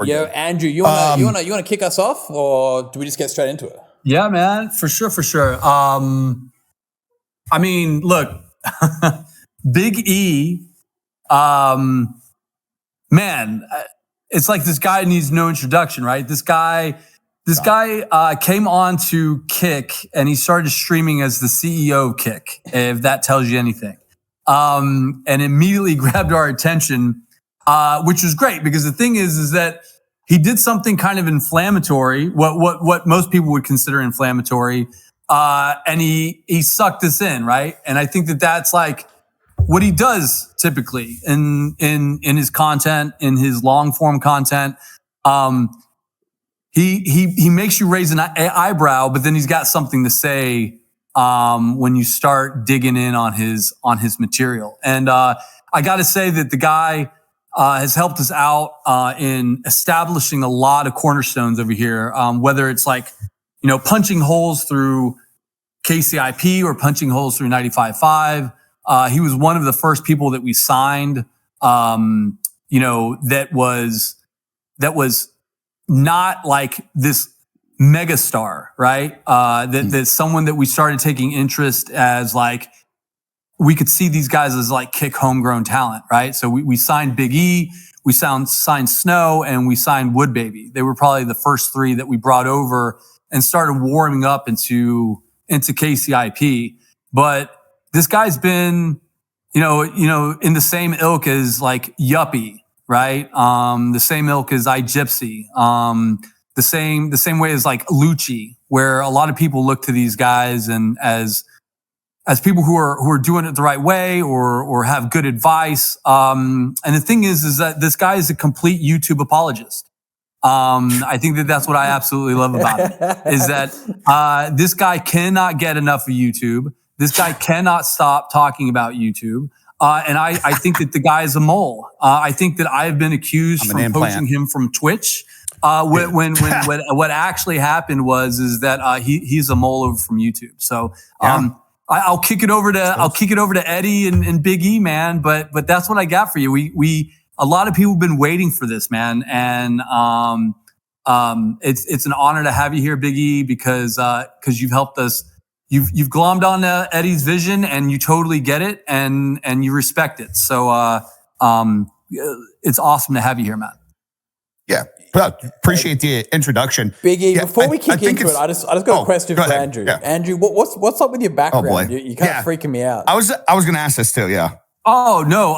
Andrew, you wanna kick us off, or do we just get straight into it? Yeah, man, for sure. I mean, look, Big E, man, it's like this guy needs no introduction, right? This guy came on to Kick, and he started streaming as the CEO of Kick, if that tells you anything. And immediately grabbed our attention, which was great, because the thing is that he did something kind of inflammatory, what most people would consider inflammatory, and he sucked us in, right? And I think that that's like what he does typically in his content, in his long form content. He makes you raise an eyebrow, but then he's got something to say when you start digging in on his material. And I got to say that the guy has helped us out in establishing a lot of cornerstones over here, whether it's like, punching holes through KCIP or punching holes through 95.5. He was one of the first people that we signed, that was not like this megastar, right? That's someone that we started taking interest as, like, we could see these guys as like Kick homegrown talent, right? So we signed Big E, we signed Snow, and we signed Wood Baby. They were probably the first three that we brought over and started warming up into KCIP. But this guy's been, in the same ilk as like Yuppie, right? The same ilk as iGypsy. The same way as like Lucci, where a lot of people look to these guys and as people who are doing it the right way or have good advice. And the thing is that this guy is a complete YouTube apologist. I think that that's what I absolutely love about it, is that this guy cannot get enough of YouTube. This guy cannot stop talking about YouTube. And I think that the guy is a mole. I think that I've been accused from poaching him from Twitch. When what actually happened is that he's a mole over from YouTube. So I'll kick it over to Eddie and Big E, man. But that's what I got for you. We a lot of people have been waiting for this, man, and it's an honor to have you here, Big E, because you've helped us. You've glommed on Eddie's vision, and you totally get it, and you respect it. So it's awesome to have you here, man. Yeah, appreciate the introduction. Big E, before we kick into it, I just got a question for Andrew. Yeah. Andrew, what's up with your background? Oh, you're kind of freaking me out. I was going to ask this too. Yeah. Oh no.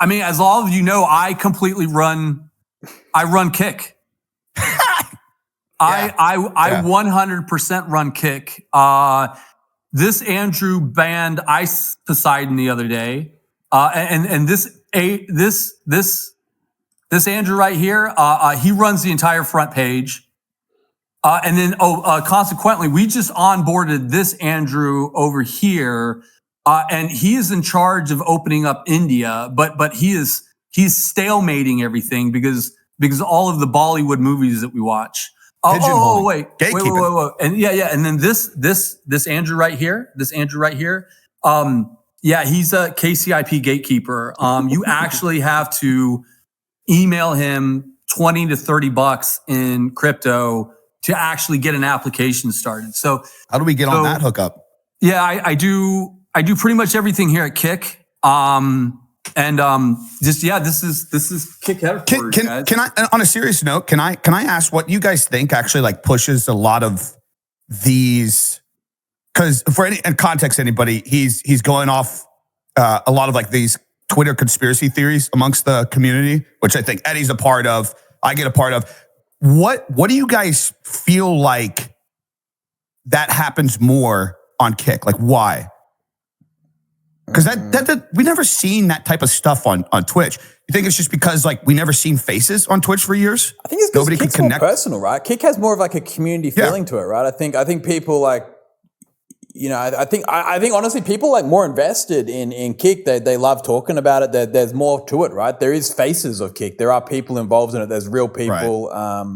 I mean, as all of you know, I run Kick. I 100% run Kick. This Andrew banned Ice Poseidon the other day, and this Andrew right here, he runs the entire front page, and then consequently, we just onboarded this Andrew over here, and he is in charge of opening up India, but he's stalemating everything because all of the Bollywood movies that we watch. Wait. And and then this Andrew right here, he's a KCIP gatekeeper. You actually have to email him $20 to $30 in crypto to actually get an application started. So how do we get on that hookup? Yeah, I do pretty much everything here at Kick. This is Kick headquarters, guys. Can I, on a serious note, can I ask what you guys think actually like pushes a lot of these? Because for any context, anybody, he's going off a lot of like these Twitter conspiracy theories amongst the community, which I think Eddie's a part of. I get a part of. What do you guys feel like that happens more on Kick? Like why? Because that we never seen that type of stuff on Twitch. You think it's just because like we never seen faces on Twitch for years? I think it's because Kick's more personal, right? Kick has more of like a community feeling to it, right? I think people like, I think honestly people like more invested in Kick. They love talking about it. There's more to it, right? There is faces of Kick. There are people involved in it. There's real people. Right.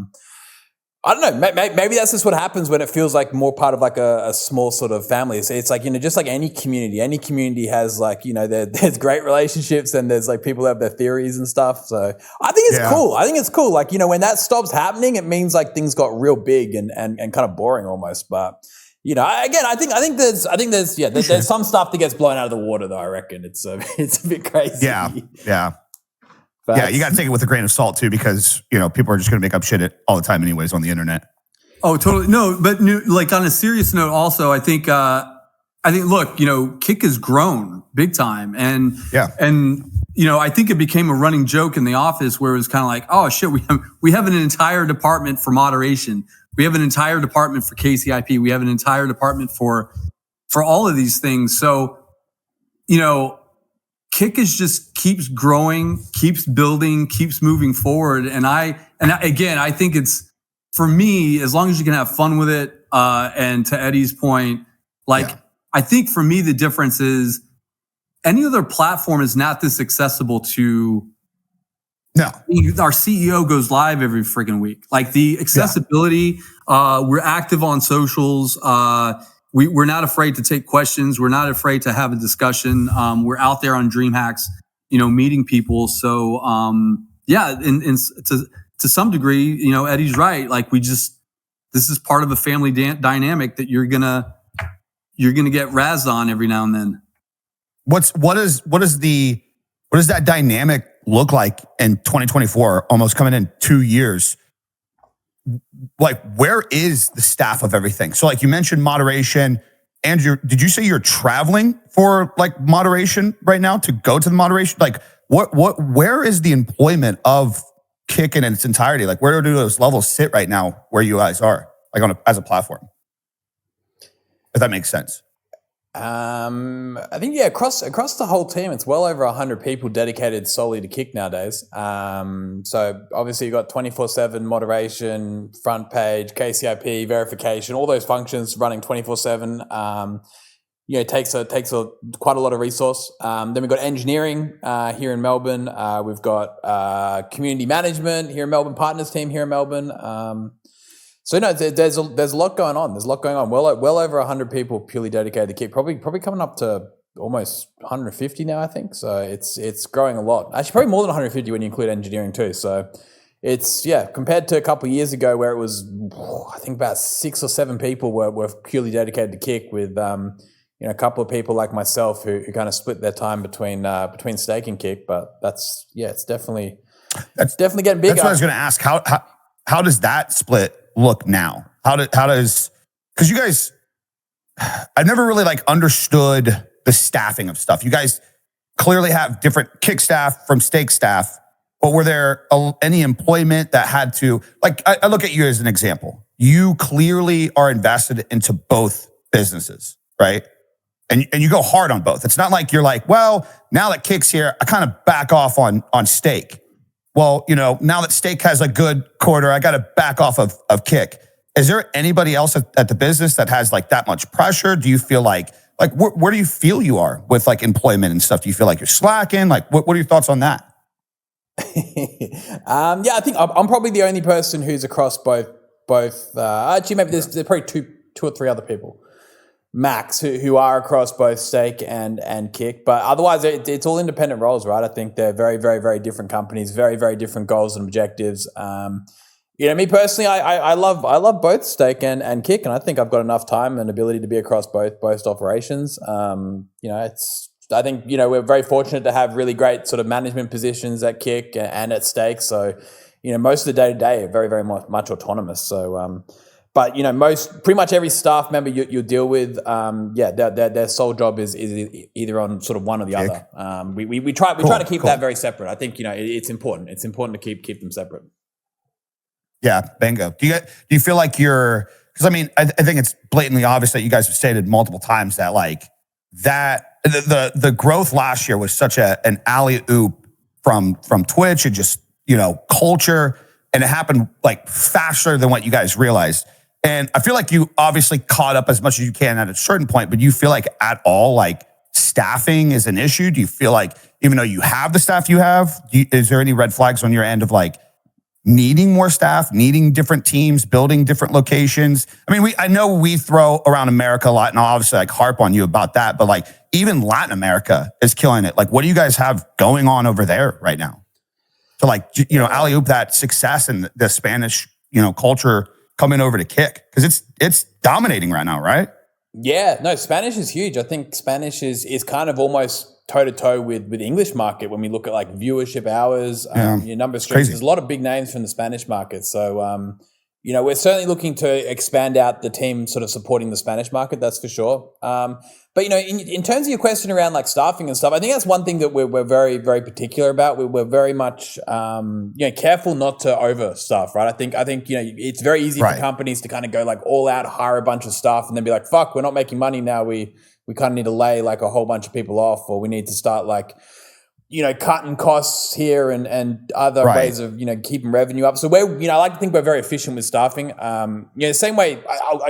I don't know. Maybe that's just what happens when it feels like more part of like a small sort of family. It's like, just like any community has like, there's great relationships and there's like people that have their theories and stuff. So I think it's cool. I think it's cool. Like, when that stops happening, it means like things got real big and kind of boring almost. But, again, I think there's some stuff that gets blown out of the water though. I reckon it's a bit crazy. Yeah. Yeah, you got to take it with a grain of salt too, because people are just going to make up shit all the time, anyways, on the internet. Oh, totally. No, but like on a serious note, also, I think look, Kick has grown big time, and I think it became a running joke in the office where it was kind of like, oh shit, we have an entire department for moderation, we have an entire department for KCIP, we have an entire department for all of these things. So, Kick just keeps growing, keeps building, keeps moving forward. And again, I think it's, for me, as long as you can have fun with it, and to Eddie's point, I think for me, the difference is any other platform is not this accessible to. No. Our CEO goes live every freaking week. Like the accessibility, we're active on socials. We're not afraid to take questions. We're not afraid to have a discussion. We're out there on DreamHacks, meeting people. So, and to some degree, Eddie's right. Like this is part of a family dynamic that you're gonna get razzed on every now and then. What does that dynamic look like in 2024? Almost coming in 2 years. Like, where is the staff of everything? So like you mentioned moderation. Andrew, did you say you're traveling for like moderation right now to go to the moderation? Like where is the employment of Kick in its entirety? Like where do those levels sit right now where you guys are, like as a platform? If that makes sense. I think across the whole team, it's well over 100 people dedicated solely to Kick nowadays. So obviously you got 24/7 moderation, front page, KCIP, verification, all those functions running 24/7. It takes quite a lot of resource. Then we've got engineering here in Melbourne. We've got community management here in Melbourne, partners team here in Melbourne. So there's a lot going on. There's a lot going on. Well over 100 people purely dedicated to Kick. Probably coming up to almost 150 now, I think. So it's growing a lot. Actually, probably more than 150 when you include engineering too. So it's compared to a couple of years ago where it was, I think about 6 or 7 people were purely dedicated to Kick, with a couple of people like myself who kind of split their time between Stake and Kick. But it's definitely getting bigger. That's what I was going to ask. How does that split look now? How does, because you guys, I've never really like understood the staffing of stuff. You guys clearly have different Kick staff from Stake staff, but were there any employment that had to, like, I look at you as an example. You clearly are invested into both businesses, right? And you go hard on both. It's not like you're like, well, now that Kick's here, I kind of back off on Stake. Well, now that Stake has a good quarter, I got to back off of Kick. Is there anybody else at the business that has like that much pressure? Do you feel like where do you feel you are with like employment and stuff? Do you feel like you're slacking? Like, what are your thoughts on that? I think I'm probably the only person who's across both. Actually, maybe there's probably two or three other people max who are across both Stake and Kick, but otherwise it's all independent roles, right? I think they're very, very, very different companies, very, very different goals and objectives. Me personally, I love both Stake and Kick, and I think I've got enough time and ability to be across both operations. I think we're very fortunate to have really great sort of management positions at Kick and at Stake. So most of the day-to-day are very, very much autonomous. So but pretty much every staff member you deal with, their sole job is either on sort of one or the Kick. other. We try to keep that very separate. I think it's important. It's important to keep them separate. Yeah, bingo. Do you feel like you're? Because I mean, I think it's blatantly obvious that you guys have stated multiple times that like that the growth last year was such an alley-oop from Twitch and just culture, and it happened like faster than what you guys realized. And I feel like you obviously caught up as much as you can at a certain point, but do you feel like at all like staffing is an issue? Do you feel like even though you have the staff you have, is there any red flags on your end of like needing more staff, needing different teams, building different locations? I mean, I know we throw around America a lot, and I'll obviously like harp on you about that, but like even Latin America is killing it. Like, what do you guys have going on over there right now to like, alley-oop that success and the Spanish, culture coming over to Kick? Because it's dominating right now, right? Yeah, no, Spanish is huge. I think Spanish is kind of almost toe to toe with the English market when we look at like viewership hours, number of streams. There's a lot of big names from the Spanish market. So, we're certainly looking to expand out the team sort of supporting the Spanish market, that's for sure. But, in terms of your question around like staffing and stuff, I think that's one thing that we're very, very particular about. We're very much, careful not to overstaff, right? I think, it's very easy for companies to kind of go like all out, hire a bunch of staff and then be like, fuck, we're not making money now. We kind of need to lay like a whole bunch of people off, or we need to start like, cutting costs here and other ways of, keeping revenue up. So I like to think we're very efficient with staffing. Same way,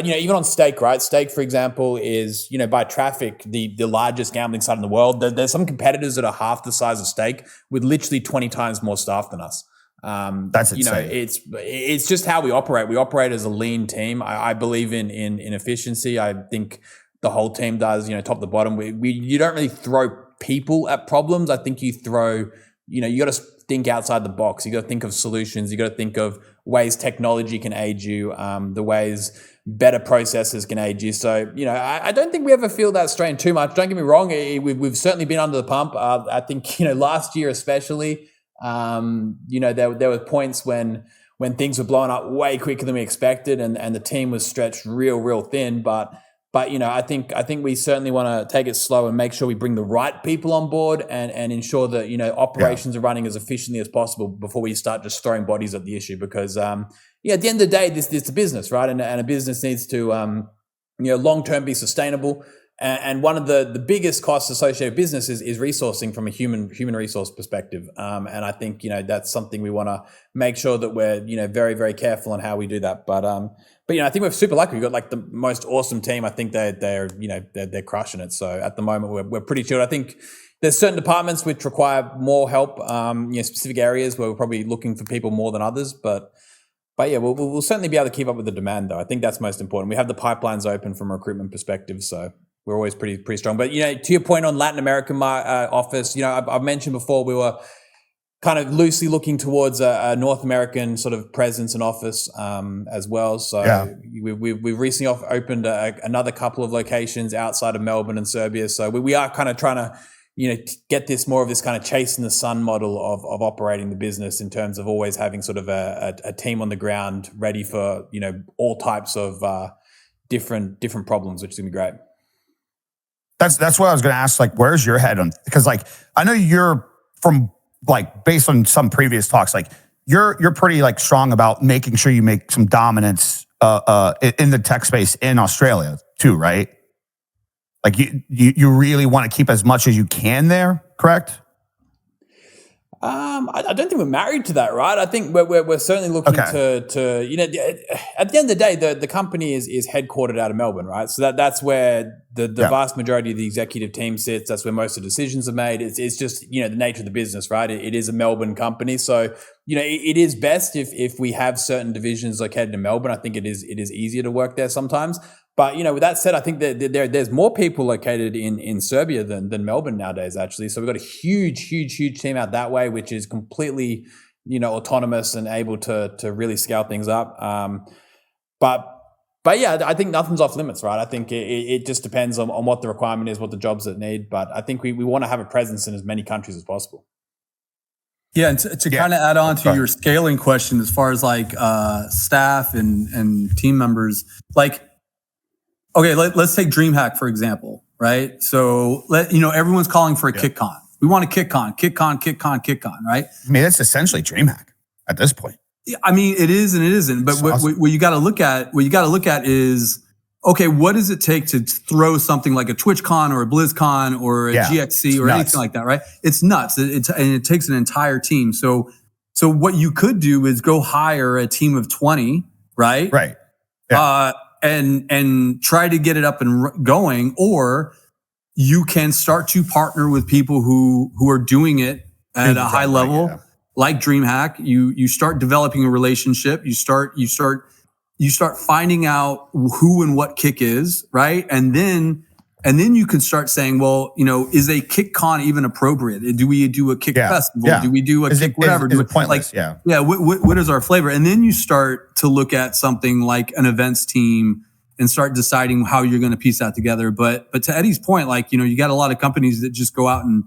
even on Stake, right? Stake, for example, is, by traffic, the largest gambling site in the world. There's some competitors that are half the size of Stake with literally 20 times more staff than us. That's insane. It's just how we operate. We operate as a lean team. I believe in efficiency. I think the whole team does, top to bottom. You don't really throw people at problems. I think you throw, you got to think outside the box. You got to think of solutions. You got to think of ways technology can aid you, the ways better processes can aid you. So, I don't think we ever feel that strain too much. Don't get me wrong. We've certainly been under the pump. I think, last year especially, there were points when things were blowing up way quicker than we expected and the team was stretched real thin. But I think we certainly want to take it slow and make sure we bring the right people on board and ensure that operations are running as efficiently as possible before we start just throwing bodies at the issue. Because at the end of the day, this is a business, right? And a business needs to long term be sustainable. And one of the biggest costs associated with business is resourcing from a human resource perspective. And I think, that's something we want to make sure that we're, very, very careful on how we do that. But I think we're super lucky. We've got like the most awesome team. I think they're crushing it. So at the moment we're pretty chilled. I think there's certain departments which require more help, specific areas where we're probably looking for people more than others. But yeah, we'll certainly be able to keep up with the demand though. I think that's most important. We have the pipelines open from a recruitment perspective. So we're always pretty strong. But, to your point on Latin American office, I've mentioned before we were kind of loosely looking towards a North American sort of presence and office as well. So we've recently opened another couple of locations outside of Melbourne and Serbia. So we are kind of trying to, get this more of this kind of chasing the sun model of operating the business in terms of always having sort of a team on the ground ready for, all types of different problems, which is going to be great. That's what I was going to ask. Like, where's your head on? Because like, I know you're from like, based on some previous talks, like you're pretty like strong about making sure you make some dominance in the tech space in Australia too, right? Like you really want to keep as much as you can there, correct? I don't think we're married to that, right? I think we're certainly looking to at the end of the day, the company is headquartered out of Melbourne, right? So that's where the vast majority of the executive team sits. That's where most of the decisions are made. It's just, the nature of the business, right? It is a Melbourne company. So, it is best if we have certain divisions located in Melbourne. I think it is easier to work there sometimes. But, with that said, I think that there's more people located in Serbia than Melbourne nowadays, actually. So we've got a huge team out that way, which is completely, autonomous and able to really scale things up. But yeah, I think nothing's off limits, right? I think it just depends on what the requirement is, what the jobs that need. But I think we want to have a presence in as many countries as possible. Yeah, and to kind of add on to your scaling question, as far as like staff and team members, like, okay, let's take DreamHack, for example, right? So everyone's calling for a KickCon. We want a KickCon, right? I mean, that's essentially DreamHack at this point. I mean, it is and it isn't. But what you got to look at is, okay, what does it take to throw something like a TwitchCon or a BlizzCon or a GXC or anything like that, right? It's nuts. And it takes an entire team. So what you could do is go hire a team of 20, right? Right. Yeah. And try to get it up and going, or you can start to partner with people who are doing it at a high level like DreamHack, you start developing a relationship. You start finding out who and what Kick is, right? And then you can start saying, well, is a Kick Con even appropriate? Do we do a Kick festival? Yeah. Do we do a Kick whatever? Is it pointless? What is our flavor? And then you start to look at something like an events team and start deciding how you're going to piece that together. But to Eddie's point, you got a lot of companies that just go out and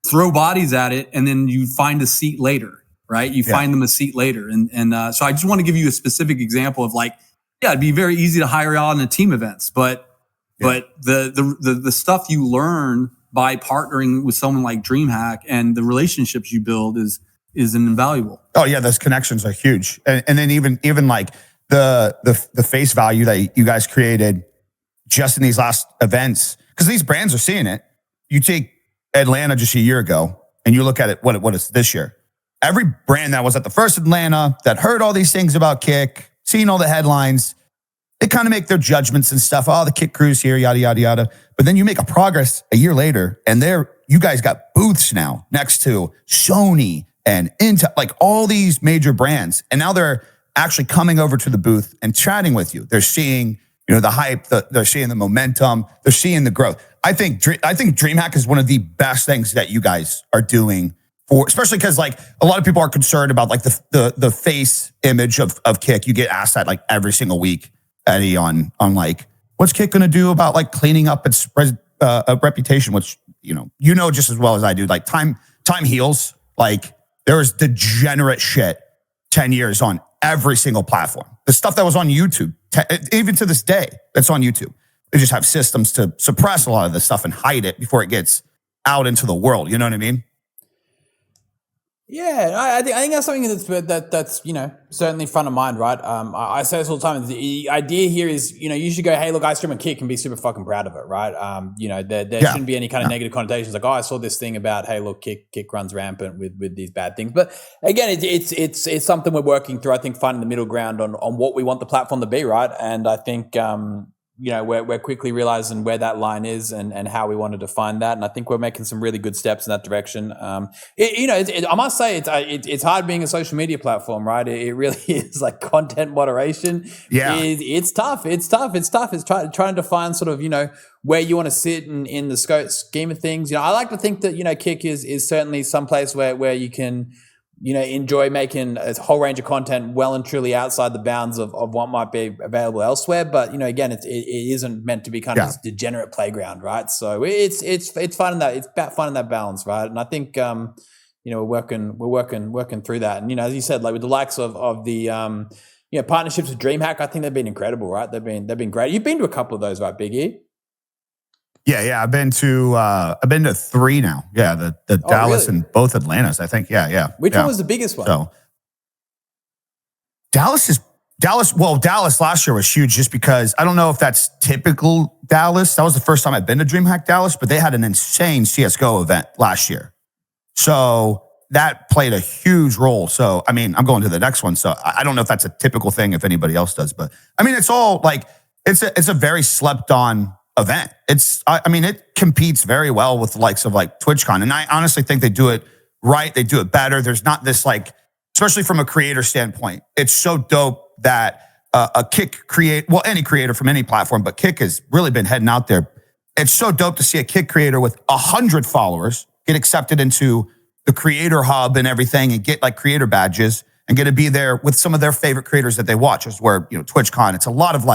throw bodies at it, and then you find a seat later, right? You find them a seat later. And so I just want to give you a specific example of it'd be very easy to hire out in a team events, but the stuff you learn by partnering with someone like DreamHack and the relationships you build is invaluable. Oh yeah, those connections are huge. And then even like the face value that you guys created just in these last events, because these brands are seeing it. You take Atlanta just a year ago and you look at it, what it's this year. Every brand that was at the first Atlanta that heard all these things about Kick, seeing all the headlines, they kind of make their judgments and stuff. Oh, the Kick crew's here, yada, yada, yada. But then you make a progress a year later and you guys got booths now next to Sony and Intel, like all these major brands. And now they're actually coming over to the booth and chatting with you. They're seeing, the hype, they're seeing the momentum, they're seeing the growth. I think DreamHack is one of the best things that you guys are doing especially because a lot of people are concerned about the face image of Kick. You get asked that every single week, Eddie, on what's Kick going to do about cleaning up its reputation, which just as well as I do. Time heals. There was degenerate shit 10 years on every single platform. The stuff that was on YouTube, even to this day, that's on YouTube. They just have systems to suppress a lot of this stuff and hide it before it gets out into the world. You know what I mean? Yeah, I think that's something that's certainly front of mind, right? I say this all the time. The idea here is you should go, hey, look, I stream a Kick and be super fucking proud of it, right? There shouldn't be any kind of negative connotations I saw this thing about, hey, look, Kick runs rampant with these bad things. But again, it's something we're working through. I think finding the middle ground on what we want the platform to be, right? And I think we're quickly realizing where that line is and how we want to define that. And I think we're making some really good steps in that direction. I must say it's hard being a social media platform, right? It really is content moderation. Yeah. It's tough. It's trying to find sort of, where you want to sit in the scheme of things. I like to think that, Kick is certainly some place where you can, enjoy making a whole range of content well and truly outside the bounds of what might be available elsewhere. But, again, it isn't meant to be kind of this degenerate playground, right? So it's finding that, it's about finding that balance, right? And I think, we're working through that. And, as you said, with the likes of the, partnerships with DreamHack, I think they've been incredible, right? They've been great. You've been to a couple of those, right, Big E? Yeah. I've been to 3 now. Yeah, the Dallas really? and both Atlantas, I think. Yeah. Which one was the biggest one? So Dallas last year was huge just because I don't know if that's typical Dallas. That was the first time I'd been to DreamHack Dallas, but they had an insane CSGO event last year. So that played a huge role. So, I'm going to the next one. So I don't know if that's a typical thing if anybody else does, but it's all it's a very slept on event. It competes very well with the likes of TwitchCon. And I honestly think they do it right. They do it better. There's not this especially from a creator standpoint, it's so dope that a Kick any creator from any platform, but Kick has really been heading out there. It's so dope to see a Kick creator with 100 followers get accepted into the creator hub and everything and get creator badges and get to be there with some of their favorite creators that they watch. Is where, TwitchCon, it's a lot of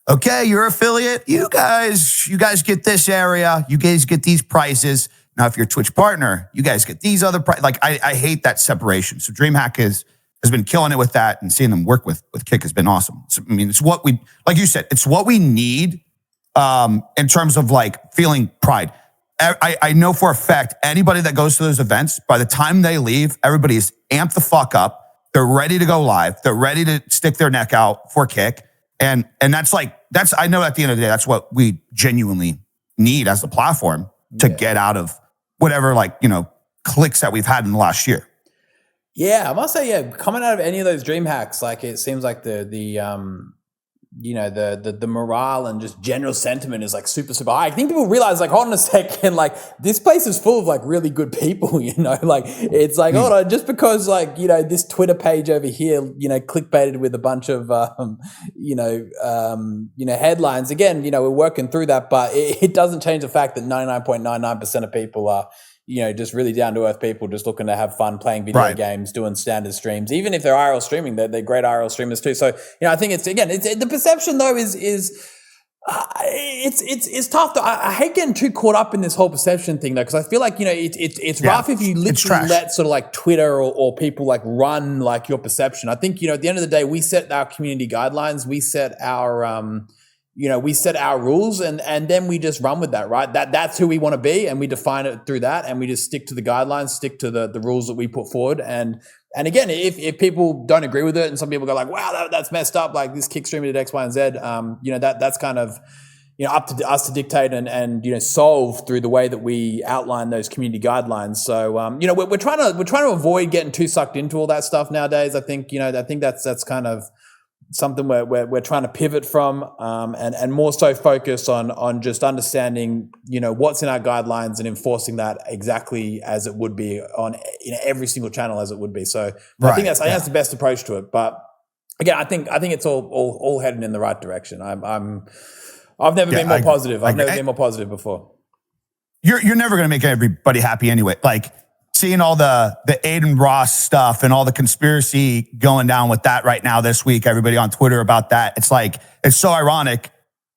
okay, you're affiliate. You guys get this area. You guys get these prizes. Now, if you're a Twitch partner, you guys get these other prizes. I hate that separation. So DreamHack has been killing it with that, and seeing them work with Kick has been awesome. So, it's what we, like you said, it's what we need in terms of feeling pride. I know for a fact, anybody that goes to those events, by the time they leave, everybody's amped the fuck up. They're ready to go live. They're ready to stick their neck out for Kick. And that's I know at the end of the day, that's what we genuinely need as a platform to get out of whatever, clicks that we've had in the last year. Yeah, I must say, coming out of any of those DreamHacks, it seems like the the morale and just general sentiment is like super, super high. I think people realize like, hold on a second, like this place is full of like really good people, like it's like, hold on, just because like, this Twitter page over here, clickbaited with a bunch of, headlines. Again, we're working through that, but it doesn't change the fact that 99.99% of people are, just really down to earth people just looking to have fun playing video games, doing standard streams. Even if they're IRL streaming, they're great IRL streamers too. So, I think it's the perception though is it's tough. I hate getting too caught up in this whole perception thing though, because I feel like, it's rough if you literally let sort of like Twitter or people like run like your perception. I think, at the end of the day, we set our community guidelines, we set our, we set our rules and then we just run with that, right? That's who we want to be, and we define it through that, and we just stick to the guidelines, stick to the rules that we put forward. And again, if people don't agree with it, and some people go like, wow, that's messed up, like this kick streamer did X, Y, and Z, that's kind of, up to us to dictate and solve through the way that we outline those community guidelines. So, we're trying to avoid getting too sucked into all that stuff nowadays. I think, that's kind of something we're trying to pivot from, and more so focus on just understanding, what's in our guidelines and enforcing that exactly as it would be on every single channel as it would be. So I think that's the best approach to it. But again, I think it's all heading in the right direction. I've never been more positive. I've never been more positive before. You're never going to make everybody happy anyway. Like, seeing all the Aiden Ross stuff and all the conspiracy going down with that right now this week, everybody on Twitter about that. It's like, it's so ironic.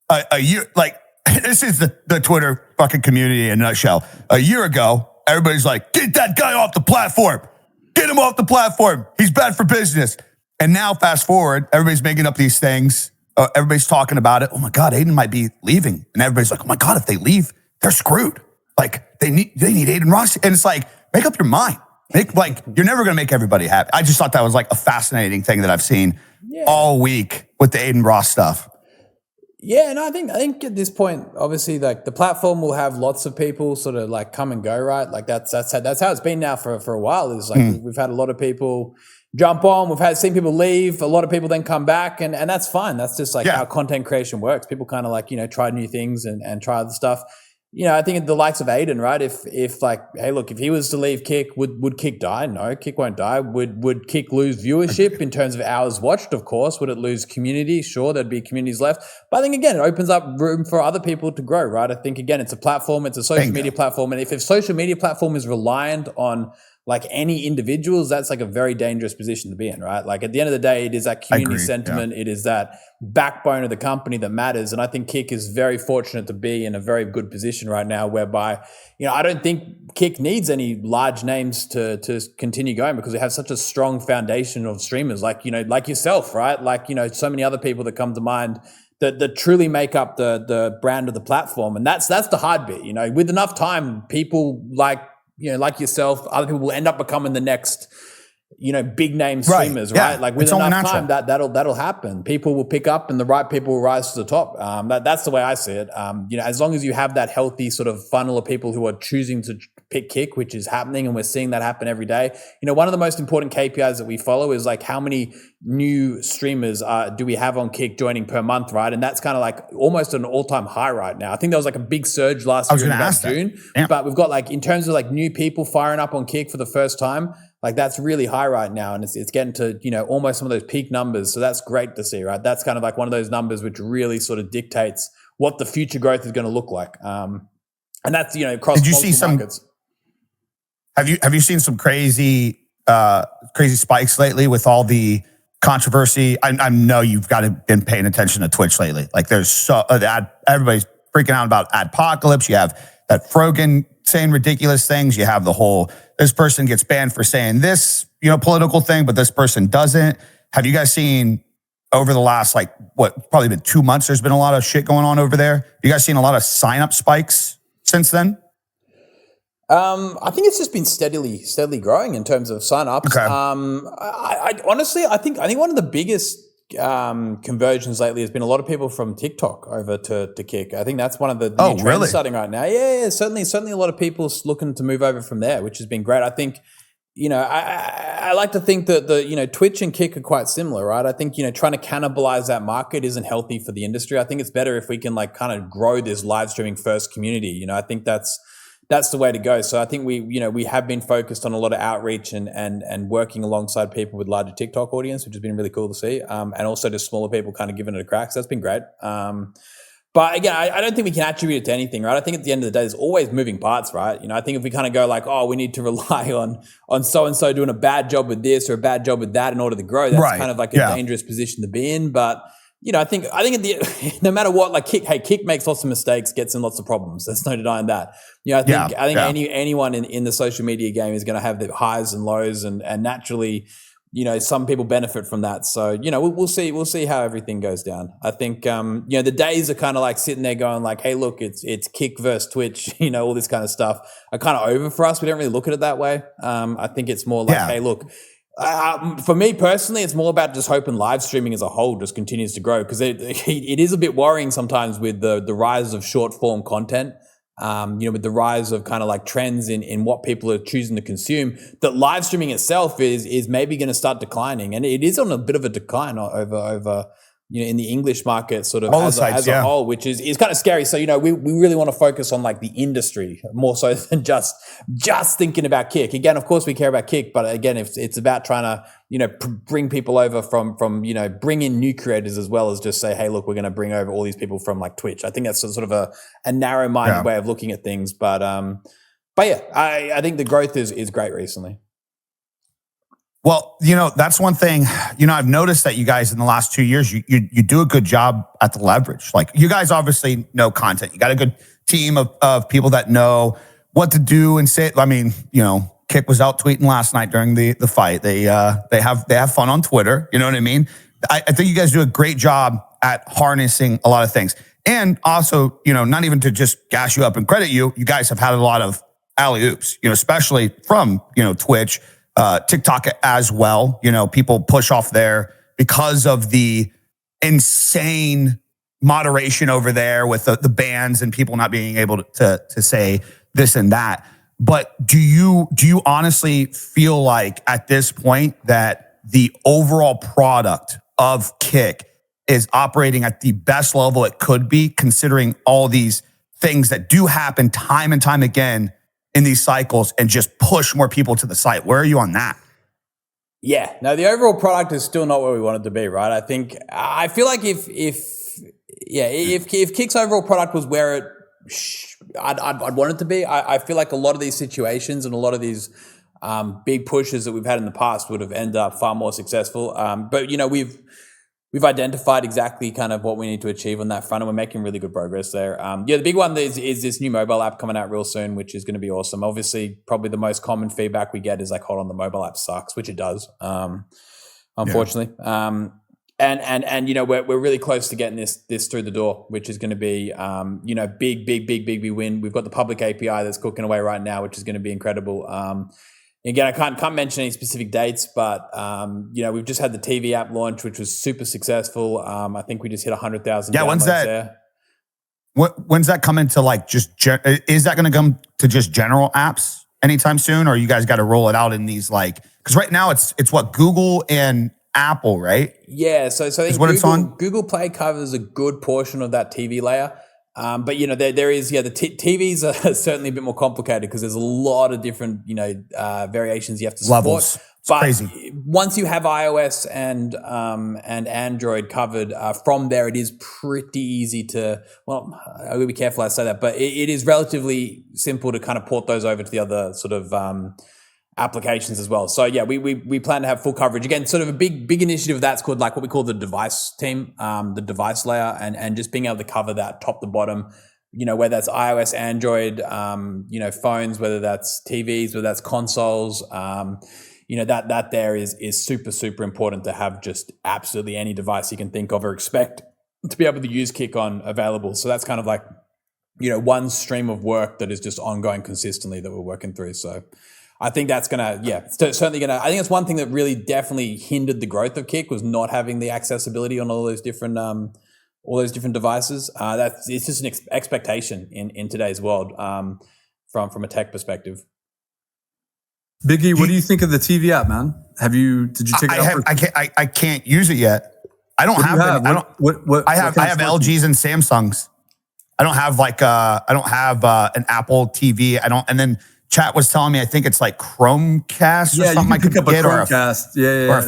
A year, like, this is the Twitter fucking community in a nutshell. A year ago, everybody's like, get that guy off the platform. Get him off the platform. He's bad for business. And now fast forward, everybody's making up these things. Everybody's talking about it. Oh my God, Aiden might be leaving. And everybody's like, oh my God, if they leave, they're screwed. Like they need Aiden Ross. And it's like, make up your mind. You're never going to make everybody happy. I just thought that was like a fascinating thing that I've seen all week with the Aiden Ross stuff. Yeah, and I think at this point, obviously, like the platform will have lots of people sort of like come and go, right? Like that's how it's been now for a while. Is like we've had a lot of people jump on, we've seen people leave, a lot of people then come back, and that's fine. That's just like how content creation works. People kind of like try new things and try other stuff. I think the likes of Aiden, right? If like, hey, look, if he was to leave Kick, would Kick die? No, Kick won't die. Would Kick lose viewership in terms of hours watched? Of course. Would it lose community? Sure, there'd be communities left. But I think, again, it opens up room for other people to grow, right? I think, again, it's a platform. It's a social media platform. And if social media platform is reliant on like any individuals, that's like a very dangerous position to be in, right? Like at the end of the day, it is that community sentiment. Yeah. It is that backbone of the company that matters. And I think Kick is very fortunate to be in a very good position right now whereby, I don't think Kick needs any large names to continue going because we have such a strong foundation of streamers like, like yourself, right? Like, so many other people that come to mind that truly make up the brand of the platform. And that's the hard bit, with enough time, people like yourself, other people will end up becoming the next, big name streamers, right? Yeah. Like with enough time, that'll happen. People will pick up, and the right people will rise to the top. That's the way I see it. As long as you have that healthy sort of funnel of people who are choosing to pick Kick, which is happening, and we're seeing that happen every day. One of the most important KPIs that we follow is like how many new streamers do we have on Kick joining per month, right? And that's kind of like almost an all-time high right now. I think there was like a big surge last year in about June, but we've got like in terms of like new people firing up on Kick for the first time, like that's really high right now, and it's getting to almost some of those peak numbers. So that's great to see, right? That's kind of like one of those numbers which really sort of dictates what the future growth is going to look like. And that's across multiple markets. Have you seen some crazy spikes lately with all the controversy? I know you've been paying attention to Twitch lately. Like there's everybody's freaking out about adpocalypse. You have that Frogan saying ridiculous things. You have the whole, this person gets banned for saying this, political thing, but this person doesn't. Have you guys seen over the last, probably been 2 months, there's been a lot of shit going on over there? You guys seen a lot of sign-up spikes since then? I think it's just been steadily growing in terms of sign-ups. Okay. I honestly, I think one of the biggest conversions lately has been a lot of people from TikTok over to Kick. I think that's one of the new trends starting right now. Yeah, certainly a lot of people looking to move over from there, which has been great. I think, I like to think that Twitch and Kick are quite similar, right? I think, trying to cannibalize that market isn't healthy for the industry. I think it's better if we can like kind of grow this live streaming first community. I think that's the way to go. So I think we have been focused on a lot of outreach and working alongside people with larger TikTok audience, which has been really cool to see. And also just smaller people kind of giving it a crack. So that's been great. But again, I don't think we can attribute it to anything, right? I think at the end of the day, there's always moving parts, right? I think if we kind of go like, oh, we need to rely on so-and-so doing a bad job with this or a bad job with that in order to grow, that's kind of like a dangerous position to be in. But, I think at the no matter what, like Kick makes lots of mistakes, gets in lots of problems. There's no denying that. I think anyone in the social media game is going to have the highs and lows and naturally, some people benefit from that. So, we'll see how everything goes down. I think, the days are kind of like sitting there going like, hey, look, it's Kick versus Twitch, all this kind of stuff are kind of over for us. We don't really look at it that way. I think it's more like, hey, look, for me personally, it's more about just hoping live streaming as a whole just continues to grow because it is a bit worrying sometimes with the rise of short form content. With the rise of kind of like trends in what people are choosing to consume, that live streaming itself is maybe going to start declining, and it is on a bit of a decline over in the English market sort of as a whole, which is kind of scary. So we really want to focus on like the industry more so than just thinking about Kick. Again, of course we care about Kick, but again, it's about trying to bring people over from bring in new creators as well as just say, hey, look, we're going to bring over all these people from like Twitch. I think that's sort of a narrow-minded way of looking at things. But yeah, I think the growth is great recently. Well, that's one thing, I've noticed that you guys in the last 2 years, you do a good job at the leverage. Like you guys obviously know content. You got a good team of people that know what to do and say. I mean, Kick was out tweeting last night during the fight. They have fun on Twitter. You know what I mean? I think you guys do a great job at harnessing a lot of things. And also, not even to just gas you up and credit you, you guys have had a lot of alley-oops, especially from, Twitch, TikTok as well. People push off there because of the insane moderation over there with the bans and people not being able to say this and that. But do you honestly feel like at this point that the overall product of Kick is operating at the best level it could be, considering all these things that do happen time and time again in these cycles and just push more people to the site? Where are you on that? Yeah, no, the overall product is still not where we want it to be, right? I feel like if Kick's overall product was where I'd want it to be, I feel like a lot of these situations and a lot of these big pushes that we've had in the past would have ended up far more successful. But we've identified exactly kind of what we need to achieve on that front, and we're making really good progress there. The big one is this new mobile app coming out real soon, which is going to be awesome. Obviously, probably the most common feedback we get is like, hold on, the mobile app sucks, which it does, unfortunately. Yeah. We're really close to getting this through the door, which is going to be, big win. We've got the public API that's cooking away right now, which is going to be incredible. Again, I can't mention any specific dates, but we've just had the TV app launch, which was super successful. I think we just hit 100,000. Yeah, when's that? There. When's that coming to like is that going to come to just general apps anytime soon, or you guys got to roll it out in these because right now it's what, Google and Apple, right? Yeah, so I think Google Play covers a good portion of that TV layer. But there is the TVs are certainly a bit more complicated because there's a lot of different variations you have to support. Levels. It's but crazy. Once you have iOS and Android covered, from there it is pretty easy to. Well, I will be careful I say that, but it is relatively simple to kind of port those over to the other sort of applications as well. So yeah, we plan to have full coverage. Again, sort of a big initiative that's called like what we call the device team, the device layer, and just being able to cover that top to bottom, whether that's iOS, Android, phones, whether that's TVs, whether that's consoles, that there is super, super important to have just absolutely any device you can think of or expect to be able to use Kick on available. So that's kind of like, one stream of work that is just ongoing consistently that we're working through. So I think that's certainly I think it's one thing that really definitely hindered the growth of Kick was not having the accessibility on all those different devices. It's just an expectation in today's world, from a tech perspective. Biggie, what do you think of the TV app, man? Did you take it out? I can't use it yet. I don't have any. I have LGs and Samsungs. I don't have an Apple TV. And then chat was telling me, I think it's like Chromecast or something I could get, or a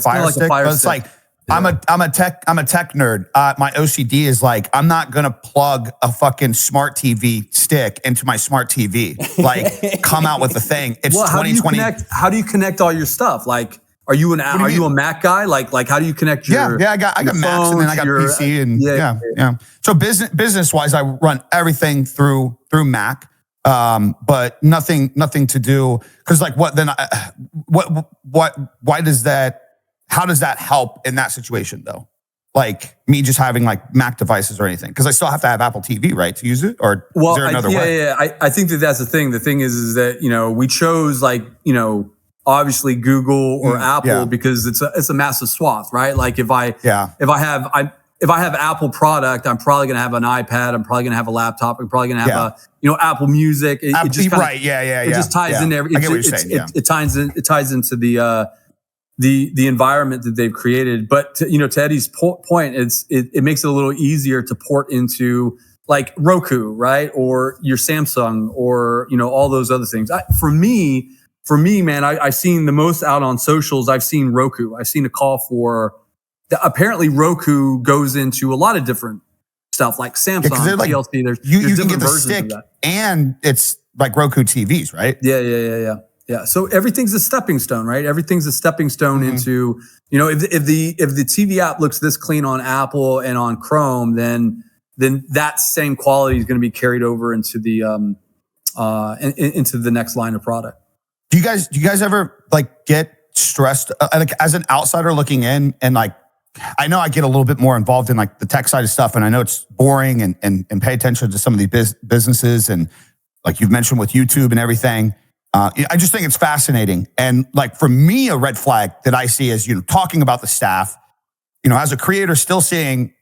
Fire Stick. But it's like, I'm a tech nerd. My OCD is like, I'm not going to plug a fucking smart TV stick into my smart TV. Like, come out with the thing. It's 2020. How do you connect all your stuff? Like, are you a Mac guy? Like how do you connect your I got Macs, and then I got PC, and yeah. So business wise, I run everything through Mac, but nothing to do, because like why does that? How does that help in that situation though? Like me just having like Mac devices or anything, because I still have to have Apple TV, right, to use it, or is there another way? Yeah. I think that's the thing. The thing is that we chose obviously Google or Apple because it's a massive swath, right? Like if I have Apple product, I'm probably going to have an iPad. I'm probably going to have a laptop. I'm probably going to have Apple Music. It just it just ties in everything. It ties into the environment that they've created. But to Eddie's point, it makes it a little easier to port into like Roku, right, or your Samsung, or all those other things. For me, man, I've seen the most out on socials. I've seen Roku. I've seen a call for. Apparently, Roku goes into a lot of different stuff, like Samsung, like, TLC. There's you can get the stick, and it's like Roku TVs, right? Yeah. So everything's a stepping stone, right? Everything's a stepping stone into if the TV app looks this clean on Apple and on Chrome, then that same quality is going to be carried over into the into the next line of product. Do you guys ever like get stressed, like as an outsider looking in, and like I know I get a little bit more involved in like the tech side of stuff, and I know it's boring and pay attention to some of these businesses, and like you've mentioned with YouTube and everything. I just think it's fascinating. And like for me, a red flag that I see is talking about the staff, as a creator, still seeing.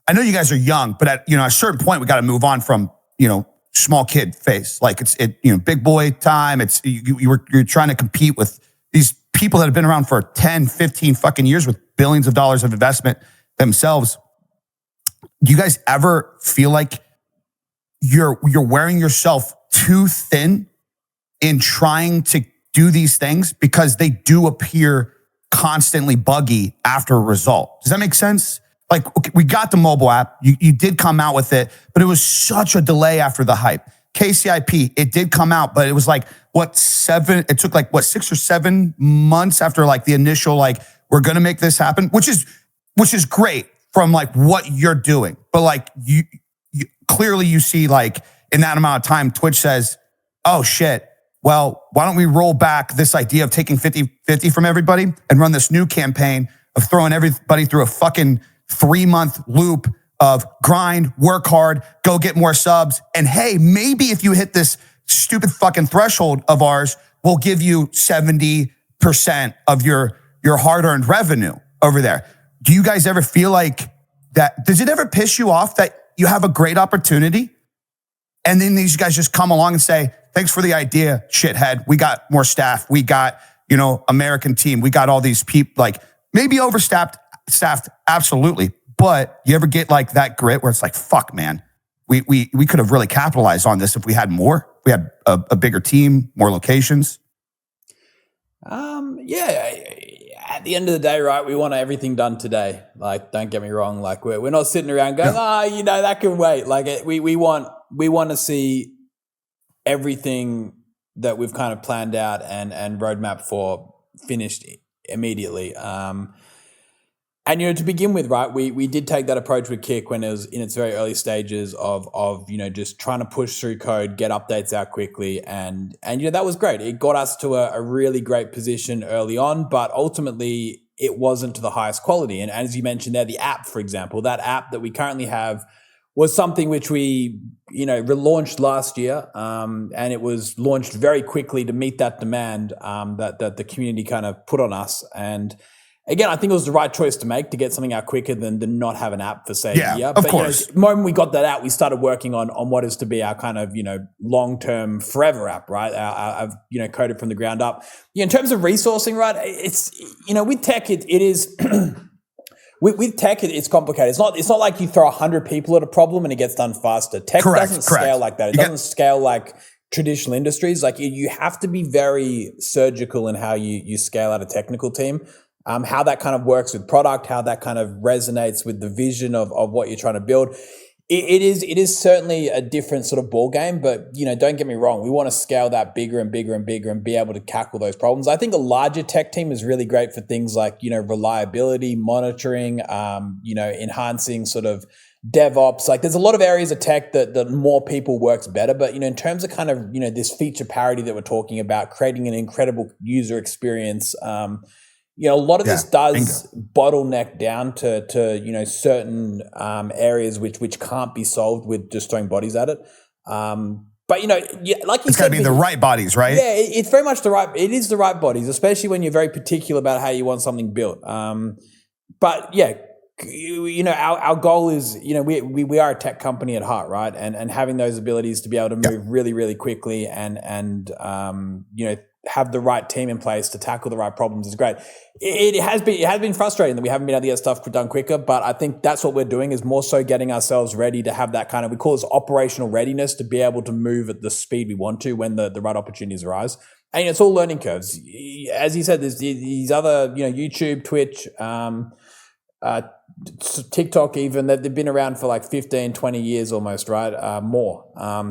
I know you guys are young, but at a certain point, we got to move on from small kid face. Like it's big boy time. It's you're trying to compete with these people that have been around for 10, 15 fucking years with billions of dollars of investment themselves. Do you guys ever feel like you're wearing yourself too thin in trying to do these things, because they do appear constantly buggy after a result? Does that make sense? Like, okay, we got the mobile app. You did come out with it, but it was such a delay after the hype. KCIP, it did come out, but it was like, it took like 6 or 7 months after like the initial, like, we're going to make this happen, which is great from like what you're doing. But like you clearly you see like in that amount of time, Twitch says, oh shit, well, why don't we roll back this idea of taking 50-50 from everybody and run this new campaign of throwing everybody through a fucking 3-month loop of grind, work hard, go get more subs. And hey, maybe if you hit this stupid fucking threshold of ours, we'll give you 70% of your hard-earned revenue over there. Do you guys ever feel like that? Does it ever piss you off that you have a great opportunity and then these guys just come along and say, thanks for the idea, shithead. We got more staff. We got, American team. We got all these people, like maybe overstaffed, absolutely. But you ever get like that grit where it's like, fuck, man, we could have really capitalized on this if we had more. We had a bigger team, more locations. At the end of the day, right, we want everything done today. Like, don't get me wrong. Like, we're not sitting around going, that can wait. Like, we want to see everything that we've kind of planned out and roadmap for finished immediately. And to begin with, right, we did take that approach with Kick when it was in its very early stages of just trying to push through code, get updates out quickly, and that was great. It got us to a really great position early on, but ultimately it wasn't to the highest quality. And as you mentioned there, the app, for example, that app that we currently have was something which we relaunched last year, and it was launched very quickly to meet that demand that the community kind of put on us. again, I think it was the right choice to make to get something out quicker than not have an app for say a year. Of course. The moment we got that out, we started working on what is to be our kind of, long-term forever app, right? I've, coded from the ground up. In terms of resourcing, right? It's, with tech, it is, with tech, it's complicated. It's not like you throw 100 people at a problem and it gets done faster. Tech doesn't scale like that. It doesn't scale like traditional industries. Like you have to be very surgical in how you scale out a technical team. How that kind of works with product, how that kind of resonates with the vision of what you're trying to build. It is certainly a different sort of ball game, but don't get me wrong. We want to scale that bigger and bigger and bigger and be able to tackle those problems. I think a larger tech team is really great for things like, reliability, monitoring, enhancing sort of DevOps. Like there's a lot of areas of tech that more people works better. But, in terms of kind of, this feature parity that we're talking about, creating an incredible user experience, a lot of this does bottleneck down to certain areas which can't be solved with just throwing bodies at it. But like you said, it's got to be the right bodies, right? Yeah, it's very much it is the right bodies, especially when you're very particular about how you want something built. But yeah, our goal is, we are a tech company at heart, right? And having those abilities to be able to move really, really quickly and have the right team in place to tackle the right problems is great. It has been frustrating that we haven't been able to get stuff done quicker, but I think that's what we're doing is more so getting ourselves ready to have that kind of, we call this operational readiness to be able to move at the speed we want to when the right opportunities arise. And it's all learning curves. As you said, there's these other, YouTube, Twitch, TikTok even, they've been around for like 15, 20 years almost, right? More.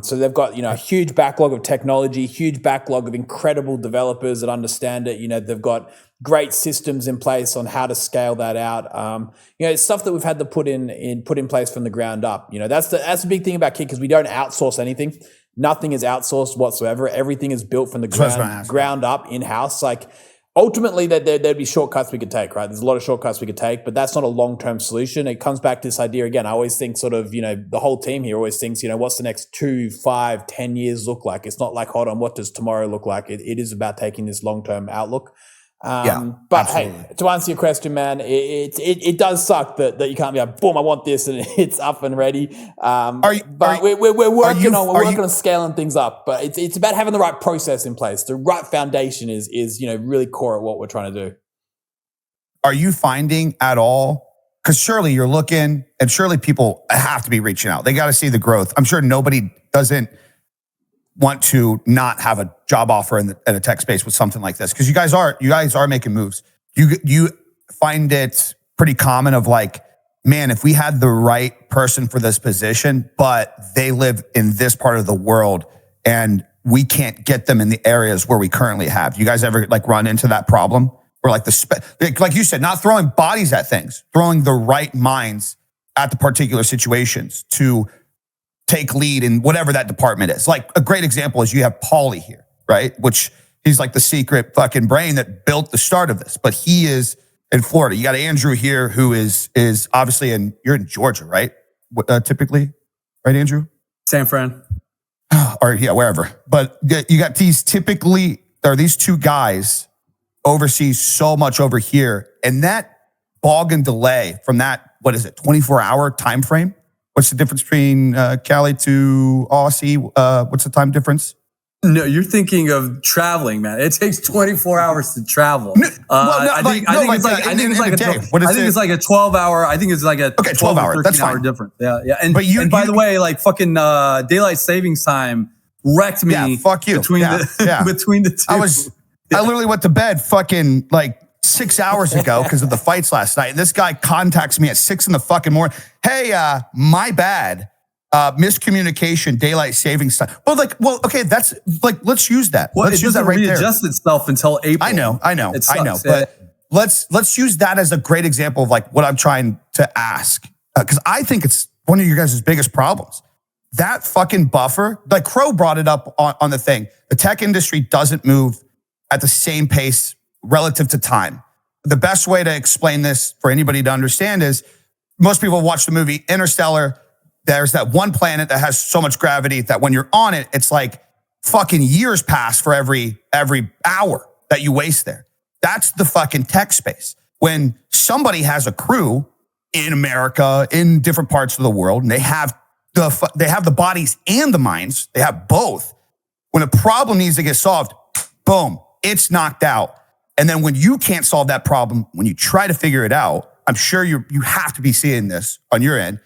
So they've got, a huge backlog of technology, huge backlog of incredible developers that understand it. They've got great systems in place on how to scale that out. It's stuff that we've had to put in place from the ground up. That's the big thing about Kik because we don't outsource anything. Nothing is outsourced whatsoever. Everything is built from the ground up in-house. Like, ultimately, there'd be shortcuts we could take, right? There's a lot of shortcuts we could take, but that's not a long-term solution. It comes back to this idea again. I always think sort of, the whole team here always thinks, what's the next 2, 5, 10 years look like? It's not like, hold on, what does tomorrow look like? It is about taking this long-term outlook. But absolutely. Hey, to answer your question, man, it does suck that you can't be like, boom, I want this and it's up and ready. We're working on scaling things up, but it's about having the right process in place. The right foundation is really core at what we're trying to do. Are you finding at all? Because surely you're looking, and surely people have to be reaching out. They got to see the growth. I'm sure nobody doesn't want to not have a job offer in a tech space with something like this, because you guys are making moves. You find it pretty common of like, man, if we had the right person for this position, but they live in this part of the world and we can't get them in the areas where we currently have. You guys ever like run into that problem? Or like like you said, not throwing bodies at things, throwing the right minds at the particular situations to take lead in whatever that department is. Like a great example is you have Paulie here, right? Which he's like the secret fucking brain that built the start of this, but he is in Florida. You got Andrew here who is obviously you're in Georgia, right? Typically, right, Andrew? San Fran. Or yeah, wherever. But you got these two guys oversee so much over here, and that bog and delay from that, 24-hour time frame? What's the difference between Cali to Aussie? What's the time difference? No, you're thinking of traveling, man. It takes 24 hours to travel. I think it's like a 12-hour. I think it's like a 12-hour, 13-hour difference. Yeah. And by the way, like fucking daylight savings time wrecked me. Yeah, fuck you. Between the two. I literally went to bed fucking like 6 hours ago because of the fights last night. And this guy contacts me at 6 in the fucking morning. Hey, my bad. Miscommunication, daylight savings time. Okay, that's like, let's use that. Well, let's use that right there. It doesn't readjust itself until April. I know. But let's use that as a great example of like what I'm trying to ask. Because I think it's one of your guys' biggest problems. That fucking buffer, like Crow brought it up on the thing. The tech industry doesn't move at the same pace relative to time. The best way to explain this for anybody to understand is most people watch the movie Interstellar. There's that one planet that has so much gravity that when you're on it, it's like fucking years pass for every hour that you waste there. That's the fucking tech space. when somebody has a crew in America, in different parts of the world, and they have the bodies and the minds, they have both. When a problem needs to get solved, boom, it's knocked out. And then when you can't solve that problem, when you try to figure it out, I'm sure you have to be seeing this on your end.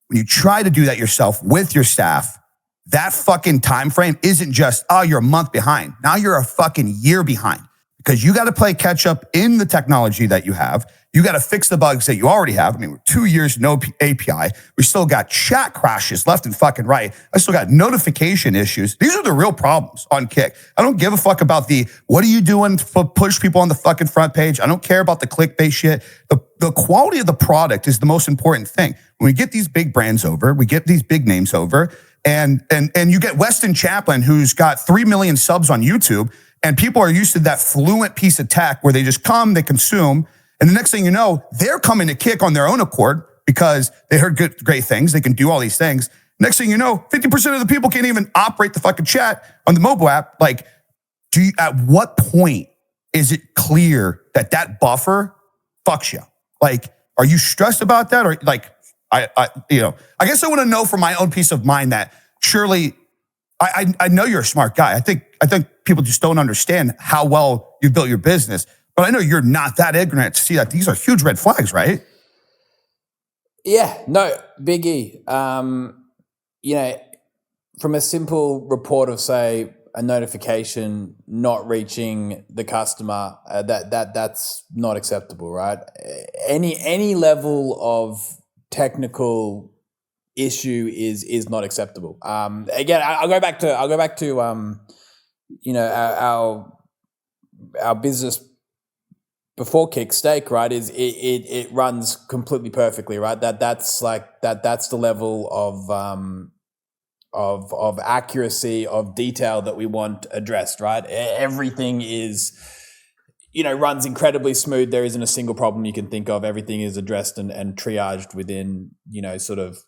When you try to do that yourself with your staff, that fucking time frame isn't just, oh, you're a month behind. Now you're a fucking year behind because you got to play catch up in the technology that you have. You got to fix the bugs that you already have. I mean, we're 2 years, no API. We still got chat crashes left and fucking right. I still got notification issues. These are the real problems on Kick. I don't give a fuck about what are you doing to push people on the fucking front page? I don't care about the clickbait shit. The quality of the product is the most important thing. When we get these big brands over, we get these big names over, and you get Weston Chaplin, who's got 3 million subs on YouTube, and people are used to that fluent piece of tech where they just come, they consume, and the next thing you know, they're coming to Kick on their own accord because they heard great things. They can do all these things. Next thing you know, 50% of the people can't even operate the fucking chat on the mobile app. Like, at what point is it clear that buffer fucks you? Like, are you stressed about that? Or like, I guess I want to know for my own peace of mind that surely I know you're a smart guy. I think people just don't understand how well you built your business. But I know you're not that ignorant to see that these are huge red flags, right? Yeah, no, Big E. From a simple report of, say, a notification not reaching the customer, that's not acceptable, right? Any level of technical issue is not acceptable. Again, I'll go back to our business before Kick Steak, right? Is it runs completely perfectly, right? That's the level of accuracy, of detail that we want addressed, right? Everything is, runs incredibly smooth. There isn't a single problem you can think of. Everything is addressed and triaged within, sort of,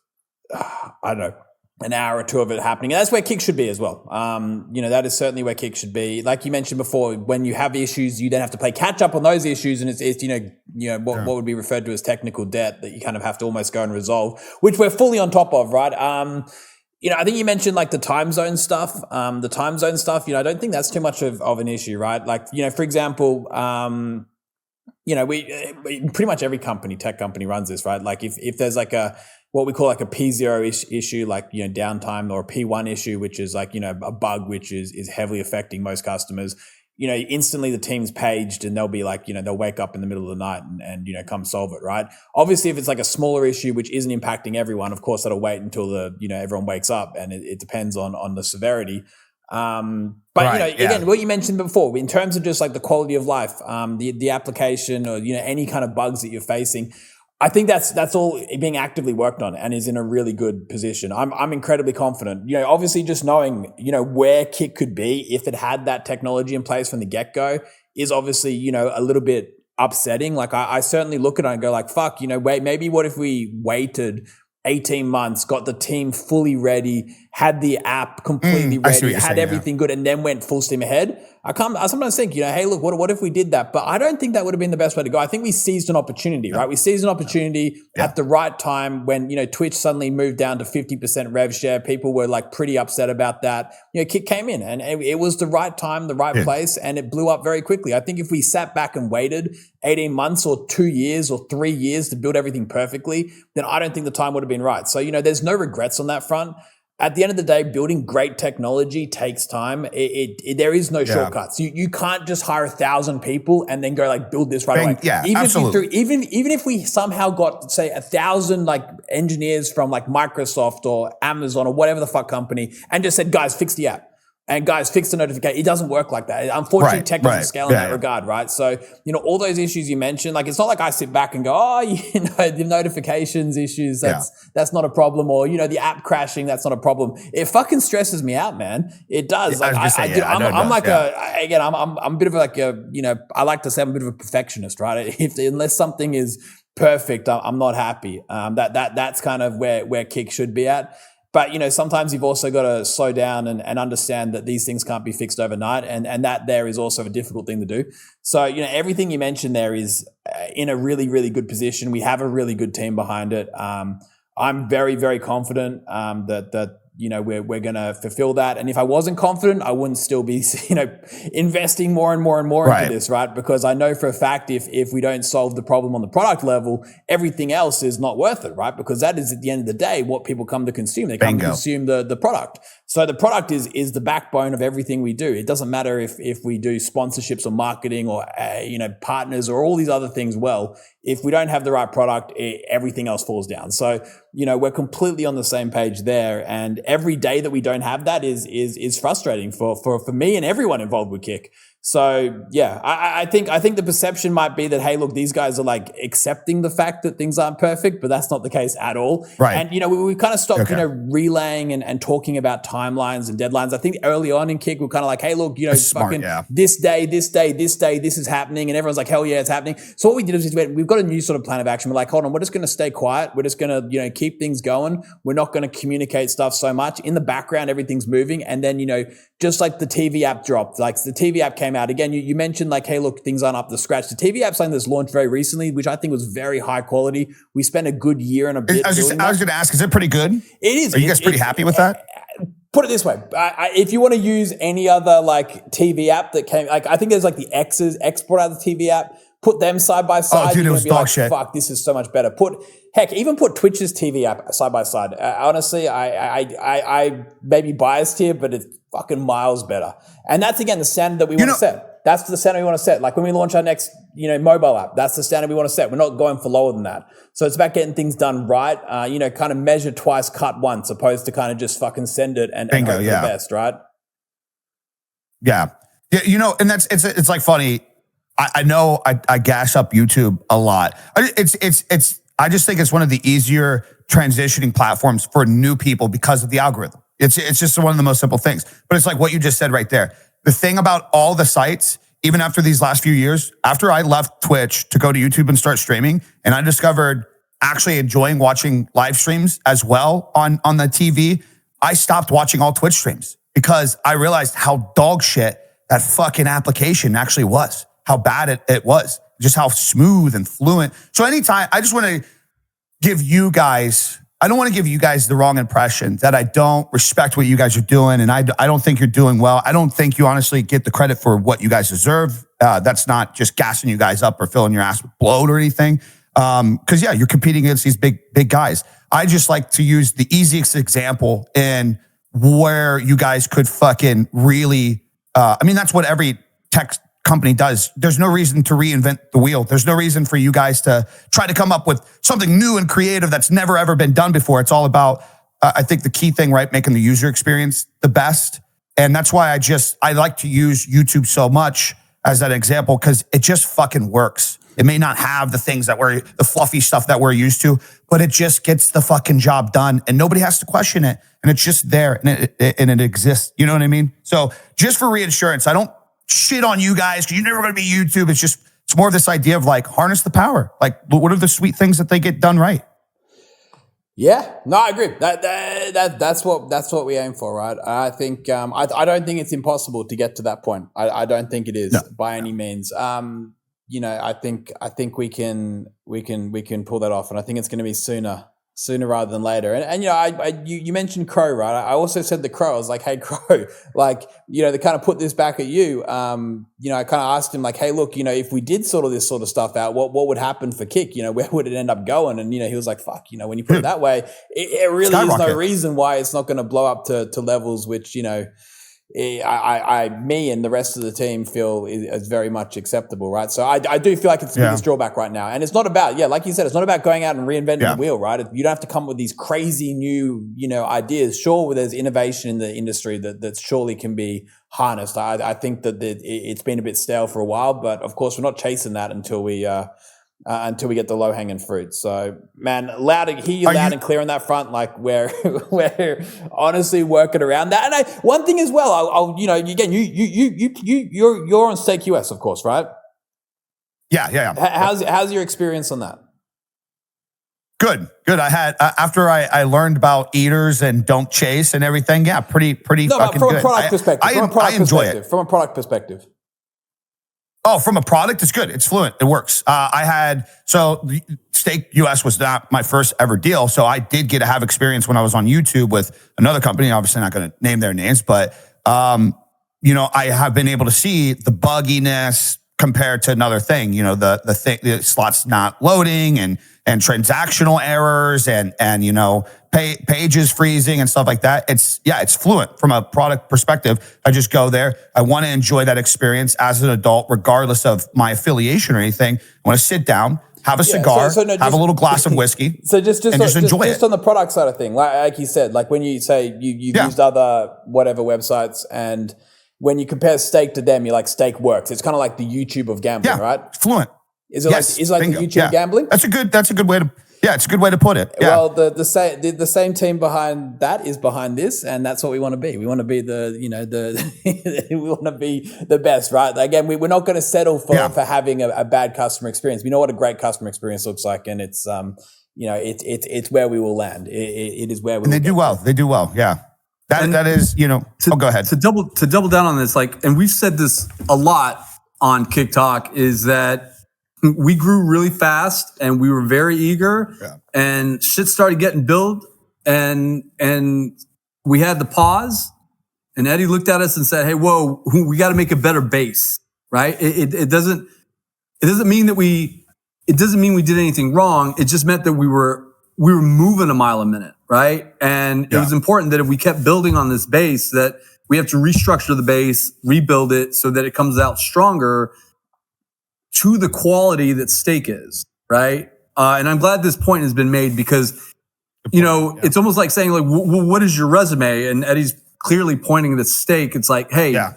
I don't know, an hour or two of it happening. And that's where Kick should be as well. That is certainly where Kick should be. Like you mentioned before, when you have issues, you then have to play catch up on those issues. And it's what would be referred to as technical debt that you kind of have to almost go and resolve, which we're fully on top of, right? I think you mentioned like the time zone stuff. I don't think that's too much of an issue, right? Like, for example, we pretty much every tech company runs this, right? Like if there's like what we call like a P0 issue, like, downtime, or a P1 issue, which is like, a bug, which is heavily affecting most customers, instantly the team's paged and they'll be like, they'll wake up in the middle of the night and come solve it, right? Obviously, if it's like a smaller issue, which isn't impacting everyone, of course, that'll wait until everyone wakes up, and it depends on the severity. Again, what you mentioned before, in terms of just like the quality of life, the application, or, any kind of bugs that you're facing, I think that's all being actively worked on and is in a really good position. I'm incredibly confident. Obviously just knowing, where Kick could be if it had that technology in place from the get-go is obviously, a little bit upsetting. Like I certainly look at it and go like, fuck, maybe what if we waited 18 months, got the team fully ready, had the app completely ready, had everything good, and then went full steam ahead. I sometimes think, hey, look, what if we did that? But I don't think that would have been the best way to go. I think we seized an opportunity, right? We seized an opportunity at the right time when, Twitch suddenly moved down to 50% rev share. People were like pretty upset about that. Kick came in and it was the right time, the right place, and it blew up very quickly. I think if we sat back and waited 18 months or 2 years or 3 years to build everything perfectly, then I don't think the time would have been right. So, there's no regrets on that front. At the end of the day, building great technology takes time. There is no shortcuts. You can't just hire 1,000 people and then go like build this right away. Yeah, even absolutely. Even if we somehow got, say, 1,000 like engineers from like Microsoft or Amazon or whatever the fuck company and just said, guys, fix the app. And guys, fix the notification. It doesn't work like that. Unfortunately, tech doesn't scale in that regard, right? So, all those issues you mentioned, like, it's not like I sit back and go, the notifications issues, that's not a problem. Or, the app crashing, that's not a problem. It fucking stresses me out, man. It does. Like, I'm a bit of like a, I like to say I'm a bit of a perfectionist, right? Unless something is perfect, I'm not happy. That's kind of where Kick should be at. But, sometimes you've also got to slow down and understand that these things can't be fixed overnight. And that there is also a difficult thing to do. So, everything you mentioned there is in a really, really good position. We have a really good team behind it. I'm very, very confident that we're going to fulfill that. And if I wasn't confident, I wouldn't still be, investing more and more and more into this, right? Because I know for a fact if we don't solve the problem on the product level, everything else is not worth it, right? Because that is at the end of the day what people come to consume. They come to consume the product. So the product is the backbone of everything we do. It doesn't matter if we do sponsorships or marketing or partners or all these other things. Well, if we don't have the right product, everything else falls down. So we're completely on the same page there. And every day that we don't have that is frustrating for me and everyone involved with Kick. So yeah, I think the perception might be that, hey, look, these guys are like accepting the fact that things aren't perfect, but that's not the case at all. Right. And we kind of stopped, relaying and talking about timelines and deadlines. I think early on in Kick, we're kind of like, hey, look, this day, this is happening, and everyone's like, hell yeah, it's happening. So what we did is we've got a new sort of plan of action. We're like, hold on, we're just going to stay quiet. We're just going to keep things going. We're not going to communicate stuff so much. In the background, everything's moving, and then just like the TV app dropped, like the TV app came out again. You mentioned like, hey, look, things aren't up to scratch. The TV app's something that's launched very recently, which I think was very high quality. We spent a good year and a bit. I was going to ask, is it pretty good? It is. Are you guys pretty happy with that? Put it this way: if you want to use any other like TV app that came, like I think there's like the X's export out of the TV app. Put them side by side. Oh, dude, it was dog shit. Fuck, this is so much better. Even put Twitch's TV app side by side. Honestly, I may be biased here, but it's fucking miles better. And that's again the standard that we want to set. That's the standard we want to set. Like when we launch our next, mobile app, that's the standard we want to set. We're not going for lower than that. So it's about getting things done right. Kind of measure twice, cut once, opposed to kind of just fucking send it and hope for the best, right? Yeah. Yeah. And it's like funny. I know I gash up YouTube a lot. I just think it's one of the easier transitioning platforms for new people because of the algorithm. It's just one of the most simple things. But it's like what you just said right there. The thing about all the sites, even after these last few years, after I left Twitch to go to YouTube and start streaming, and I discovered actually enjoying watching live streams as well on the TV, I stopped watching all Twitch streams because I realized how dog shit that fucking application actually was. How bad it was, just how smooth and fluent. So anytime, I just want to give you guys, I don't want to give you guys the wrong impression that I don't respect what you guys are doing, and I don't think you're doing well. I don't think you honestly get the credit for what you guys deserve. That's not just gassing you guys up or filling your ass with bloat or anything. Because you're competing against these big guys. I just like to use the easiest example in where you guys could fucking really, that's what every tech company does. There's no reason to reinvent the wheel. There's no reason for you guys to try to come up with something new and creative that's never ever been done before. It's all about, I think the key thing, right? Making the user experience the best. And that's why I like to use YouTube so much as that example, because it just fucking works. It may not have the things the fluffy stuff that we're used to, but it just gets the fucking job done and nobody has to question it. And it's just there and it exists. You know what I mean? So just for reassurance, I don't shit on you guys because you're never going to be YouTube. It's more of this idea of like harness the power. Like what are the sweet things that they get done right? Yeah, no, I agree. That's what we aim for, right? I think I don't think it's impossible to get to that point. I don't think it is by any means. I think we can pull that off, and I think it's going to be sooner rather than later. And you mentioned Crow, right? I also said the Crow. I was like, hey, Crow, like, they kind of put this back at you. I kind of asked him like, hey, look, if we did sort of this sort of stuff out, what would happen for Kick? Where would it end up going? And, he was like, fuck, when you put it that way, it really is no reason why it's not going to blow up to levels which, me and the rest of the team feel is very much acceptable, right? So I do feel like it's the biggest drawback right now. And it's not about, like you said, it's not about going out and reinventing the wheel, right? You don't have to come up with these crazy new, ideas. Sure, there's innovation in the industry that surely can be harnessed. I think that it's been a bit stale for a while, but of course we're not chasing that until we get the low hanging fruit. So, man, hear you loud and clear on that front. Like we're honestly working around that. And one thing as well, you're on StakeUS, of course, right? Yeah. How's your experience on that? Good. I had after I learned about eaters and don't chase and everything. Yeah, pretty No, fucking from good. a product perspective. I enjoy it. From a product perspective. Oh, from a product, it's good. It's fluent. It works. Steak US was not my first ever deal. So I did get to have experience when I was on YouTube with another company. Obviously not going to name their names, but, I have been able to see the bugginess compared to another thing, the slots not loading and transactional errors and pages freezing and stuff like that. It's fluent from a product perspective. I just go there. I want to enjoy that experience as an adult, regardless of my affiliation or anything. I want to sit down, have a cigar, have a little glass of whiskey. So just enjoy it. Just on the product side of thing, like you said, like when you say you've used other whatever websites, and when you compare Steak to them, you're like, Steak works. It's kind of like the YouTube of gambling, right? Fluent. Is it like the YouTube of gambling? That's a good way to. Yeah, it's a good way to put it. Yeah. Well, the same team behind that is behind this, and that's what we want to be. We want to be we want to be the best, right? Again, we're not going to settle for having a bad customer experience. We know what a great customer experience looks like, and it's it's where we will land. It is where we. And they do well. They do well. Yeah. That is, go ahead. To double down on this, and we've said this a lot on Kick Talk, is that we grew really fast and we were very eager, and shit started getting built, and we had the pause, and Eddie looked at us and said, "Hey, whoa, we got to make a better base," right? It doesn't mean we did anything wrong. It just meant that we were moving a mile a minute, right? And it was important that if we kept building on this base, that we have to restructure the base, rebuild it so that it comes out stronger to the quality that Steak is, right? And I'm glad this point has been made, because, it's almost like saying, like, what is your resume? And Eddie's clearly pointing to Steak. It's like, hey, and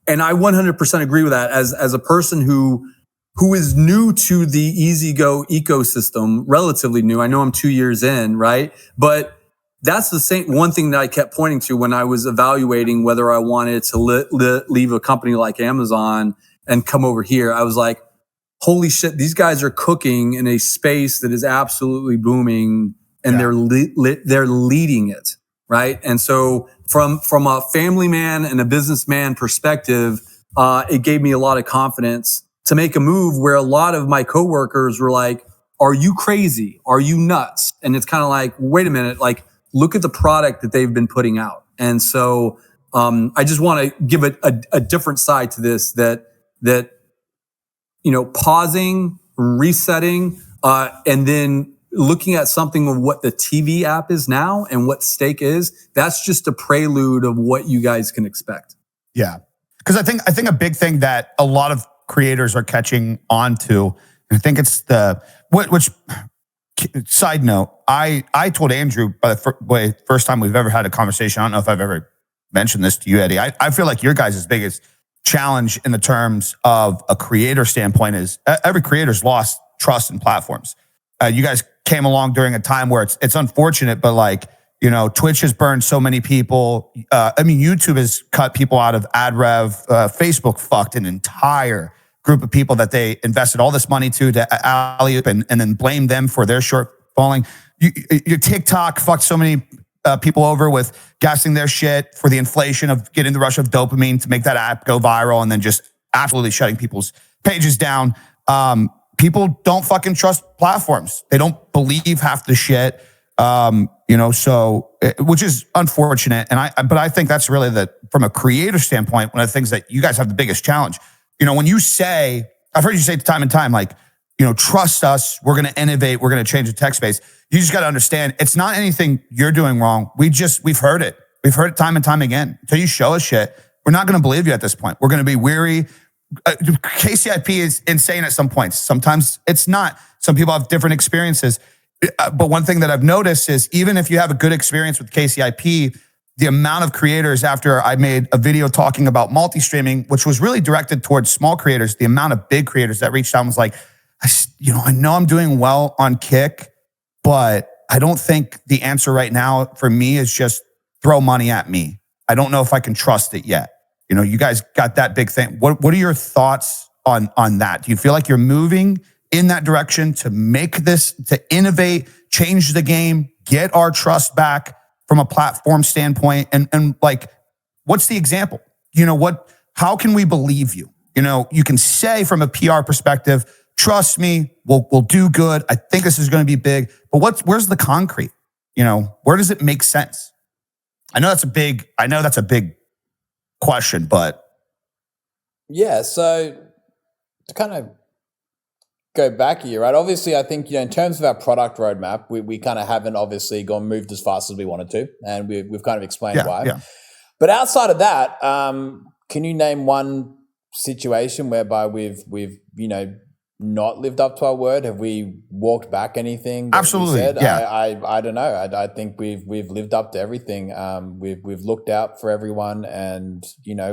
I 100% agree with that as a person who is new to the EasyGo ecosystem, relatively new. I know I'm 2 years in, right? But that's the same one thing that I kept pointing to when I was evaluating whether I wanted to leave a company like Amazon and come over here. I was like, holy shit, these guys are cooking in a space that is absolutely booming, and they're leading it, right? And so from a family man and a businessman perspective, it gave me a lot of confidence to make a move where a lot of my coworkers were like, are you crazy? Are you nuts? And it's kind of like, wait a minute, like, look at the product that they've been putting out. And so I just want to give it a different side to this, that pausing, resetting, and then looking at something of what the TV app is now and what Steak is, that's just a prelude of what you guys can expect. Yeah. Because I think a big thing that a lot of creators are catching on to, and I think it's which side note, I told Andrew by the first time we've ever had a conversation, I don't know if I've ever mentioned this to you, Eddie. I feel like your guys' biggest challenge in the terms of a creator standpoint is every creator's lost trust in platforms. You guys came along during a time where it's unfortunate, but Twitch has burned so many people. YouTube has cut people out of ad rev. Facebook fucked an entire group of people that they invested all this money to alley-oop and then blame them for their shortfalling. Your TikTok fucked so many people over with gassing their shit for the inflation of getting the rush of dopamine to make that app go viral, and then just absolutely shutting people's pages down. People don't fucking trust platforms. They don't believe half the shit. Which is unfortunate. But I think that's really from a creator standpoint, one of the things that you guys have the biggest challenge. When you say, I've heard you say time and time, trust us, we're going to innovate, we're going to change the tech space. You just got to understand, it's not anything you're doing wrong. We've heard it. We've heard it time and time again. Until you show us shit, we're not going to believe you at this point. We're going to be weary. KCIP is insane at some points. Sometimes it's not. Some people have different experiences. But one thing that I've noticed is, even if you have a good experience with KCIP, the amount of creators, after I made a video talking about multi-streaming, which was really directed towards small creators, the amount of big creators that reached out and was like, I know I'm doing well on Kick, but I don't think the answer right now for me is just throw money at me. I don't know if I can trust it yet. You guys got that big thing. What are your thoughts on that? Do you feel like you're moving in that direction to make this, to innovate, change the game, get our trust back from a platform standpoint? And like, what's the example? How can we believe you? You can say from a PR perspective, trust me, we'll do good. I think this is going to be big. But where's the concrete? Where does it make sense? I know that's a big question, but yeah. So to kind of go back here, right? Obviously, I think in terms of our product roadmap, we kind of haven't obviously moved as fast as we wanted to, and we've kind of explained why. Yeah. But outside of that, can you name one situation whereby we've not lived up to our word? Have we walked back anything? Absolutely. Yeah. I don't know. I think we've lived up to everything. We've looked out for everyone, and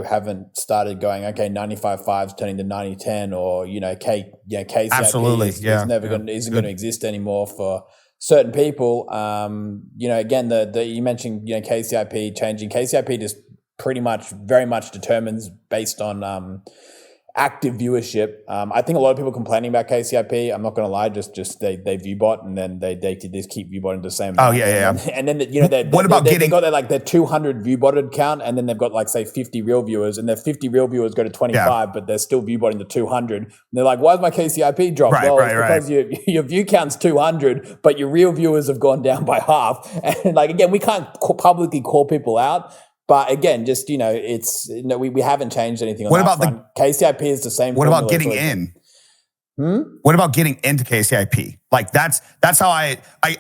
haven't started going, okay, 95.5's turning to 90.10, or KCIP absolutely. isn't going to exist anymore for certain people. Again, you mentioned KCIP changing. KCIP just very much determines based on active viewership. I think a lot of people complaining about KCIP. I'm not going to lie, just they viewbot, and then they just keep viewbotting the same. Oh yeah. And then they got their 200 viewbotted count, and then they've got like say 50 real viewers, and their 50 real viewers go to 25, but they're still viewbotting the 200. And they're like, why is my KCIP drop? Because your view count's 200, but your real viewers have gone down by half. And like again, we can't publicly call people out. But again, just, we haven't changed anything on that front. KCIP is the same. What about getting in? What about getting into KCIP? Like that's how I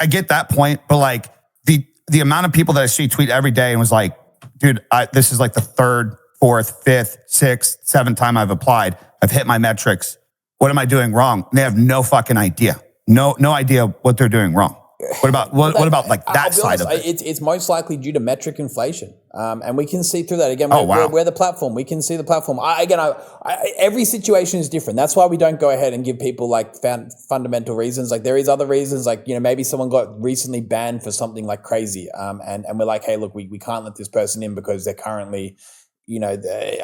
get that point. But like the amount of people that I see tweet every day and was like, dude, this is like the 3rd, 4th, 5th, 6th, 7th time I've applied. I've hit my metrics. What am I doing wrong? And they have no fucking idea. No idea what they're doing wrong. What about like that side of it? It's most likely due to metric inflation, and we can see through that. Again, we're the platform. We can see the platform. Every situation is different. That's why we don't go ahead and give people like fundamental reasons. Like there is other reasons, like maybe someone got recently banned for something like crazy, and we're like, hey, look, we can't let this person in because they're currently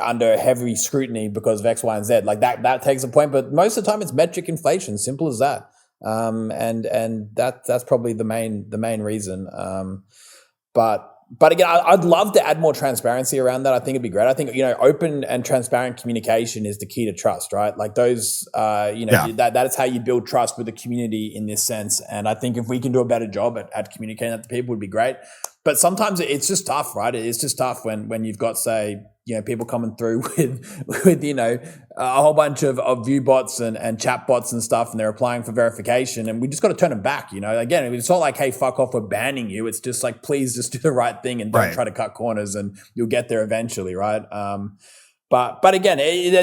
under heavy scrutiny because of X, Y, and Z. Like that takes a point, but most of the time it's metric inflation. Simple as that. And that's probably the main reason. But again, I'd love to add more transparency around that. I think it'd be great. I think, open and transparent communication is the key to trust, right? Like those, that is how you build trust with the community in this sense. And I think if we can do a better job at communicating that to people would be great. But sometimes it's just tough, right? It's just tough when you've got, say, people coming through with a whole bunch of view bots and chat bots and stuff, and they're applying for verification, and we just got to turn them back. Again, it's not like, hey, fuck off, we're banning you. It's just like, please just do the right thing and don't try to cut corners, and you'll get there eventually, right? But again,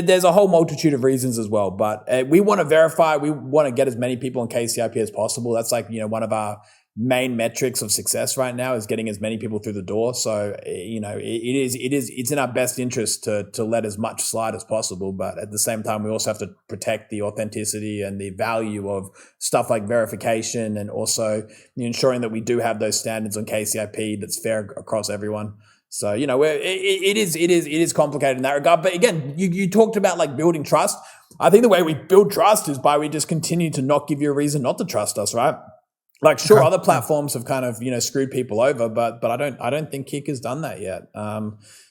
there's a whole multitude of reasons as well. But we want to verify. We want to get as many people in KCIP as possible. That's like one of our main metrics of success right now is getting as many people through the door. So, it's in our best interest to let as much slide as possible. But at the same time, we also have to protect the authenticity and the value of stuff like verification, and also ensuring that we do have those standards on KCIP that's fair across everyone. So, it is complicated in that regard. But again, you talked about like building trust. I think the way we build trust is by we just continue to not give you a reason not to trust us, right? Like, sure, other platforms have kind of, screwed people over, but I don't think Kick has done that yet.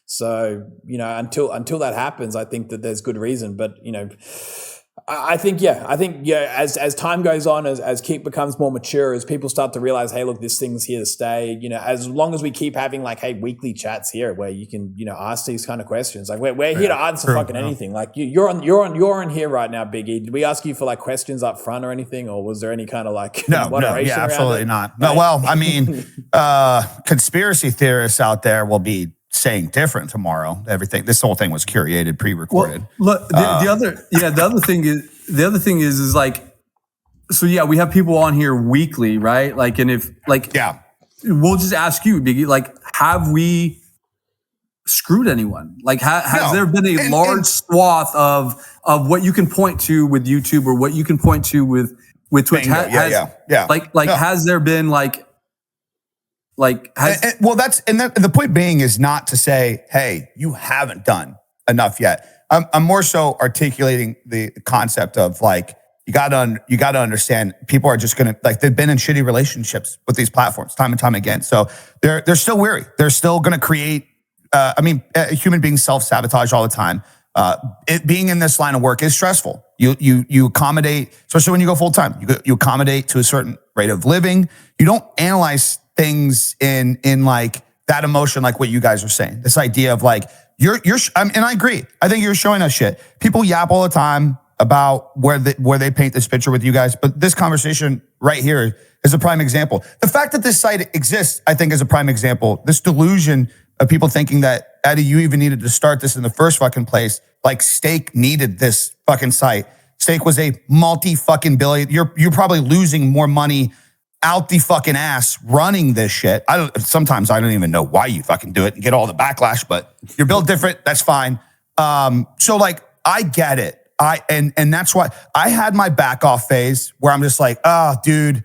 So, until that happens, I think that there's good reason. But, I think as time goes on, as Kick becomes more mature, as people start to realize, hey, look, this thing's here to stay, as long as we keep having like, hey, weekly chats here where you can, ask these kind of questions. Like we're here to answer fucking anything. Like you're on here right now, Big E. Did we ask you for like questions up front or anything, or was there any kind of like moderation around absolutely it? not. No, well, I mean, conspiracy theorists out there will be saying different tomorrow. This whole thing was curated, pre-recorded. Well, look, the other thing is like, so yeah, we have people on here weekly, right? Like, and if like, we'll just ask you, Biggie, like, have we screwed anyone? Like, has there been a large swath of what you can point to with YouTube, or what you can point to with Twitch? Has there been the point being is not to say, hey, you haven't done enough yet. I'm more so articulating the concept of like, you got to understand people are just going to, like, they've been in shitty relationships with these platforms time and time again. So they're still weary. They're still going to create, human beings self-sabotage all the time. It being in this line of work is stressful. You accommodate, especially when you go full time, you accommodate to a certain rate of living. You don't analyze things in like that emotion, like what you guys are saying. This idea of like, and I agree. I think you're showing us shit. People yap all the time about where they paint this picture with you guys. But this conversation right here is a prime example. The fact that this site exists, I think, is a prime example. This delusion of people thinking that, Eddie, you even needed to start this in the first fucking place. Like Stake needed this fucking site. Stake was a multi-fucking billion. You're probably losing more money out the fucking ass running this shit. Sometimes I don't even know why you fucking do it and get all the backlash, but you're built different. That's fine. So like, I get it. And that's why I had my back off phase where I'm just like, dude,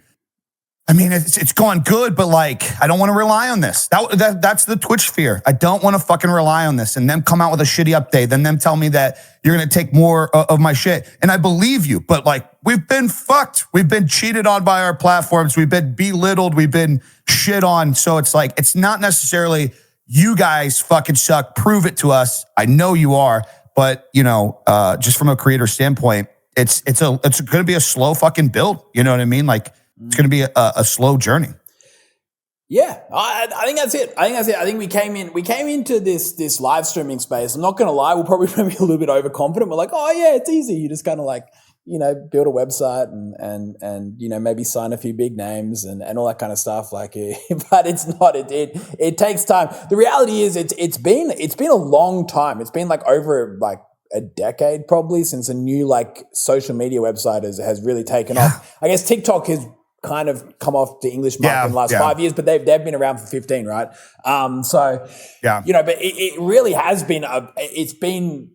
I mean, it's going good, but like, I don't want to rely on this. That's the Twitch fear. I don't want to fucking rely on this and them come out with a shitty update, then them tell me that you're going to take more of my shit. And I believe you, but like, we've been fucked. We've been cheated on by our platforms. We've been belittled. We've been shit on. So it's like, it's not necessarily you guys fucking suck. Prove it to us. I know you are, but just from a creator standpoint, it's going to be a slow fucking build. You know what I mean? Like, it's going to be a slow journey. Yeah, I think that's it. I think we came into this live streaming space. I'm not going to lie, we'll probably be a little bit overconfident. We're like, oh yeah, it's easy. You just kind of like, build a website and maybe sign a few big names and all that kind of stuff. Like, but it's not. It takes time. The reality is, it's been a long time. It's been like over like a decade probably since a new like social media website has really taken off. I guess TikTok has kind of come off the English market in the last 5 years, but they've been around for 15, right? But it really has been it's been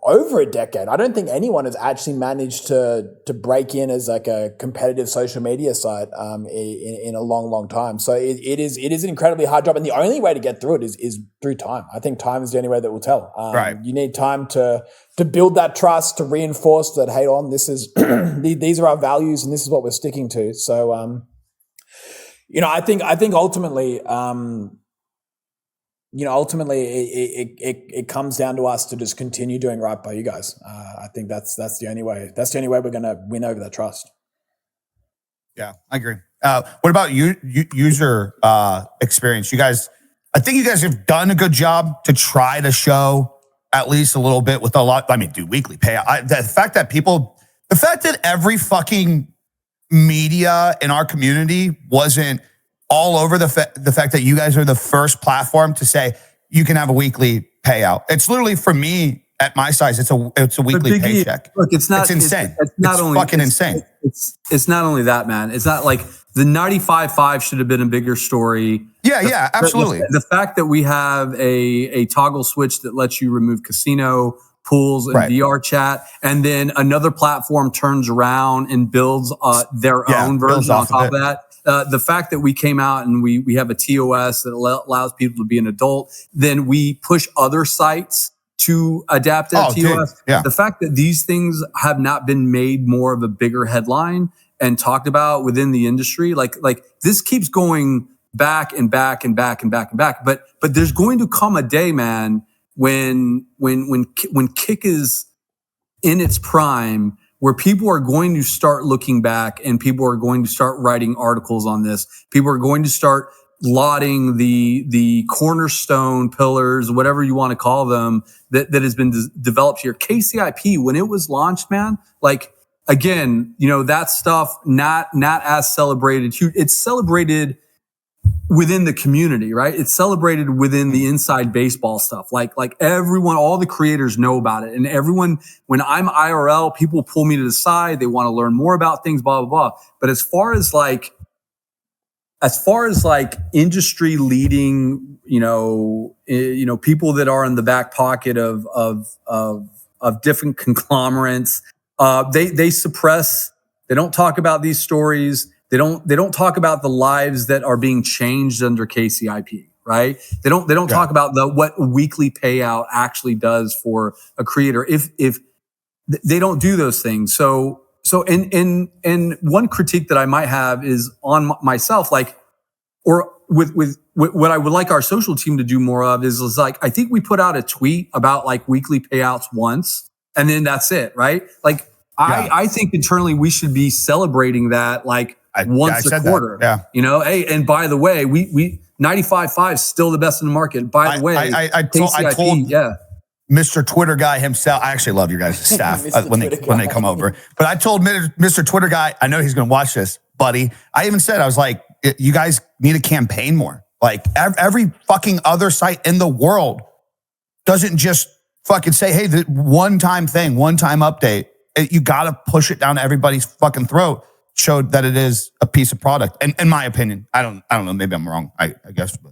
over a decade. I don't think anyone has actually managed to break in as like a competitive social media site in a long time. So it is an incredibly hard job, and the only way to get through it is through time. I think time is the only way that will tell. Right. You need time to build that trust, to reinforce that, hey, this is these are our values and this is what we're sticking to. So I think ultimately it comes down to us to just continue doing right by you guys. I think that's the only way. That's the only way we're going to win over that trust. Yeah, I agree. What about user experience? I think you guys have done a good job to try to show at least a little bit with a lot. I mean, do weekly payout. The fact that every fucking media in our community wasn't all over the fact that you guys are the first platform to say you can have a weekly payout. It's literally, for me at my size, it's a weekly paycheck. Look, it's not. It's insane. It's not only fucking insane. It's not only that, man. It's not like the 95.5 should have been a bigger story. Yeah, absolutely. The fact that we have a toggle switch that lets you remove casino, pools, and VR chat, and then another platform turns around and builds their own version on top of that. The fact that we came out and we have a TOS that allows people to be an adult, then we push other sites to adapt that TOS. Dude, yeah. The fact that these things have not been made more of a bigger headline and talked about within the industry, like this keeps going back and back and back and back and back. But there's going to come a day, man, when Kick is in its prime, where people are going to start looking back and people are going to start writing articles on this. People are going to start lauding the cornerstone pillars, whatever you want to call them, that has been developed here. KCIP, when it was launched, man, like, again, that stuff not as celebrated. It's celebrated within the community, right? It's celebrated within the inside baseball stuff. Like everyone, all the creators know about it. And everyone, when I'm IRL, people pull me to the side. They want to learn more about things, blah, blah, blah. But as far as industry leading, people that are in the back pocket of different conglomerates, they suppress, they don't talk about these stories. They don't talk about the lives that are being changed under KCIP, right? They don't talk about what weekly payout actually does for a creator. If they don't do those things. So and one critique that I might have is on myself, like, or with what I would like our social team to do more of is like, I think we put out a tweet about like weekly payouts once, and then that's it, right? Like, I think internally we should be celebrating that like once a quarter. Yeah. You know, hey, and by the way, we 95.5 is still the best in the market. By the way, I told Mr. Twitter guy himself. I actually love your guys' staff when they come over. But I told Mr. Twitter guy, I know he's going to watch this, buddy. I even said, I was like, you guys need to campaign more. Like every fucking other site in the world doesn't just fucking say, hey, the one-time thing, one-time update. You got to push it down everybody's fucking throat. Showed that it is a piece of product. And in my opinion, I don't know. Maybe I'm wrong. I guess, but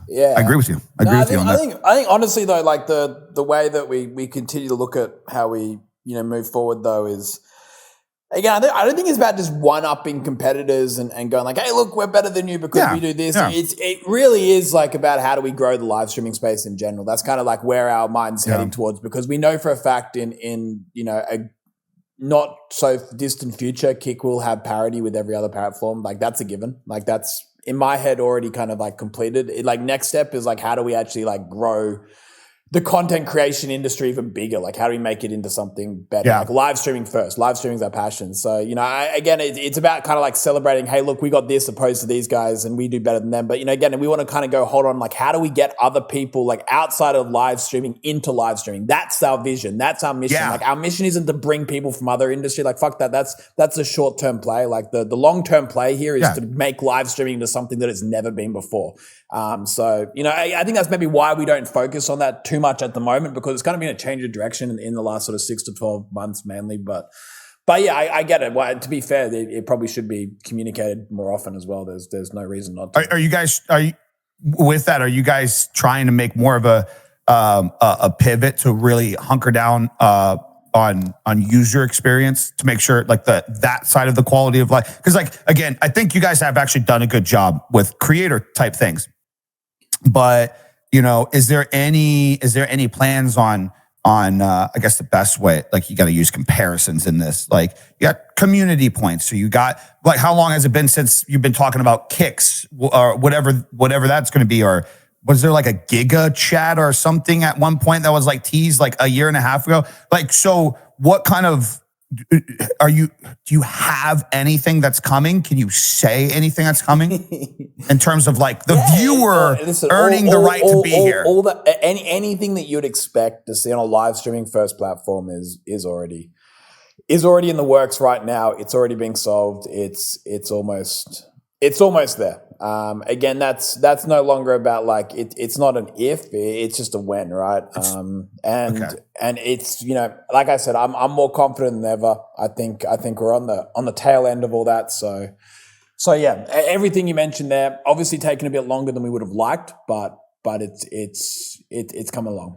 yeah, I agree with you. I agree with you on that. I think honestly though, like the way that we continue to look at how we move forward though is, again, I don't think it's about just one-upping competitors and going like, hey, look, we're better than you because we do this. Yeah. It really is like about how do we grow the live streaming space in general. That's kind of like where our mind's heading towards, because we know for a fact in a not so distant future, Kick will have parity with every other platform. Like that's a given. Like that's in my head already kind of like completed. Like next step is like, how do we actually like grow the content creation industry even bigger? Like how do we make it into something better? Like live streaming first. Live streaming is our passion. So, again, it's about kind of like celebrating, hey, look, we got this opposed to these guys and we do better than them. But, again, we want to kind of go, hold on, like how do we get other people like outside of live streaming into live streaming? That's our vision. That's our mission. Yeah. Like our mission isn't to bring people from other industry. Like fuck that. That's a short-term play. Like the long-term play here is to make live streaming into something that it's never been before. So, I think that's maybe why we don't focus on that too much at the moment, because it's kind of been a change of direction in the last sort of 6 to 12 months mainly. But yeah, I get it. Well, to be fair, it probably should be communicated more often as well. There's no reason not to. Are you guys trying to make more of a pivot to really hunker down on user experience to make sure like that side of the quality of life? Because like, again, I think you guys have actually done a good job with creator type things. But, is there any plans on I guess the best way, like you got to use comparisons in this, like you got community points. So you got like, how long has it been since you've been talking about kicks or whatever that's going to be? Or was there like a Giga chat or something at one point that was like teased like a year and a half ago? Like, so what kind of, do you have anything that's coming? Can you say anything that's coming in terms of like the viewer earning the right to be here? Anything that you would expect to see on a live streaming first platform is already in the works right now. It's already being solved. It's almost there. Again, that's no longer about like it's not an if, it's just a when, right? And it's like I said, I'm more confident than ever. I think we're on the tail end of all that. So yeah, everything you mentioned there, obviously taking a bit longer than we would have liked, but it's come along.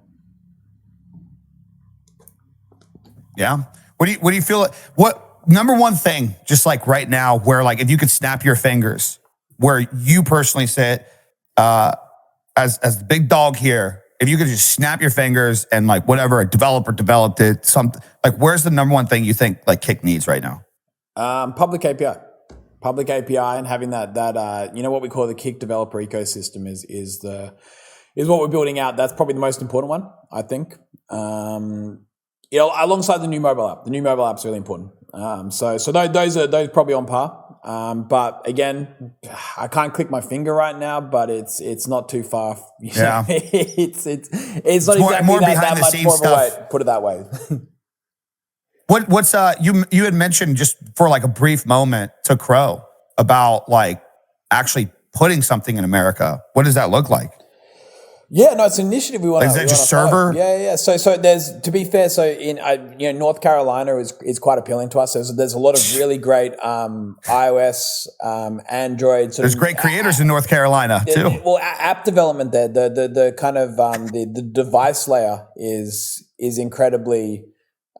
Yeah. What do you feel? What number one thing, just like right now, where like if you could snap your fingers, where you personally sit as the big dog here, if you could just snap your fingers and like whatever a developer developed it, something like, where's the number one thing you think like Kick needs right now? Public API, and having that what we call the Kick developer ecosystem is what we're building out. That's probably the most important one, I think. Alongside the new mobile app. The new mobile app's really important. So those are probably on par. But again, I can't click my finger right now, but it's not too far. Yeah. It's not exactly more that much more of a wait, put it that way. What's you had mentioned just for like a brief moment to Crow about like actually putting something in America. What does that look like? Yeah, no, it's an initiative we want to. Is that just server? Yeah. So there's, to be fair, so in North Carolina is quite appealing to us. So there's a lot of really great iOS, Android. There's great creators in North Carolina too. Well, app development there, the kind of the device layer is incredibly,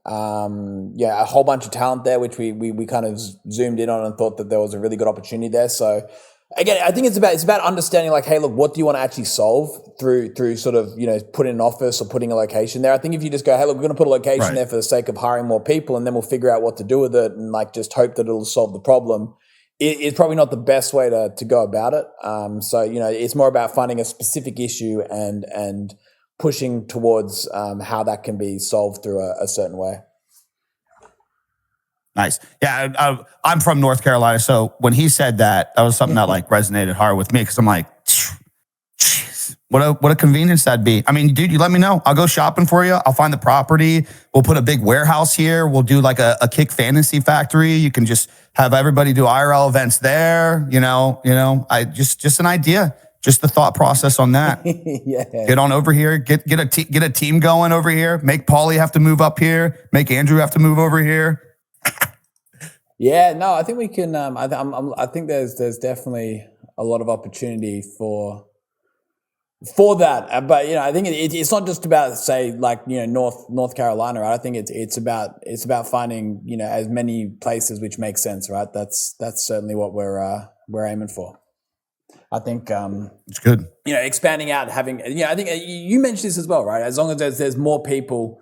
a whole bunch of talent there, which we kind of zoomed in on and thought that there was a really good opportunity there. So again, I think it's about understanding like, hey, look, what do you want to actually solve through sort of, putting an office or putting a location there. I think if you just go, hey, look, we're going to put a location there for the sake of hiring more people, and then we'll figure out what to do with it, and like just hope that it'll solve the problem, it's probably not the best way to go about it. So it's more about finding a specific issue and pushing towards how that can be solved through a certain way. Nice. Yeah, I'm from North Carolina, so when he said that was something that like resonated hard with me, because I'm like, jeez, what a convenience that'd be. I mean, dude, you let me know. I'll go shopping for you. I'll find the property. We'll put a big warehouse here. We'll do like a Kick Fantasy Factory. You can just have everybody do IRL events there. I just an idea. Just the thought process on that. Yeah. Get on over here. Get a team going over here. Make Paulie have to move up here. Make Andrew have to move over here. Yeah, no, I think we can. I think there's definitely a lot of opportunity for that. But I think it's not just about, say, like North Carolina, right? I think it's about finding as many places which make sense, right? That's certainly what we're aiming for. I think it's good. Expanding out, having I think you mentioned this as well, right? As long as there's more people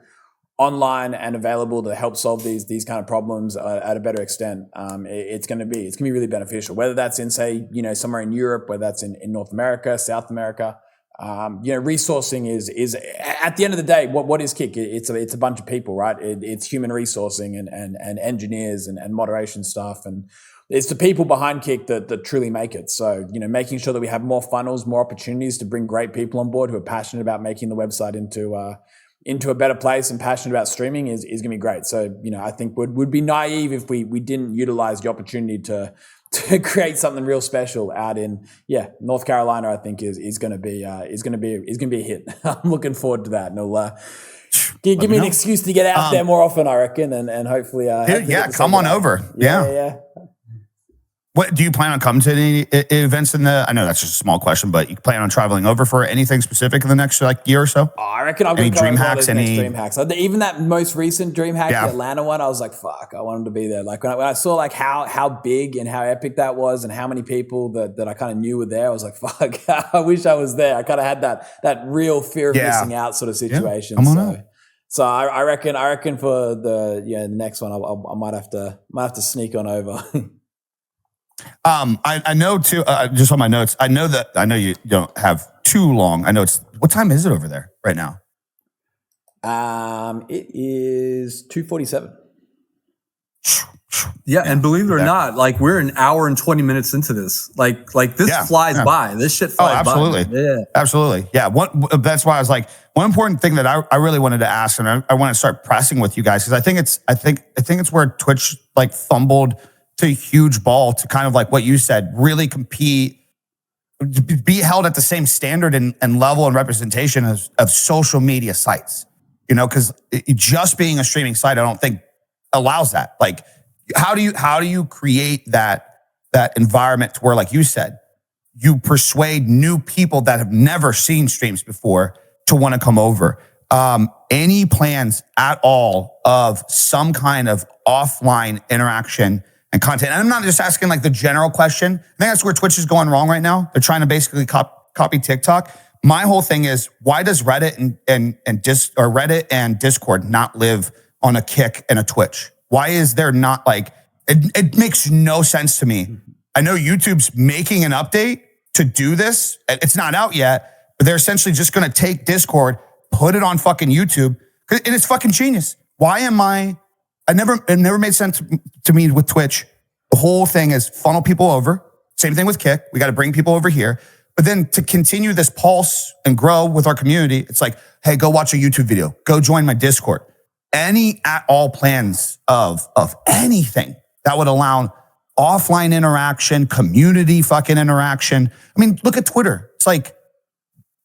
online and available to help solve these kind of problems at a better extent, it's going to be really beneficial. Whether that's in, say, somewhere in Europe, whether that's in North America, South America, resourcing is at the end of the day, what is Kick? It's a bunch of people, right? It's human resourcing and engineers and moderation stuff, and it's the people behind Kick that truly make it. So making sure that we have more funnels, more opportunities to bring great people on board who are passionate about making the website into a better place and passionate about streaming is going to be great. So, I think would be naive if we didn't utilize the opportunity to create something real special out in, North Carolina. I think is going to be a hit. I'm looking forward to that. And it'll give me an excuse to get out there more often, I reckon. And hopefully, come on over. Yeah. What do you plan on coming to any events I know that's just a small question, but you plan on traveling over for anything specific in the next year or so? I reckon I'll go dream hacks. Dream hacks. Even that most recent dream hack, the Atlanta one, I was like, fuck, I wanted to be there. Like when I saw like how big and how epic that was, and how many people that I kind of knew were there, I was like, fuck, I wish I was there. I kind of had that real fear of missing out sort of situation. So I reckon for the next one, I might have to sneak on over. I know too, just on my notes, I know you don't have too long. I know what time is it over there right now? It is 2:47. Yeah. And believe it or not, like we're an hour and 20 minutes into this. Like this flies by. This shit flies absolutely. by. Yeah. Absolutely. Yeah. That's why I was like, one important thing that I really wanted to ask, and I want to start pressing with you guys, because I think it's where Twitch like fumbled to a huge ball to kind of like what you said, really compete, be held at the same standard and level and representation of social media sites, because just being a streaming site, I don't think allows that. Like, how do you create that environment to where, like you said, you persuade new people that have never seen streams before to want to come over? Any plans at all of some kind of offline interaction and content? And I'm not just asking like the general question. I think that's where Twitch is going wrong right now. They're trying to basically copy TikTok. My whole thing is, why does Reddit Reddit and Discord not live on a Kick and a Twitch? Why is there not like, it makes no sense to me. I know YouTube's making an update to do this. It's not out yet, but they're essentially just going to take Discord, put it on fucking YouTube, and it's fucking genius. Why am it never made sense to me with Twitch. The whole thing is funnel people over. Same thing with Kick. We got to bring people over here. But then to continue this pulse and grow with our community, it's like, hey, go watch a YouTube video. Go join my Discord. Any at all plans of anything that would allow offline interaction, community fucking interaction. I mean, look at Twitter. It's like,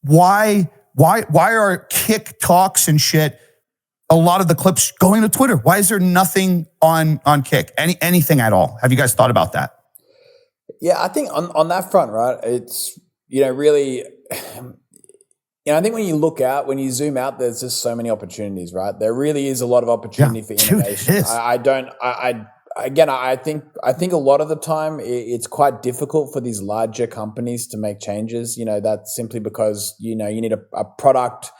why are Kick talks and shit, a lot of the clips going to Twitter? Why is there nothing on Kick? Anything at all? Have you guys thought about that? Yeah, I think on that front, right, it's, really, I think when you zoom out, there's just so many opportunities, right? There really is a lot of opportunity for innovation. Dude, again, I think a lot of the time it's quite difficult for these larger companies to make changes. That's simply because you need a product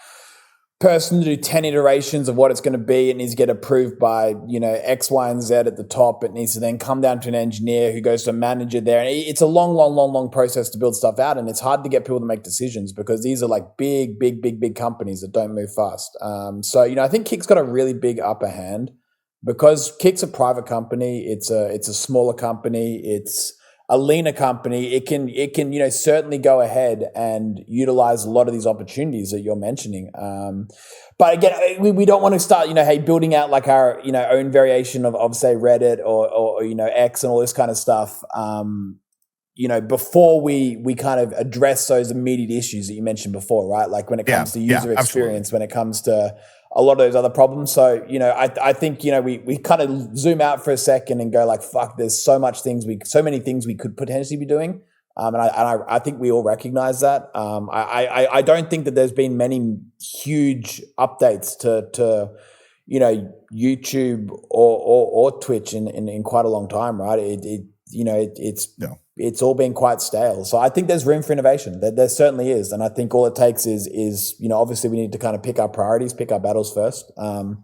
person to do 10 iterations of what it's going to be. It needs to get approved by, X, Y, and Z at the top. It needs to then come down to an engineer who goes to a manager there. And it's a long process to build stuff out. And it's hard to get people to make decisions because these are like big companies that don't move fast. So, I think Kick's got a really big upper hand because Kick's a private company. It's a smaller company. It's a leaner company. It can certainly go ahead and utilize a lot of these opportunities that you're mentioning. But again, we don't want to start, building out like our, own variation of say Reddit or X and all this kind of stuff. Before we kind of address those immediate issues that you mentioned before, right? Like when it comes to user experience, when it comes to a lot of those other problems. So, I think, we kind of zoom out for a second and go like, fuck, there's so many things we could potentially be doing. And I think we all recognize that. I don't think that there's been many huge updates to YouTube or Twitch in quite a long time, right? It's all been quite stale. So I think there's room for innovation. There certainly is. And I think all it takes is obviously we need to kind of pick our priorities, pick our battles first. But,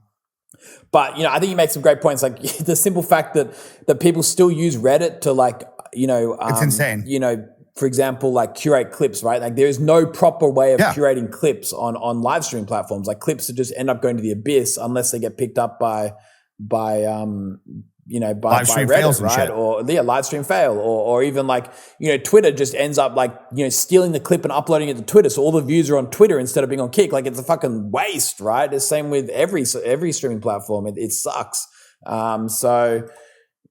I think you make some great points. Like the simple fact that people still use Reddit to like, it's insane. For example, like curate clips, right? Like there is no proper way of curating clips on live stream platforms. Like clips that just end up going to the abyss unless they get picked up by live stream Reddit, fails, right? Or live stream fail, or even like Twitter just ends up like stealing the clip and uploading it to Twitter, so all the views are on Twitter instead of being on Kick. Like it's a fucking waste, right? The same with every streaming platform. It sucks. So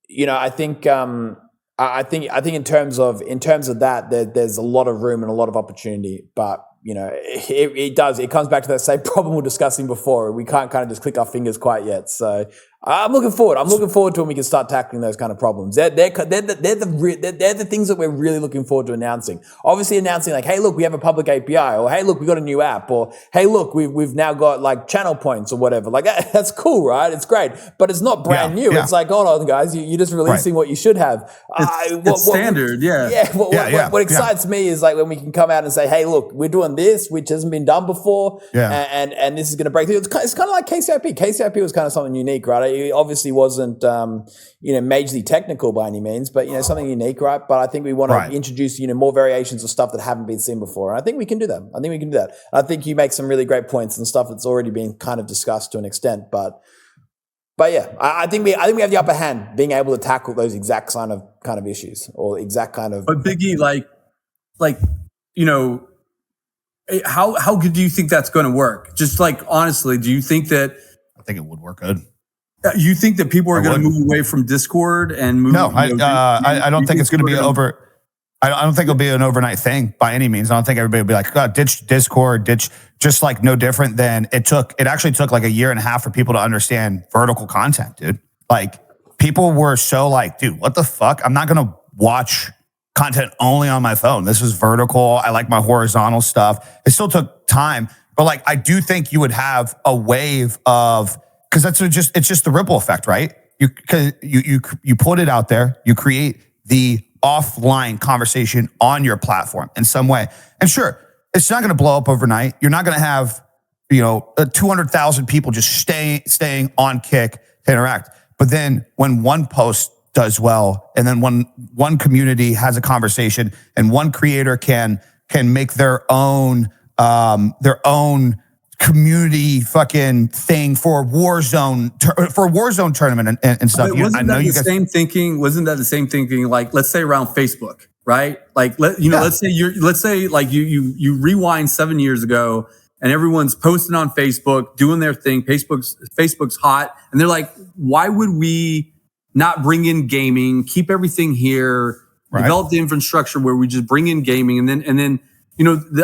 I think in terms of that, there's a lot of room and a lot of opportunity, but. It comes back to that same problem we were discussing before. We can't kind of just click our fingers quite yet. So I'm looking forward to when we can start tackling those kind of problems. They're the things that we're really looking forward to announcing. Obviously announcing like, hey, look, we have a public API, or hey, look, we got a new app, or hey, look, we've now got like channel points or whatever. Like that's cool, right? It's great, but it's not brand new. Yeah. It's like, hold on, guys, you're just releasing what you should have. It's standard, What excites me is like when we can come out and say, hey, look, we're doing this, which hasn't been done before, and this is going to break through. It's kind of like KCIP. KCIP was kind of something unique, right? It obviously wasn't, majorly technical by any means, but something unique, right? But I think we want to introduce, more variations of stuff that haven't been seen before, and I think we can do that. I think you make some really great points and stuff that's already been kind of discussed to an extent, but yeah, I think we have the upper hand, being able to tackle those exact kind of issues or exact kind of. But Biggie, how good do you think that's going to work? Just like honestly, do you think that? I think it would work good. You think that people are going to move away from Discord and move? No, I don't think it's going to be over. I don't think it'll be an overnight thing by any means. I don't think everybody will be like, ditch Discord, just like no different than it actually took like a year and a half for people to understand vertical content, dude. Like people were so like, dude, what the fuck? I'm not going to watch content only on my phone. This is vertical. I like my horizontal stuff. It still took time, but like, I do think you would have a wave of, cause it's just the ripple effect, right? You put it out there, you create the offline conversation on your platform in some way. And sure, it's not going to blow up overnight. You're not going to have, 200,000 people just staying on Kick to interact. But then when one post does well, and then one community has a conversation, and one creator can make their own community fucking thing for Warzone tournament and stuff. Wasn't that the same thinking? Like, let's say around Facebook, right? Like, let's say like you rewind 7 years ago, and everyone's posting on Facebook, doing their thing. Facebook's hot, and they're like, why would we not bring in gaming, keep everything here, develop the infrastructure where we just bring in gaming, and then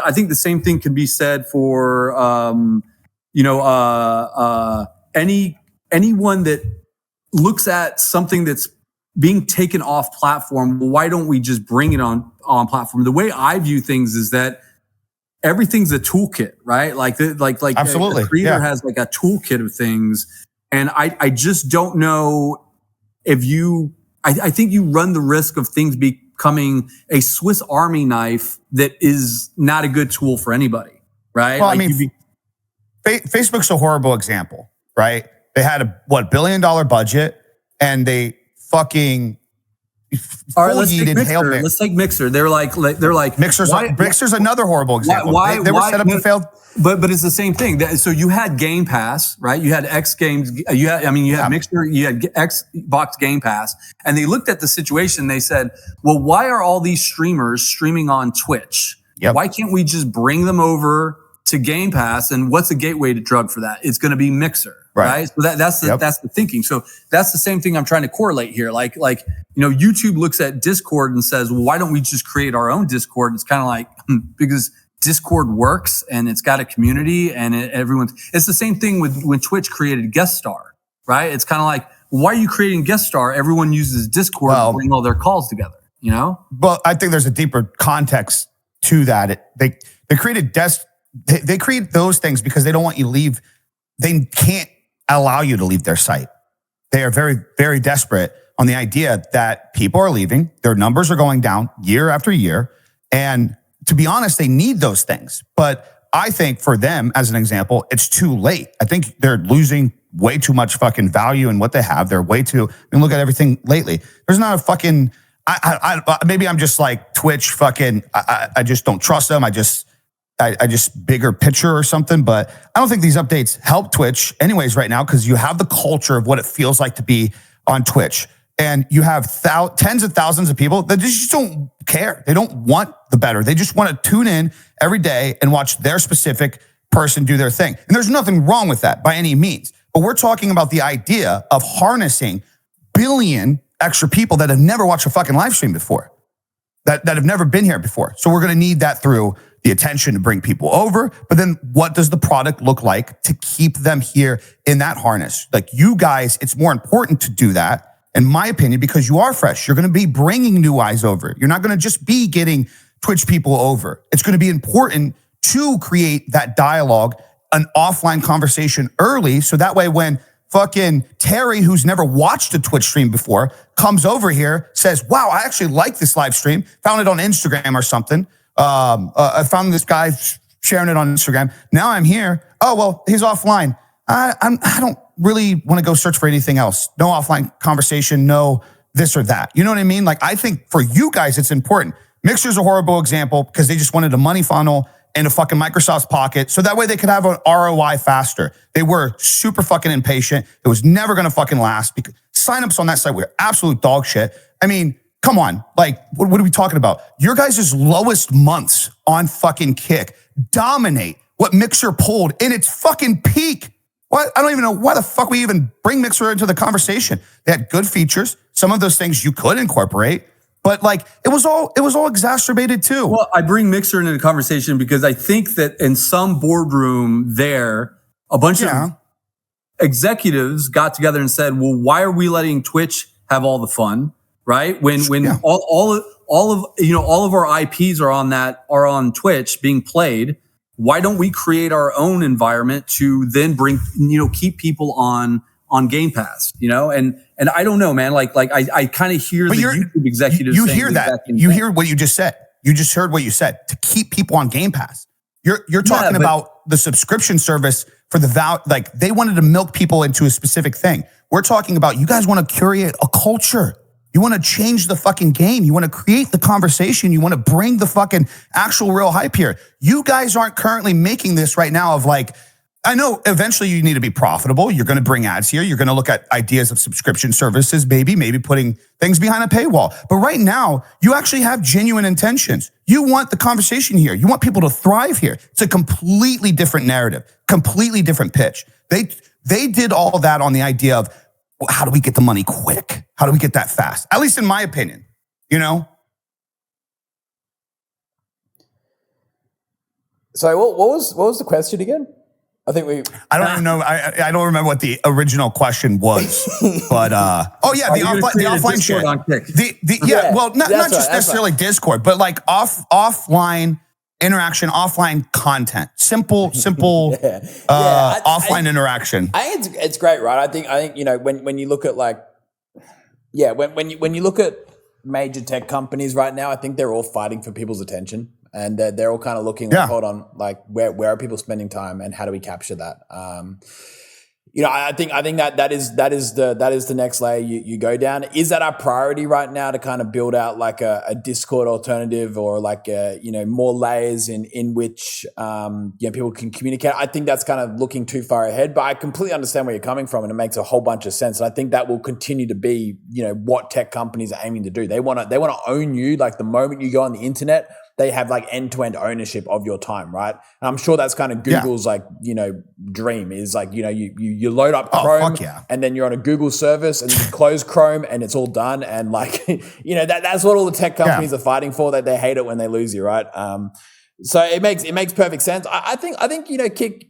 I think the same thing could be said for anyone that looks at something that's being taken off platform. Why don't we just bring it on platform? The way I view things is that everything's a toolkit, right? Like absolutely, the creator has like a toolkit of things, and I just don't know I think you run the risk of things becoming a Swiss Army knife that is not a good tool for anybody, right? Well, Facebook's a horrible example, right? They had a $1 billion budget and they fucking all right, let's take Mixer. They're like Mixer's another horrible example. They were set up to fail. But it's the same thing. So you had Game Pass, right? You had X Games. You had Mixer. You had Xbox Game Pass, and they looked at the situation. They said, "Well, why are all these streamers streaming on Twitch? Yep. Why can't we just bring them over to Game Pass? And what's the gateway to drug for that? It's going to be Mixer." Right. So that's the thinking. So that's the same thing I'm trying to correlate here. Like, YouTube looks at Discord and says, well, why don't we just create our own Discord? It's kind of like, because Discord works and it's got a community and it's the same thing with when Twitch created Guest Star, right? It's kind of like, why are you creating Guest Star? Everyone uses Discord to bring all their calls together, Well, I think there's a deeper context to that. They created they create those things because they don't want you to leave. They can't allow you to leave their site. They are very, very desperate on the idea that people are leaving. Their numbers are going down year after year. And to be honest, they need those things. But I think for them, as an example, it's too late. I think they're losing way too much fucking value in what they have. They're way too, look at everything lately. There's not a fucking, maybe I'm just like Twitch fucking, I just don't trust them. I just bigger picture or something, but I don't think these updates help Twitch anyways right now because you have the culture of what it feels like to be on Twitch. And you have tens of thousands of people that just don't care. They don't want the better. They just want to tune in every day and watch their specific person do their thing. And there's nothing wrong with that by any means. But we're talking about the idea of harnessing billion extra people that have never watched a fucking live stream before, that have never been here before. So we're going to need that through the attention to bring people over. But then what does the product look like to keep them here in that harness? Like you guys, it's more important to do that, in my opinion, because you are fresh. You're going to be bringing new eyes over. You're not going to just be getting Twitch people over. It's going to be important to create that dialogue, an offline conversation early. So that way, when fucking Terry, who's never watched a Twitch stream before, comes over here, says, wow, I actually like this live stream, found it on Instagram or something. I found this guy sharing it on Instagram. Now I'm here. Oh, well, he's offline. I don't really want to go search for anything else. No offline conversation, no this or that. You know what I mean? Like, I think for you guys, it's important. Mixer's a horrible example because they just wanted a money funnel into fucking Microsoft's pocket so that way they could have an ROI faster. They were super fucking impatient. It was never going to fucking last because signups on that site were absolute dog shit. I mean, come on. Like, what are we talking about? Your guys' lowest months on fucking Kick dominate what Mixer pulled in its fucking peak. What? I don't even know why the fuck we even bring Mixer into the conversation. They had good features. Some of those things you could incorporate, but like it was all exacerbated too. Well, I bring Mixer into the conversation because I think that in some boardroom there, a bunch of executives got together and said, well, why are we letting Twitch have all the fun? Right? When all of our IPs are on Twitch being played, why don't we create our own environment to then bring, keep people on Game Pass, And I don't know, man, like I kind of hear YouTube executives you saying hear that. You hear what you just said. You just heard what you said, to keep people on Game Pass. You're talking about the subscription service for the value. Like they wanted to milk people into a specific thing. We're talking about you guys want to curate a culture. You want to change the fucking game. You want to create the conversation. You want to bring the fucking actual real hype here. You guys aren't currently making this right now of like, I know eventually you need to be profitable. You're going to bring ads here. You're going to look at ideas of subscription services, maybe putting things behind a paywall. But right now, you actually have genuine intentions. You want the conversation here. You want people to thrive here. It's a completely different narrative, completely different pitch. They did all of that on the idea of, how do we get the money quick? How do we get that fast? At least in my opinion, So what was the question again? I don't even know. I don't remember what the original question was, but the offline shit. Not just necessarily Discord, but like offline interaction, offline content, simple offline interaction. I think it's great, right? I think when you look at like Yeah, when you look at major tech companies right now, I think they're all fighting for people's attention, and they're all kind of looking like, hold on, like where are people spending time, and how do we capture that? I think that is the next layer you go down. Is that our priority right now to kind of build out like a Discord alternative, or like more layers in which people can communicate? I think that's kind of looking too far ahead, but I completely understand where you're coming from, and it makes a whole bunch of sense. And I think that will continue to be what tech companies are aiming to do. They want to own you. Like the moment you go on the internet, they have like end-to-end ownership of your time, right? And I'm sure that's kind of Google's dream is like, you load up Chrome and then you're on a Google service and you close Chrome and it's all done. And like, that's what all the tech companies are fighting for, that they hate it when they lose you, right? So it makes perfect sense. I think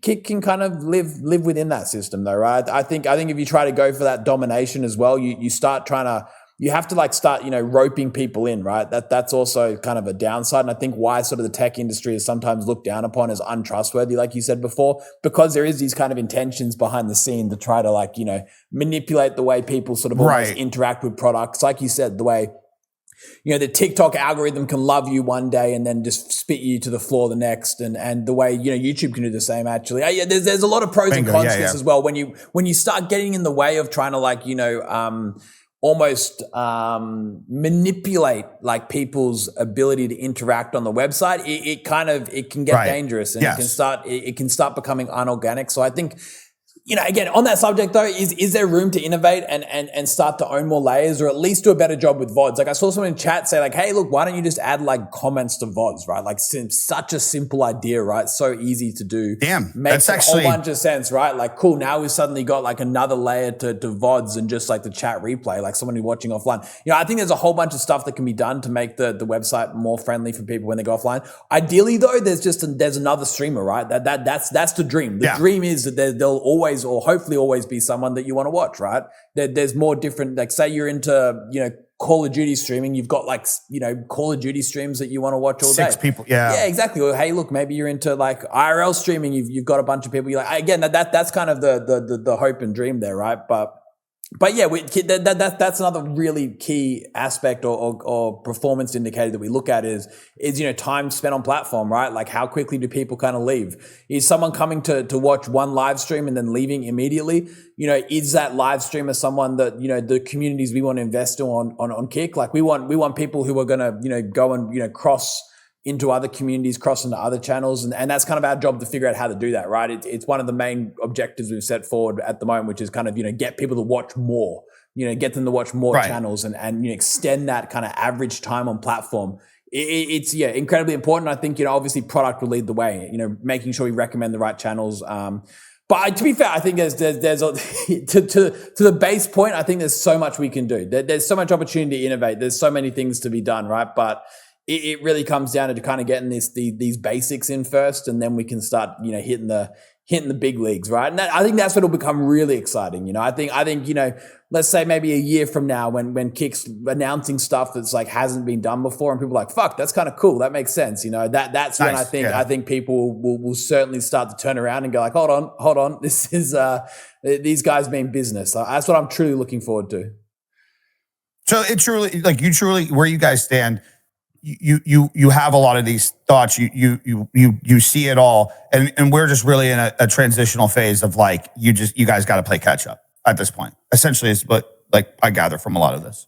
Kick can kind of live within that system though, right? I think if you try to go for that domination as well, you start trying to, you have to like start, roping people in, right? That's also kind of a downside. And I think why sort of the tech industry is sometimes looked down upon as untrustworthy, like you said before, because there is these kind of intentions behind the scene to try to like, manipulate the way people sort of almost interact with products. Like you said, the way, the TikTok algorithm can love you one day and then just spit you to the floor the next. And the way, YouTube can do the same actually. There's a lot of pros and cons to this as well. When you start getting in the way of trying to like, almost manipulate like people's ability to interact on the website, it can get dangerous, and it can start becoming unorganic. So I think, again, on that subject though, is there room to innovate and start to own more layers, or at least do a better job with VODs? Like I saw someone in chat say like, hey, look, why don't you just add like comments to VODs, right? Like such a simple idea, right? So easy to do. Damn, makes a whole bunch of sense, right? Like, cool, now we've suddenly got like another layer to VODs and just like the chat replay, like someone who's watching offline. I think there's a whole bunch of stuff that can be done to make the website more friendly for people when they go offline. Ideally though, there's another streamer, right? That's the dream. The dream is that there'll always, or hopefully always, be someone that you want to watch, right? There's more different, like say you're into, Call of Duty streaming, you've got like, Call of Duty streams that you want to watch all day. 6 people. Yeah. Yeah, exactly. Or hey, look, maybe you're into like IRL streaming. You've got a bunch of people. You're like, again, that's kind of the hope and dream there, right? But yeah, that's another really key aspect or performance indicator that we look at is time spent on platform, right? Like how quickly do people kind of leave? Is someone coming to watch one live stream and then leaving immediately? Is that live streamer someone that, the communities we want to invest on Kick? Like we want people who are going to, go and, cross into other communities, cross into other channels. And that's kind of our job to figure out how to do that, right? It's one of the main objectives we've set forward at the moment, which is kind of, get people to watch more, get them to watch more channels and extend that kind of average time on platform. It's incredibly important. I think, obviously product will lead the way, making sure we recommend the right channels. But to be fair, I think there's to the base point, I think there's so much we can do. There's so much opportunity to innovate. There's so many things to be done, right? But it really comes down to kind of getting these basics in first, and then we can start, hitting the big leagues, right? And I think that's what will become really exciting. I think, let's say maybe a year from now when Kick's announcing stuff that's like hasn't been done before, and people are like, fuck, that's kind of cool. That makes sense. That's when I think people will certainly start to turn around and go like, hold on. This is, these guys mean business. That's what I'm truly looking forward to. So it truly, like you truly, where you guys stand, you have a lot of these thoughts. You see it all, and we're just really in a transitional phase of like you guys got to play catch up at this point. Essentially, is what like I gather from a lot of this.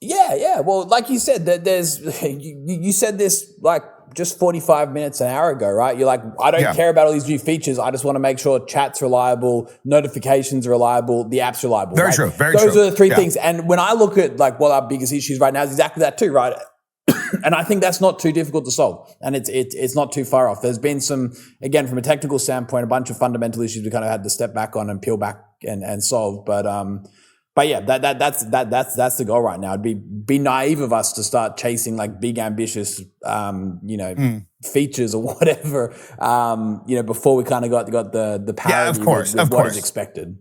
Yeah. Well, like you said, there's you said this like just 45 minutes, an hour ago, right? You're like, I don't care about all these new features. I just want to make sure chat's reliable, notifications are reliable, the app's reliable. Very true. Those are the three things. And when I look at like what our biggest issues right now is exactly that too, right? And I think that's not too difficult to solve, and it's not too far off. There's been some, again, from a technical standpoint, a bunch of fundamental issues we kind of had to step back on and peel back and solve. But yeah, that's the goal right now. It'd be naive of us to start chasing like big ambitious features or whatever before we kind of got the parity of what is expected.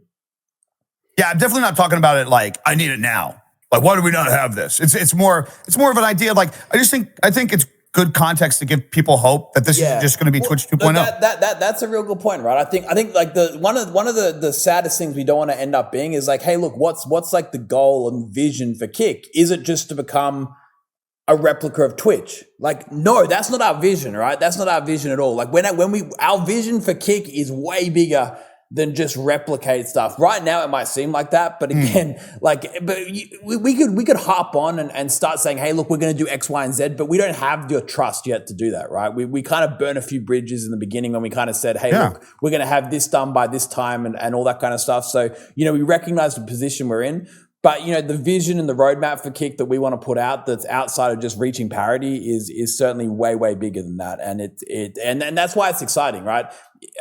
Yeah, I'm definitely not talking about it like I need it now. Like, why do we not have this? It's more of an idea of like, I think it's good context to give people hope that this is just going to be Twitch 2.0. That's a real good point, right? I think like one of the saddest things we don't want to end up being is like, hey, look, what's like the goal and vision for Kick? Is it just to become a replica of Twitch? Like, no, that's not our vision, right? That's not our vision at all. Like our vision for Kick is way bigger than just replicate stuff. Right now, it might seem like that, but again, we could hop on and start saying, hey, look, we're going to do X, Y, and Z, but we don't have the trust yet to do that, right? We kind of burn a few bridges in the beginning when we kind of said, hey, look, we're going to have this done by this time and all that kind of stuff. So, we recognize the position we're in. But, the vision and the roadmap for Kick that we want to put out that's outside of just reaching parity is certainly way, way bigger than that. And and that's why it's exciting, right?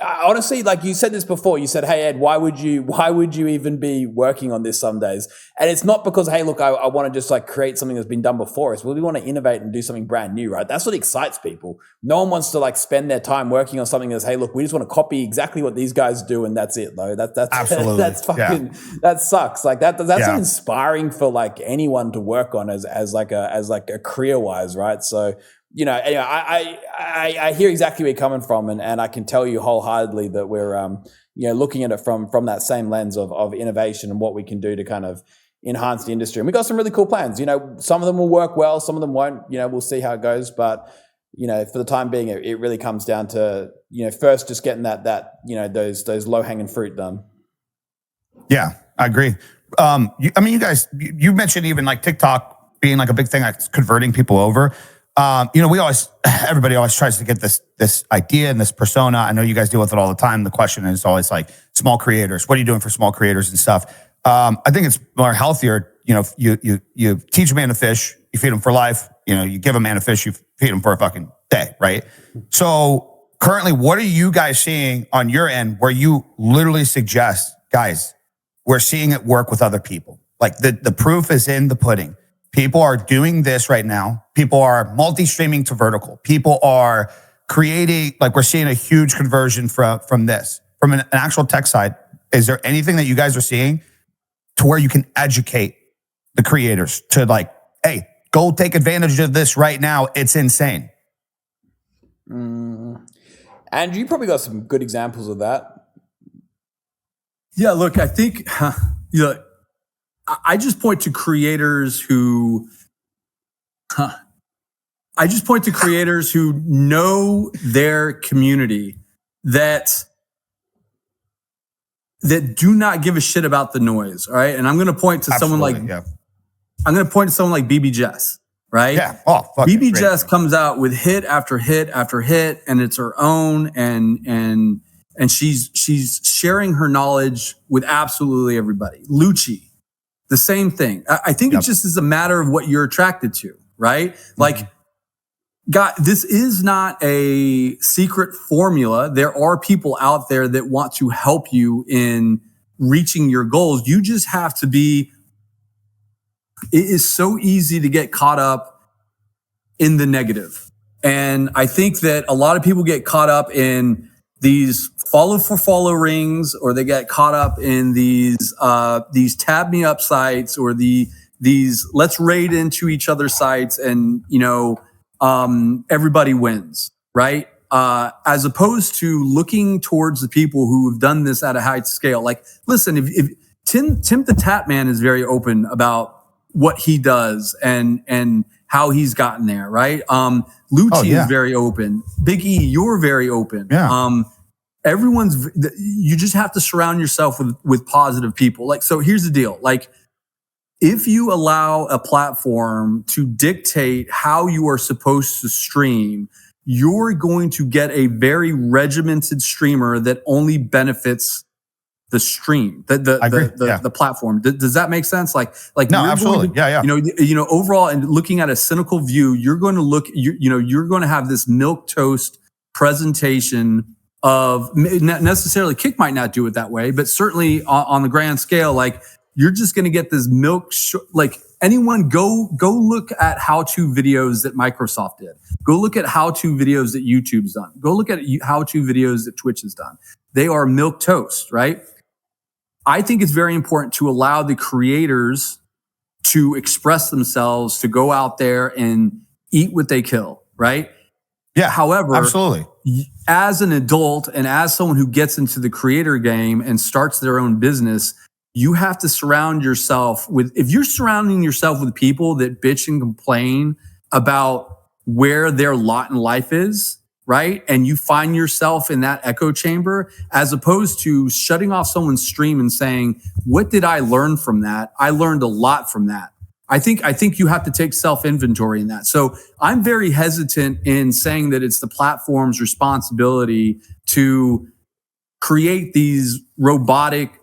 Honestly, like you said this before, you said, hey, Ed, why would you even be working on this some days? And it's not because, hey, look, I want to just like create something that's been done before. It's we want to innovate and do something brand new, right? That's what excites people. No one wants to like spend their time working on something that's, hey, look, we just want to copy exactly what these guys do and that's it, though. That's absolutely that's fucking that sucks. Like that's inspiring for like anyone to work on as a career wise, right? So anyway, I hear exactly where you're coming from, and I can tell you wholeheartedly that we're looking at it from that same lens of innovation and what we can do to kind of enhance the industry. And we got some really cool plans. Some of them will work well, some of them won't. We'll see how it goes, but for the time being, it really comes down to first just getting that those low hanging fruit done. Yeah, I agree. You guys, you mentioned even like TikTok being like a big thing, like converting people over. Everybody always tries to get this idea and this persona. I know you guys deal with it all the time. The question is always like small creators. What are you doing for small creators and stuff? I think it's more healthier. You teach a man to fish, you feed him for life. You give a man a fish, you feed him for a fucking day, right? So currently, what are you guys seeing on your end where you literally suggest, guys, we're seeing it work with other people? Like the proof is in the pudding. People are doing this right now. People are multi-streaming to vertical. People are creating, like we're seeing a huge conversion from this. From an actual tech side, is there anything that you guys are seeing to where you can educate the creators to like, hey, go take advantage of this right now. It's insane. Andrew, you probably got some good examples of that. Yeah, look, I think, I just point to creators who know their community that do not give a shit about the noise. All right. And I'm going to point to someone like, I'm going to point to someone like BB Jess, right? Yeah. Oh, fuck. BB Jess comes out with hit after hit after hit, and it's her own. And she's sharing her knowledge with absolutely everybody. Lucci, the same thing. I think it just is a matter of what you're attracted to, right? Like, God, this is not a secret formula. There are people out there that want to help you in reaching your goals. You just have to be, it is so easy to get caught up in the negative. And I think that a lot of people get caught up in these follow for follow rings, or they get caught up in these tab me up sites, or these let's raid into each other's sites and, everybody wins, right? As opposed to looking towards the people who have done this at a high scale. Like, listen, if Tim the Tat Man is very open about what he does and how he's gotten there, right? Lucci is very open. Big E, you're very open. Yeah. You just have to surround yourself with positive people. Like, so here's the deal. Like, if you allow a platform to dictate how you are supposed to stream, you're going to get a very regimented streamer that only benefits the stream, the platform. Does that make sense? Like no, absolutely. Overall, and looking at a cynical view, you're going to look, you're going to have this milquetoast presentation of, not necessarily Kick might not do it that way, but certainly on the grand scale, like, you're just going to get this like, anyone go look at how-to videos that Microsoft did. Go look at how-to videos that YouTube's done. Go look at how-to videos that Twitch has done. They are milquetoast, right? I think it's very important to allow the creators to express themselves, to go out there and eat what they kill. right? Yeah. However, absolutely. As an adult and as someone who gets into the creator game and starts their own business, you have to surround yourself with, if you're surrounding yourself with people that bitch and complain about where their lot in life is, right? And you find yourself in that echo chamber, as opposed to shutting off someone's stream and saying, what did I learn from that? I learned a lot from that. I think you have to take self-inventory in that. So I'm very hesitant in saying that it's the platform's responsibility to create these robotic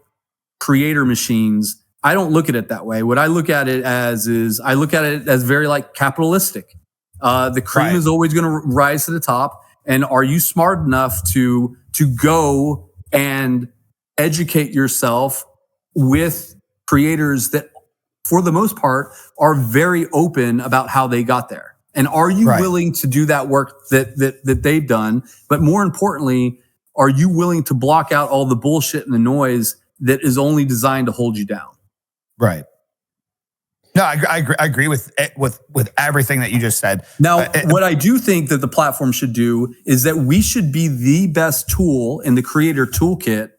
creator machines. I don't look at it that way. What I look at it as is I look at it as very like capitalistic. The cream is always going to rise to the top. And are you smart enough to go and educate yourself with creators that, for the most part, are very open about how they got there? And are you willing to do that work that they've done? But more importantly, are you willing to block out all the bullshit and the noise that is only designed to hold you down? Right. No, I agree with everything that you just said. Now, what I do think that the platform should do is that we should be the best tool in the creator toolkit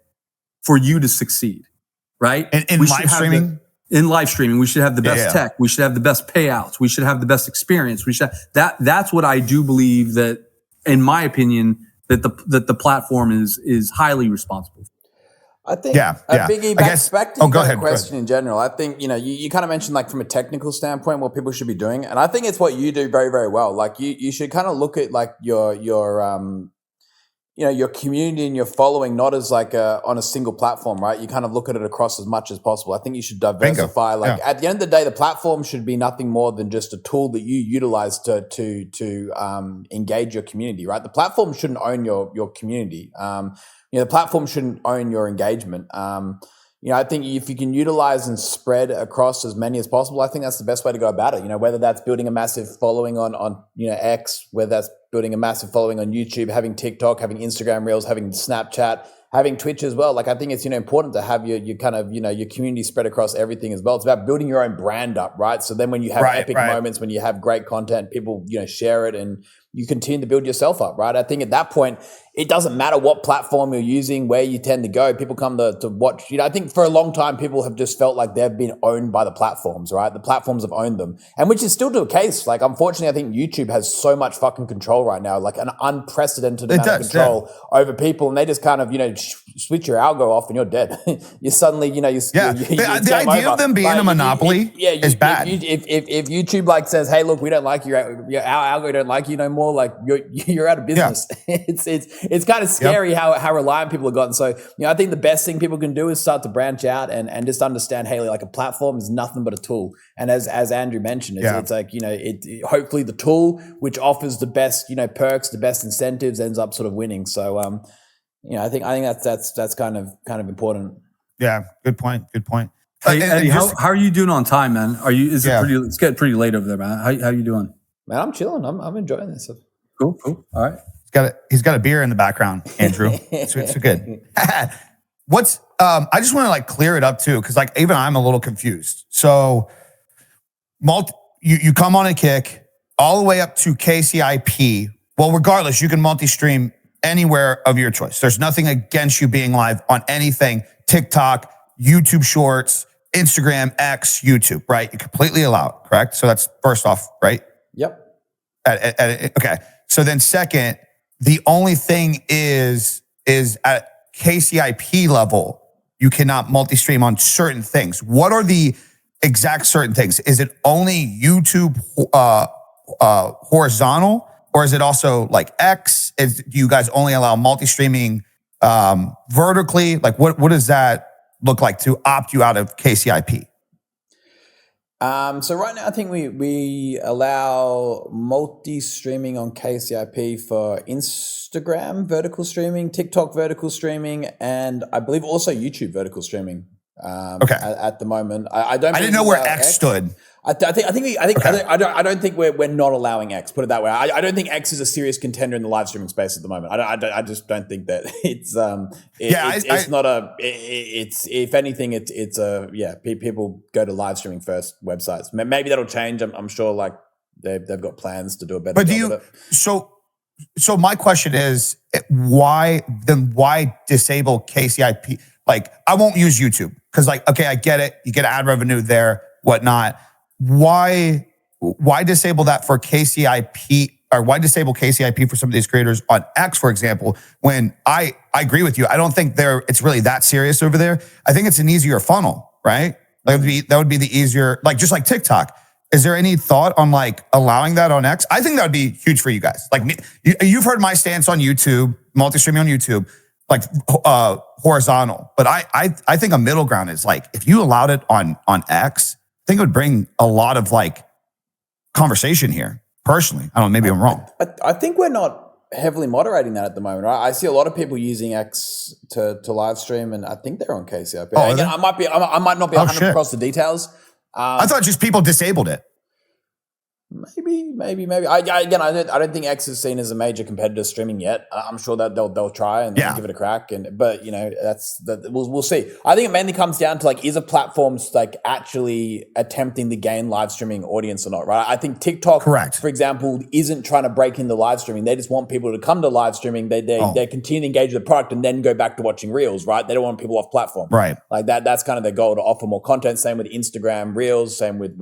for you to succeed, right? In live streaming? In live streaming, we should have the best tech. We should have the best payouts. We should have the best experience. We should that's what I do believe, that, in my opinion, that the platform is highly responsible. I think, Biggie, back to your question in general, I think, you kind of mentioned, like, from a technical standpoint, what people should be doing. And I think it's what you do very, very well. Like, you should kind of look at, like, your community and your following, not as like on a single platform, right? You kind of look at it across as much as possible. I think you should diversify. At the end of the day, the platform should be nothing more than just a tool that you utilize to engage your community, right? The platform shouldn't own your community. The platform shouldn't own your engagement. I think if you can utilize and spread across as many as possible, I think that's the best way to go about it. Whether that's building a massive following on X, whether that's building a massive following on YouTube, having TikTok, having Instagram Reels, having Snapchat, having Twitch as well. Like, I think it's, important to have your kind of, your community spread across everything as well. It's about building your own brand up, right? So then when you have epic moments, when you have great content, people, share it, and you continue to build yourself up, right? I think at that point, it doesn't matter what platform you're using, where you tend to go. People come to watch. I think for a long time, people have just felt like they've been owned by the platforms, right? The platforms have owned them, and which is still the case. Like, unfortunately, I think YouTube has so much fucking control right now, like an unprecedented amount of control over people, and they just kind of, switch your algo off and you're dead. You suddenly, the idea of them being a monopoly is bad. If YouTube like says, hey, look, we don't like our algo don't like you no more, like you're out of business. It's kind of scary how reliant people have gotten. So, I think the best thing people can do is start to branch out and just understand, hey, like, a platform is nothing but a tool. And as Andrew mentioned, it's like, hopefully the tool which offers the best, perks, the best incentives ends up sort of winning. So, I think that's kind of important. Yeah. Good point. Hey, Eddie, how are you doing on time, man? It's getting pretty late over there, man. How you doing? Man, I'm chilling. I'm enjoying this. Cool. All right. He's got a beer in the background, Andrew. It's good. I just want to, like, clear it up too, because, like, even I'm a little confused. So, you come on a Kick all the way up to KCIP. Well, regardless, you can multi-stream anywhere of your choice. There's nothing against you being live on anything: TikTok, YouTube Shorts, Instagram, X, YouTube. Right? You completely allow it. Correct? So that's first off, right? Yep. Okay. So then, second, the only thing is at KCIP level, you cannot multi-stream on certain things. What are the exact certain things? Is it only YouTube horizontal, or is it also like X? Do you guys only allow multi-streaming vertically? Like, what does that look like to opt you out of KCIP? So right now, I think we allow multi-streaming on KCIP for Instagram vertical streaming, TikTok vertical streaming, and I believe also YouTube vertical streaming. At the moment, I didn't know where X stood. I don't think we're not allowing X. Put it that way. I don't think X is a serious contender in the live streaming space at the moment. I just don't think that it's if anything, it's people go to live streaming first websites. Maybe that'll change. I'm sure, like, they've got plans to do a better But job of it. So my question is, why disable KCIP? Like, I won't use YouTube because, like, okay, I get it. You get ad revenue there, whatnot. Why disable that for KCIP, or why disable KCIP for some of these creators on X, for example, when I agree with you. I don't think it's really that serious over there. I think it's an easier funnel, right? That would be the easier, like, just like TikTok. Is there any thought on like allowing that on X? I think that would be huge for you guys. Like, you've heard my stance on YouTube, multi-streaming on YouTube, like horizontal. But I think a middle ground is like, if you allowed it on X, I think it would bring a lot of like conversation here. Personally, I don't know, maybe I'm wrong. I think we're not heavily moderating that at the moment, right? I see a lot of people using X to live stream, and I think they're on KCIP. Oh, again, I might not be 100 across the details. I thought just people disabled it. Maybe. I don't think X is seen as a major competitor streaming yet. I'm sure that they'll try and give it a crack. But we'll see. I think it mainly comes down to like, is a platform like actually attempting to gain live streaming audience or not, right? I think TikTok, correct, for example, isn't trying to break into live streaming. They just want people to come to live streaming. They continue to engage with the product and then go back to watching Reels, right? They don't want people off platform, right? Like that's kind of their goal, to offer more content. Same with Instagram Reels. Same with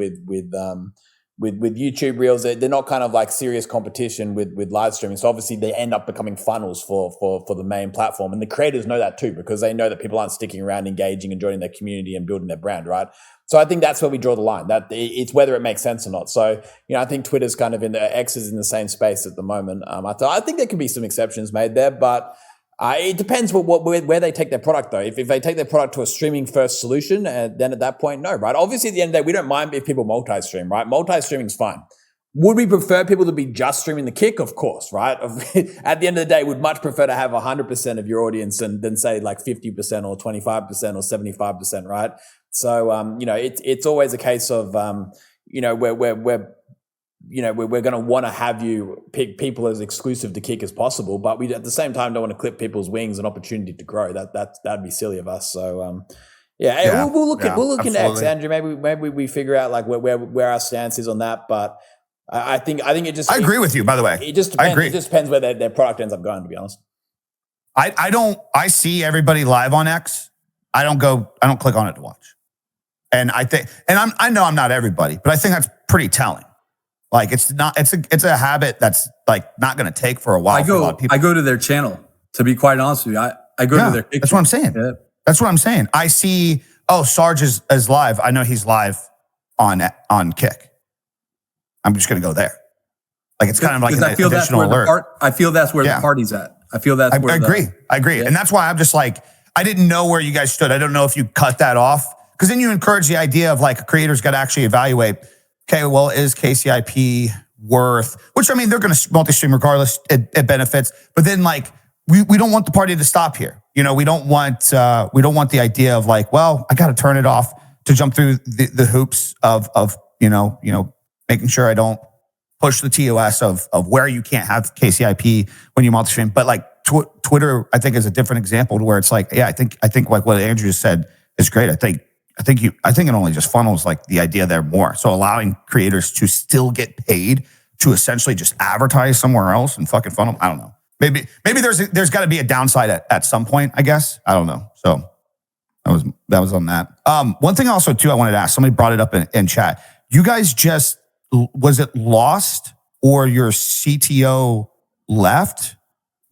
YouTube Reels. They're not kind of like serious competition with live streaming. So obviously they end up becoming funnels for the main platform. And the creators know that too, because they know that people aren't sticking around, engaging and joining their community and building their brand, right? So I think that's where we draw the line, that it's whether it makes sense or not. So, I think Twitter's kind of X is in the same space at the moment. I think there can be some exceptions made there, but it depends where they take their product, though. If they take their product to a streaming first solution, then at that point, no, right? Obviously, at the end of the day, we don't mind if people multi-stream, right? Multi-streaming is fine. Would we prefer people to be just streaming the kick? Of course, right? At the end of the day, we'd much prefer to have 100% of your audience than say like 50% or 25% or 75%, right? So, it's always a case of, we're going to want to have you pick people as exclusive to Kick as possible, but we at the same time don't want to clip people's wings and opportunity to grow. That'd be silly of us. So we'll look into X, Andrew. Maybe we figure out like where our stance is on that. But I think it just. I agree with you. By the way, it just depends. It just depends where their product ends up going. To be honest, I see everybody live on X. I don't click on it to watch, and I know I'm not everybody, but I think that's pretty telling. Like, it's a habit that's like not going to take for a while. For a lot of people. I go to their channel, to be quite honest with you. I go to their Kick. That's what I'm saying. Yeah. That's what I'm saying. I see, Sarge is live. I know he's live on Kick. I'm just going to go there. Like, it's kind of like an additional alert. I feel that's where the party's at. I feel that's where I agree. Yeah. And that's why I'm just like, I didn't know where you guys stood. I don't know if you cut that off, because then you encourage the idea of like a creator's got to actually evaluate, okay, well, is KCIP worth, which, I mean, they're going to multi-stream regardless, it benefits. But then like, we don't want the party to stop here. We don't want the idea of like, well, I got to turn it off to jump through the hoops of making sure I don't push the TOS of where you can't have KCIP when you multi-stream. But like Twitter, I think, is a different example to where it's like, yeah, I think like what Andrew just said is great. I think it only just funnels like the idea there more. So allowing creators to still get paid to essentially just advertise somewhere else and fucking funnel. I don't know. Maybe there's got to be a downside at some point, I guess. I don't know. So that was on that. One thing also too I wanted to ask. Somebody brought it up in chat. You guys was it lost or your CTO left?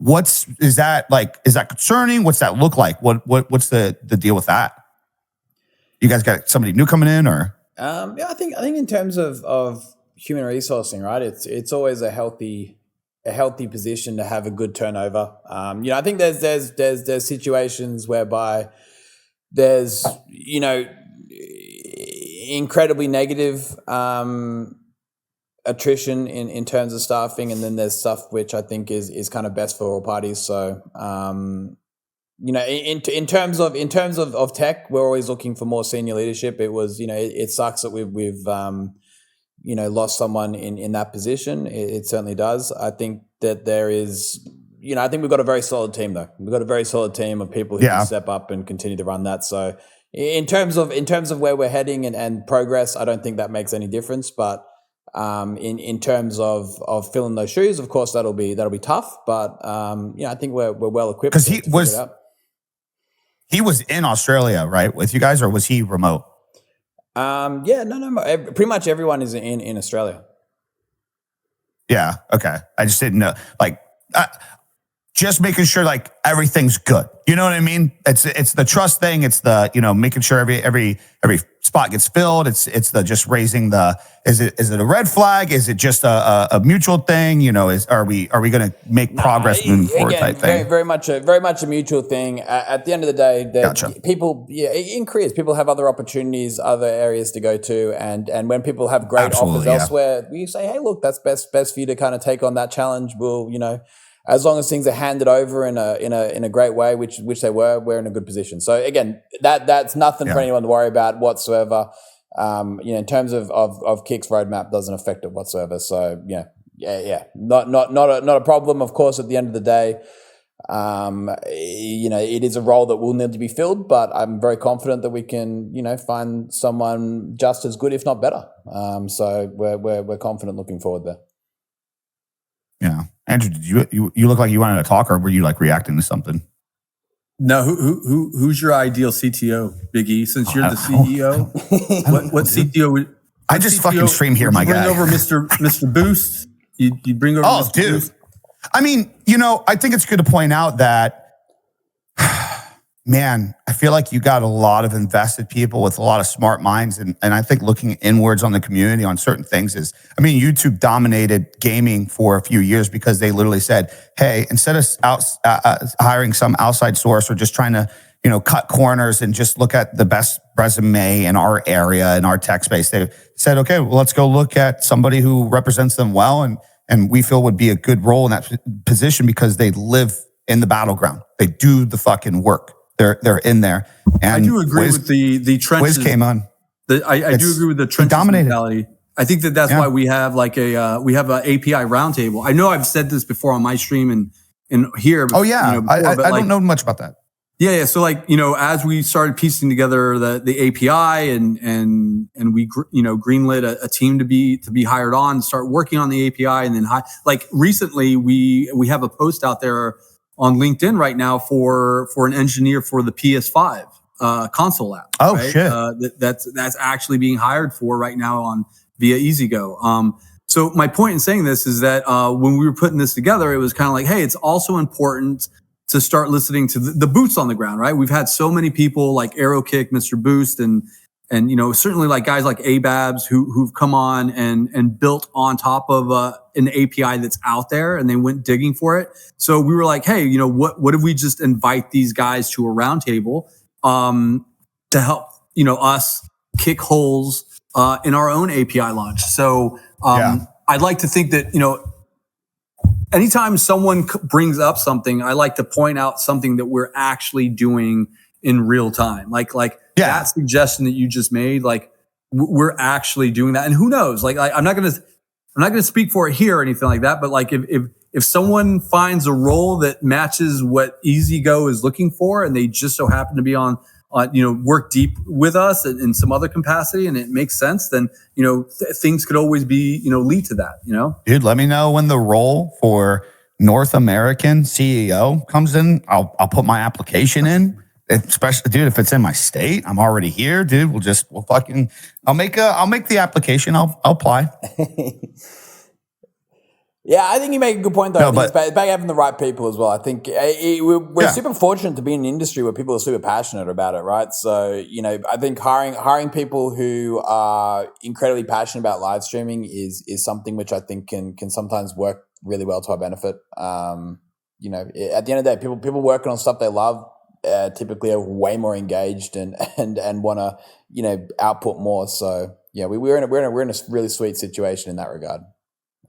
Is that concerning? What's that look like? What's the deal with that? You guys got somebody new coming in, or? I think in terms of human resourcing, right? It's always a healthy position to have a good turnover. I think there's situations whereby there's incredibly negative attrition in terms of staffing, and then there's stuff which I think is kind of best for all parties. So in terms of tech, we're always looking for more senior leadership. It was, it sucks that we've lost someone in that position. It certainly does. I think that there is, I think we've got a very solid team though. We've got a very solid team of people who can step up and continue to run that. So in terms of where we're heading and progress, I don't think that makes any difference. But In terms of filling those shoes, of course that'll be tough. But I think we're well equipped because to figure it out. He was in Australia, right, with you guys, or was he remote? No. Pretty much everyone is in Australia. Yeah. Okay. I just didn't know, like, just making sure like everything's good. You know what I mean? It's the trust thing. It's the, making sure every spot gets filled. It's the just raising the, is it a red flag? Is it just a mutual thing? Are we going to make progress moving forward type thing? Very much a mutual thing. At the end of the day, Gotcha. People, in careers, people have other opportunities, other areas to go to. And when people have great offers elsewhere, we say, hey, look, that's best for you to kind of take on that challenge. We'll, as long as things are handed over in a great way, which they were, we're in a good position. So again, that's nothing for anyone to worry about whatsoever. In terms of Kick's roadmap, doesn't affect it whatsoever. So not a problem. Of course, at the end of the day, it is a role that will need to be filled, but I'm very confident that we can, find someone just as good, if not better. So we're confident looking forward there. Yeah. Andrew, did you look like you wanted to talk, or were you like reacting to something? No, who's your ideal CTO, Big E? Since you're the CEO, what CTO would I just fucking stream here, my guy? Bring over Mr. Boost. You bring over Mr. Dude. Boost. I mean, I think it's good to point out that, man, I feel like you got a lot of invested people with a lot of smart minds. And I think looking inwards on the community on certain things YouTube dominated gaming for a few years because they literally said, hey, instead of hiring some outside source or just trying to, cut corners and just look at the best resume in our area, in our tech space, they said, okay, well, let's go look at somebody who represents them well and we feel would be a good role in that position because they live in the battleground. They do the fucking work. They're in there. And I do agree with the trenches. Wiz came on. I do agree with the trenches mentality. I think that's why we have we have an API roundtable. I know I've said this before on my stream and here. Oh yeah, before, I don't know much about that. Yeah. So as we started piecing together the API and we greenlit a team to be hired on, start working on the API, and then recently we have a post out there on LinkedIn right now for an engineer for the PS5 console app. Oh, right? shit! That's actually being hired for right now via EasyGo. So my point in saying this is that when we were putting this together, it was kind of like, hey, it's also important to start listening to the boots on the ground, right? We've had so many people like AeroKick, Mr. Boost, and certainly like guys like Ababs who've come on and built on top of an API that's out there, and they went digging for it. So we were like, hey, what if we just invite these guys to a roundtable to help us kick holes in our own API launch. So I'd like to think that anytime someone brings up something, I like to point out something that we're actually doing in real time. That suggestion that you just made, we're actually doing that. And who knows? I'm not gonna speak for it here or anything like that. But if someone finds a role that matches what EasyGo is looking for, and they just so happen to be on work deep with us in some other capacity, and it makes sense, then things could always be lead to that. Dude, let me know when the role for North American CEO comes in. I'll put my application in. Especially, dude, if it's in my state, I'm already here, dude. I'll make the application. I'll apply. Yeah, I think you make a good point, though. No, it's about having the right people as well. I think we're super fortunate to be in an industry where people are super passionate about it, right? So, I think hiring people who are incredibly passionate about live streaming is something which I think can sometimes work really well to our benefit. At the end of the day, people working on stuff they love typically are way more engaged and want to output more. So yeah, we're in a really sweet situation in that regard.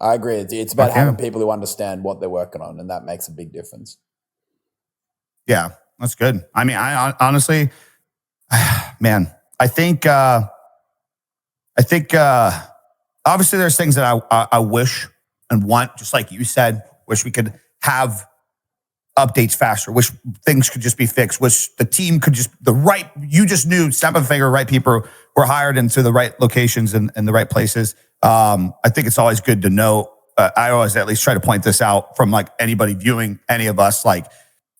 I agree. It's about having people who understand what they're working on, and that makes a big difference. Yeah, that's good. I mean, I honestly, man, I think obviously there's things that I wish and want, just like you said, wish we could have updates faster, wish things could just be fixed, wish the team could you just knew, snap of a finger, right people were hired into the right locations and the right places. I think it's always good to know. I always at least try to point this out from like anybody viewing any of us. Like,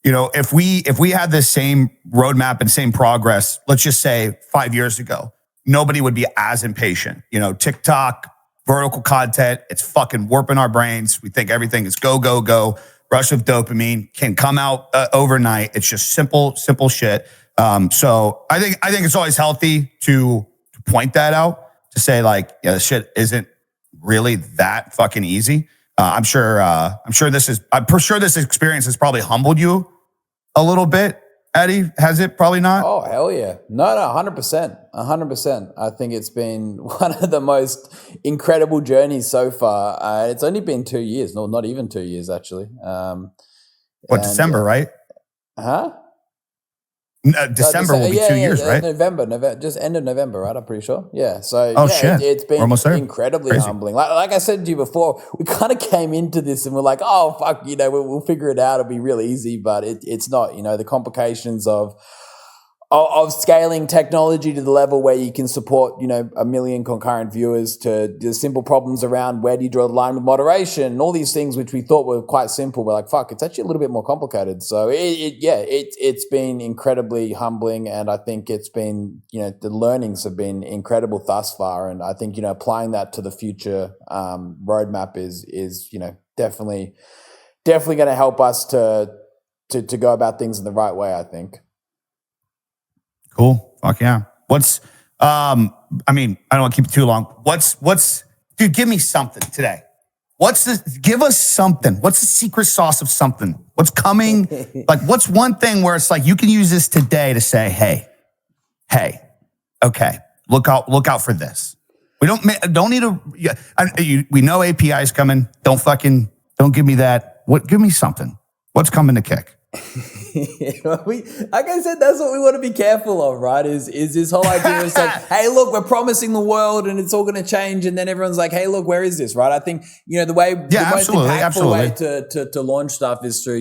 if we had this same roadmap and same progress, let's just say 5 years ago, nobody would be as impatient. TikTok, vertical content, it's fucking warping our brains. We think everything is go, go, go. Rush of dopamine can come out overnight. It's just simple shit. So I think it's always healthy to point that out, to say like, yeah, this shit isn't really that fucking easy. I'm sure this experience has probably humbled you a little bit. Eddie, has it? Probably not. Oh, hell yeah. No, 100%. 100%. I think it's been one of the most incredible journeys so far. It's only been 2 years. No, not even 2 years, actually. December, right? Huh? December will be 2 years, right? November, just end of November, right? I'm pretty sure. Yeah. So shit. It's been incredibly Crazy. humbling. Like I said to you before, we kind of came into this and we're like, oh fuck, we'll figure it out. It'll be real easy, but it's not. The complications of scaling technology to the level where you can support, 1 million concurrent viewers, to the simple problems around where do you draw the line with moderation and all these things which we thought were quite simple. We're like, fuck, it's actually a little bit more complicated. So it's been incredibly humbling, and I think it's been, the learnings have been incredible thus far. And I think, applying that to the future roadmap is definitely going to help us to go about things in the right way, I think. Cool. Fuck yeah. What's, I don't want to keep it too long. Dude, give me something today. Give us something. What's the secret sauce of something? What's coming? Like, what's one thing where it's like, you can use this today to say, hey, okay, look out for this. We don't need we know API is coming. Don't give me that. Give me something. What's coming to Kick? Like I said, that's what we want to be careful of, right? Is this whole idea of like, hey, look, we're promising the world and it's all going to change, and then everyone's like, hey, look, where is this, right? I think the most impactful way to launch stuff is through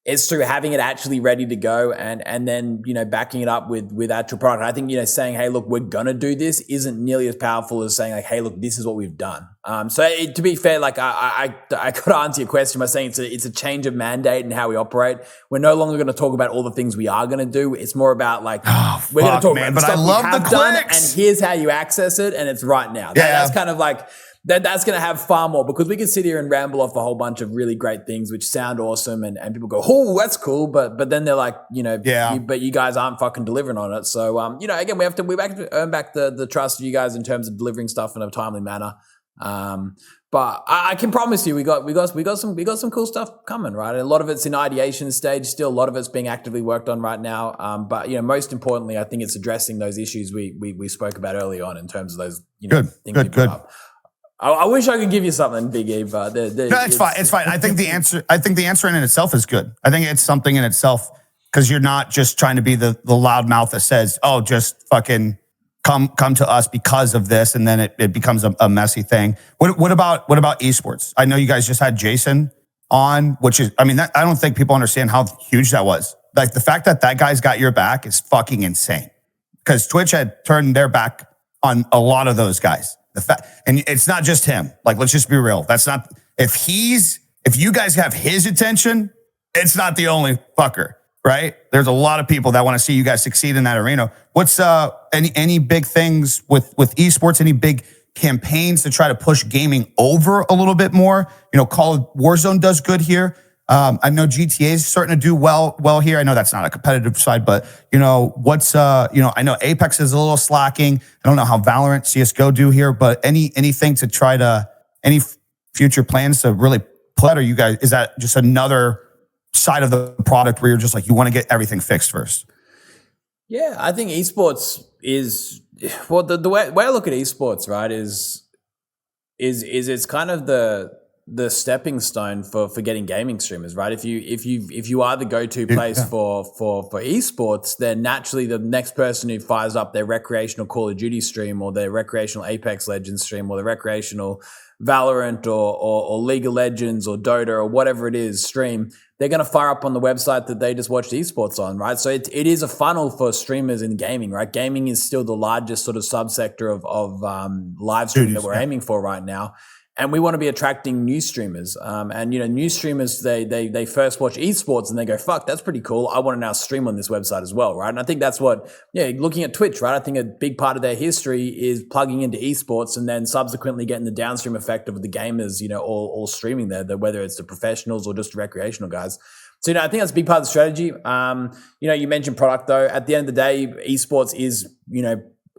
it's through having it actually ready to go, and then backing it up with actual product. I think saying, hey, look, we're gonna do this isn't nearly as powerful as saying like, hey, look, this is what we've done. To be fair, like I got to answer your question by saying it's a change of mandate in how we operate. We're no longer going to talk about all the things we are going to do. It's more about like we're going to talk about the stuff we have done, and here's how you access it, and it's right now. That's kind of like. That's going to have far more, because we can sit here and ramble off a whole bunch of really great things which sound awesome, and people go, oh, that's cool, but then they're like, but you guys aren't fucking delivering on it. So again, we have to earn back the trust of you guys in terms of delivering stuff in a timely manner. But I can promise you, we got some cool stuff coming, right? And a lot of it's in ideation stage still. A lot of it's being actively worked on right now. But most importantly, I think it's addressing those issues we spoke about early on in terms of those things we put up. I wish I could give you something, Big E, but no, it's fine. It's fine. I think the answer in itself is good. I think it's something in itself, because you're not just trying to be the loudmouth that says, "Oh, just fucking come to us because of this," and then it becomes a messy thing. What about esports? I know you guys just had Jason on, which is, I don't think people understand how huge that was. Like, the fact that guy's got your back is fucking insane, because Twitch had turned their back on a lot of those guys. And it's not just him. Like, let's just be real. That's not, if you guys have his attention, it's not the only fucker, right? There's a lot of people that want to see you guys succeed in that arena. What's any big things with esports? Any big campaigns to try to push gaming over a little bit more? Call of Warzone does good here. I know GTA is starting to do well here. I know that's not a competitive side, but I know Apex is a little slacking. I don't know how Valorant, CSGO do here, but anything to try to, any future plans to really put, or you guys, is that just another side of the product where you're just like, you want to get everything fixed first? Yeah, I think esports is, well, the way I look at esports, right, is it's kind of the stepping stone for getting gaming streamers, right? If you are the go-to place for esports, then naturally the next person who fires up their recreational Call of Duty stream or their recreational Apex Legends stream or their recreational Valorant or League of Legends or Dota or whatever it is stream, they're going to fire up on the website that they just watched esports on, right? So it is a funnel for streamers in gaming, right? Gaming is still the largest sort of subsector of live streaming that we're aiming for right now. And we want to be attracting new streamers. And new streamers, they first watch esports and they go, fuck, that's pretty cool. I want to now stream on this website as well, right? And I think that's what, looking at Twitch, right? I think a big part of their history is plugging into esports and then subsequently getting the downstream effect of the gamers, all streaming there, whether it's the professionals or just recreational guys. So, I think that's a big part of the strategy. You mentioned product though. At the end of the day, esports is,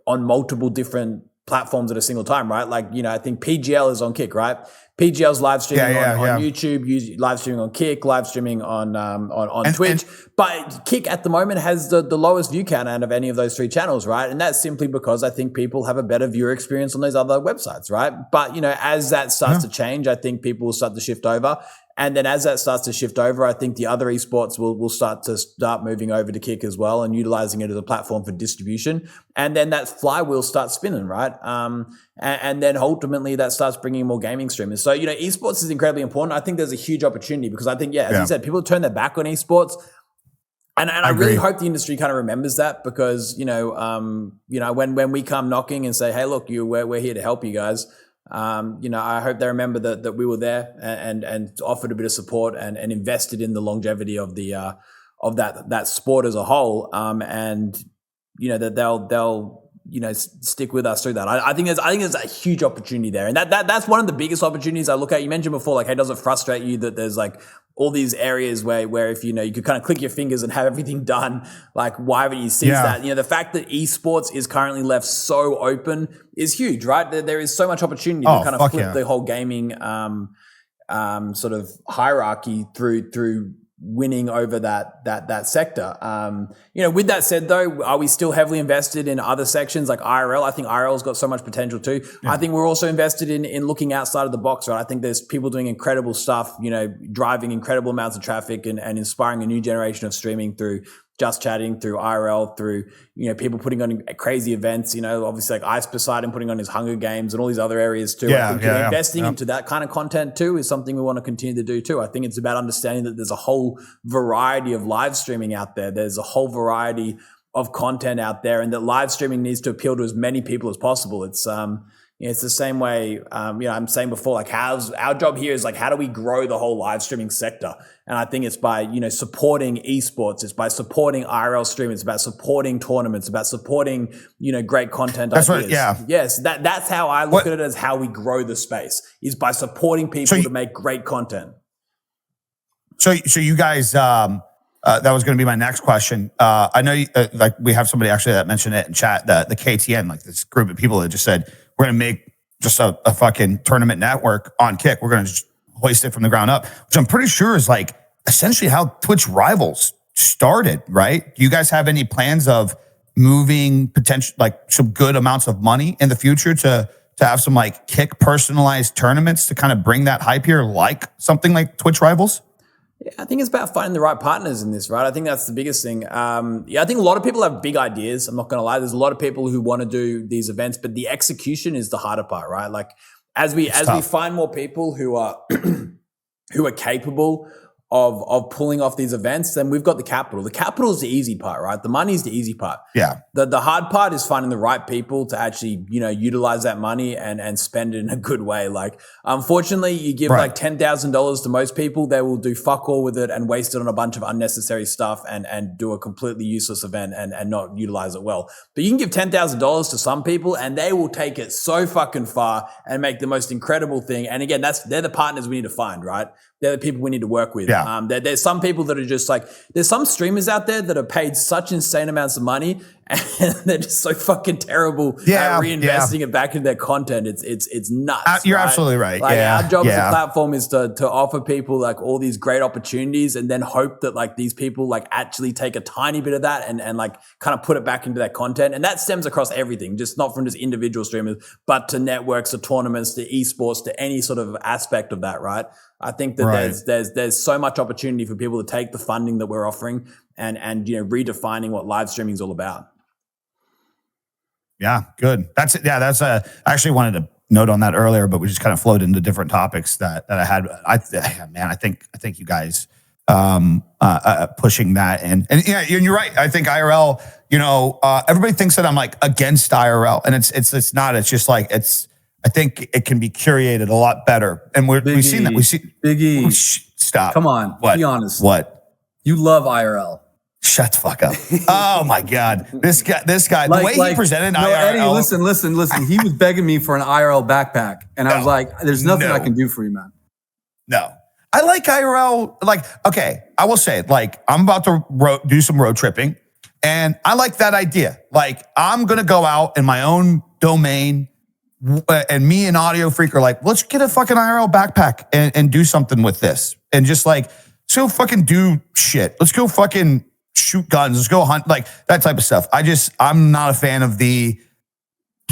on multiple different platforms at a single time, right? Like, I think PGL is on Kick, right? PGL's live streaming on YouTube, live streaming on Kick, live streaming on Twitch. But Kick at the moment has the lowest view count out of any of those three channels, right? And that's simply because I think people have a better viewer experience on those other websites, right? But, as that starts to change, I think people will start to shift over. And then as that starts to shift over, I think the other esports will start moving over to Kick as well and utilizing it as a platform for distribution. And then that flywheel starts spinning, right? And then ultimately that starts bringing more gaming streamers. So, esports is incredibly important. I think there's a huge opportunity because I think, as you said, people turn their back on esports. And I really hope the industry kind of remembers that because, when we come knocking and say, hey, look, we're here to help you guys. I hope they remember that we were there and offered a bit of support and invested in the longevity of that sport as a whole. That they'll stick with us through that. I think there's a huge opportunity there, and that's one of the biggest opportunities I look at. You mentioned before, like, hey, does it frustrate you that there's like all these areas where if you could kind of click your fingers and have everything done, like why haven't you seized that? The fact that esports is currently left so open is huge, right? There is so much opportunity to kind of flip the whole gaming sort of hierarchy through winning over that sector. With that said though, are we still heavily invested in other sections like IRL? I think IRL's got so much potential too. Yeah. I think we're also invested in looking outside of the box, right? I think there's people doing incredible stuff, driving incredible amounts of traffic and inspiring a new generation of streaming through Just Chatting, through IRL, through, people putting on crazy events, obviously like Ice Poseidon putting on his Hunger Games and all these other areas too. I think investing into that kind of content too is something we want to continue to do too. I think it's about understanding that there's a whole variety of live streaming out there. There's a whole variety of content out there and that live streaming needs to appeal to as many people as possible. It's, it's the same way, I'm saying before, like our job here is like, how do we grow the whole live streaming sector? And I think it's by, supporting esports. It's by supporting IRL streaming. It's about supporting tournaments, about supporting, great content. That's ideas. Right. Yeah. Yes. That's how I look at it, as how we grow the space, is by supporting people to make great content. So you guys, that was going to be my next question. I know like we have somebody actually that mentioned it in chat, the KTN, like this group of people that just said, we're going to make just a fucking tournament network on Kick. We're going to just hoist it from the ground up, which I'm pretty sure is like essentially how Twitch Rivals started, right? Do you guys have any plans of moving potential, like some good amounts of money in the future to have some like Kick personalized tournaments to kind of bring that hype here, like something like Twitch Rivals? Yeah, I think it's about finding the right partners in this, right? I think that's the biggest thing. I think a lot of people have big ideas. I'm not going to lie. There's a lot of people who want to do these events, but the execution is the harder part, right? Like as we find more people who are who are capable of pulling off these events, then we've got the capital. The capital is the easy part, right? The money is the easy part. Yeah. The hard part is finding the right people to actually, utilize that money and spend it in a good way. Like, unfortunately, you give like $10,000 to most people, they will do fuck all with it and waste it on a bunch of unnecessary stuff and do a completely useless event and not utilize it well. But you can give $10,000 to some people and they will take it so fucking far and make the most incredible thing. And again, they're the partners we need to find, right? They're the people we need to work with. Yeah. There's some people that are just like, there's some streamers out there that are paid such insane amounts of money and they're just so fucking terrible at reinvesting it back into their content. It's nuts. You're absolutely right. Like our job as a platform is to offer people like all these great opportunities, and then hope that like these people like actually take a tiny bit of that and like kind of put it back into their content. And that stems across everything, just not from just individual streamers, but to networks, to tournaments, to esports, to any sort of aspect of that, right? I think that there's so much opportunity for people to take the funding that we're offering and you know, redefining what live streaming is all about. Yeah, good. That's I actually wanted to note on that earlier, but we just kind of flowed into different topics that I had. I think you guys pushing that and yeah, you're right. I think IRL, you know, everybody thinks that I'm like against IRL, and it's not. It's just like I think it can be curated a lot better, and we've seen that. We see Big E. Stop. Come on, what? Be honest. What? You love IRL. Shut the fuck up. Oh my God. This guy, the way he presented IRL. Eddie, listen. He was begging me for an IRL backpack. And I was like, there's nothing I can do for you, man. No. I like IRL. Like, okay, I will say, like, I'm about to do some road tripping, and I like that idea. Like, I'm going to go out in my own domain, and me and Audio Freak are like, let's get a fucking IRL backpack and do something with this. And just like, let's go fucking do shit. Let's go fucking shoot guns. Let's go hunt, like that type of stuff. I'm not a fan of the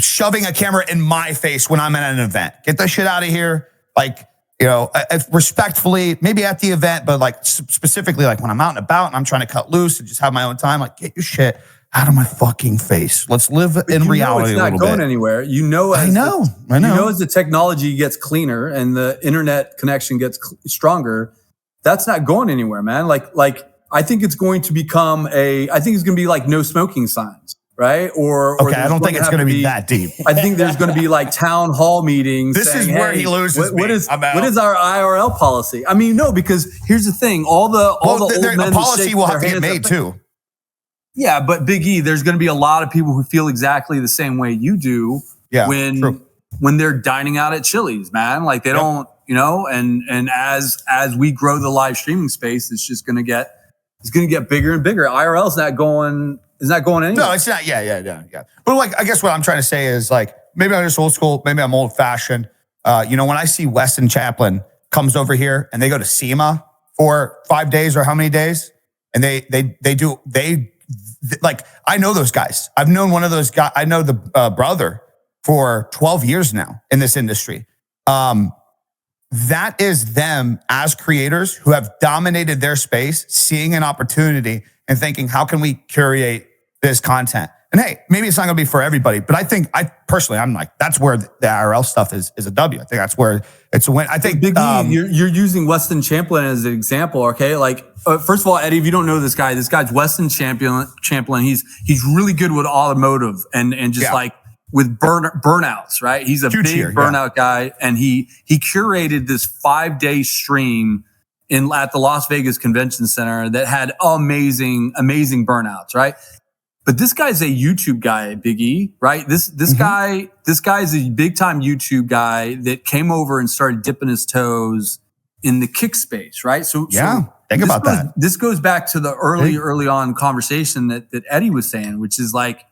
shoving a camera in my face when I'm at an event. Get that shit out of here. Like, you know, respectfully, maybe at the event, but like specifically, like when I'm out and about and I'm trying to cut loose and just have my own time, like get your shit out of my fucking face. Let's live in reality a little bit. It's not going anywhere. You know, I know. You know, as the technology gets cleaner and the internet connection gets stronger, that's not going anywhere, man. Like I think it's going to become I think it's going to be like no smoking signs, right? Or I don't think it's going to be that deep. I think there's going to be like town hall meetings. This is where he loses me. What is our IRL policy? I mean, no, because here's the thing: all the old men policy will have to get made too. Yeah, but Big E, there's going to be a lot of people who feel exactly the same way you do. Yeah, when they're dining out at Chili's, man. Like they don't, you know. And as we grow the live streaming space, it's just going to get. It's going to get bigger and bigger. IRL's not going anywhere. No, it's not. Yeah. But like, I guess what I'm trying to say is like, maybe I'm just old school. Maybe I'm old fashioned. You know, when I see Weston Chaplin comes over here and they go to SEMA for 5 days or how many days, and they like, I know those guys. I've known one of those guys. I know the brother for 12 years now in this industry. That is them as creators who have dominated their space, seeing an opportunity and thinking, how can we curate this content? And hey, maybe it's not going to be for everybody, but I'm like, that's where the IRL stuff is a W. I think that's where it's a win. I think Big E, you're using Weston Champlin as an example. Okay. Like, first of all, Eddie, if you don't know this guy's Weston Champlin. He's really good with automotive and just like, with burnouts, right? He's a big burnout guy, and he curated this 5-day stream at the Las Vegas Convention Center that had amazing burnouts, right? But this guy's a YouTube guy, Big E, right? This guy's a big time YouTube guy that came over and started dipping his toes in the kick space, right? So think about that. This goes back to the early on conversation that Eddie was saying, which is like,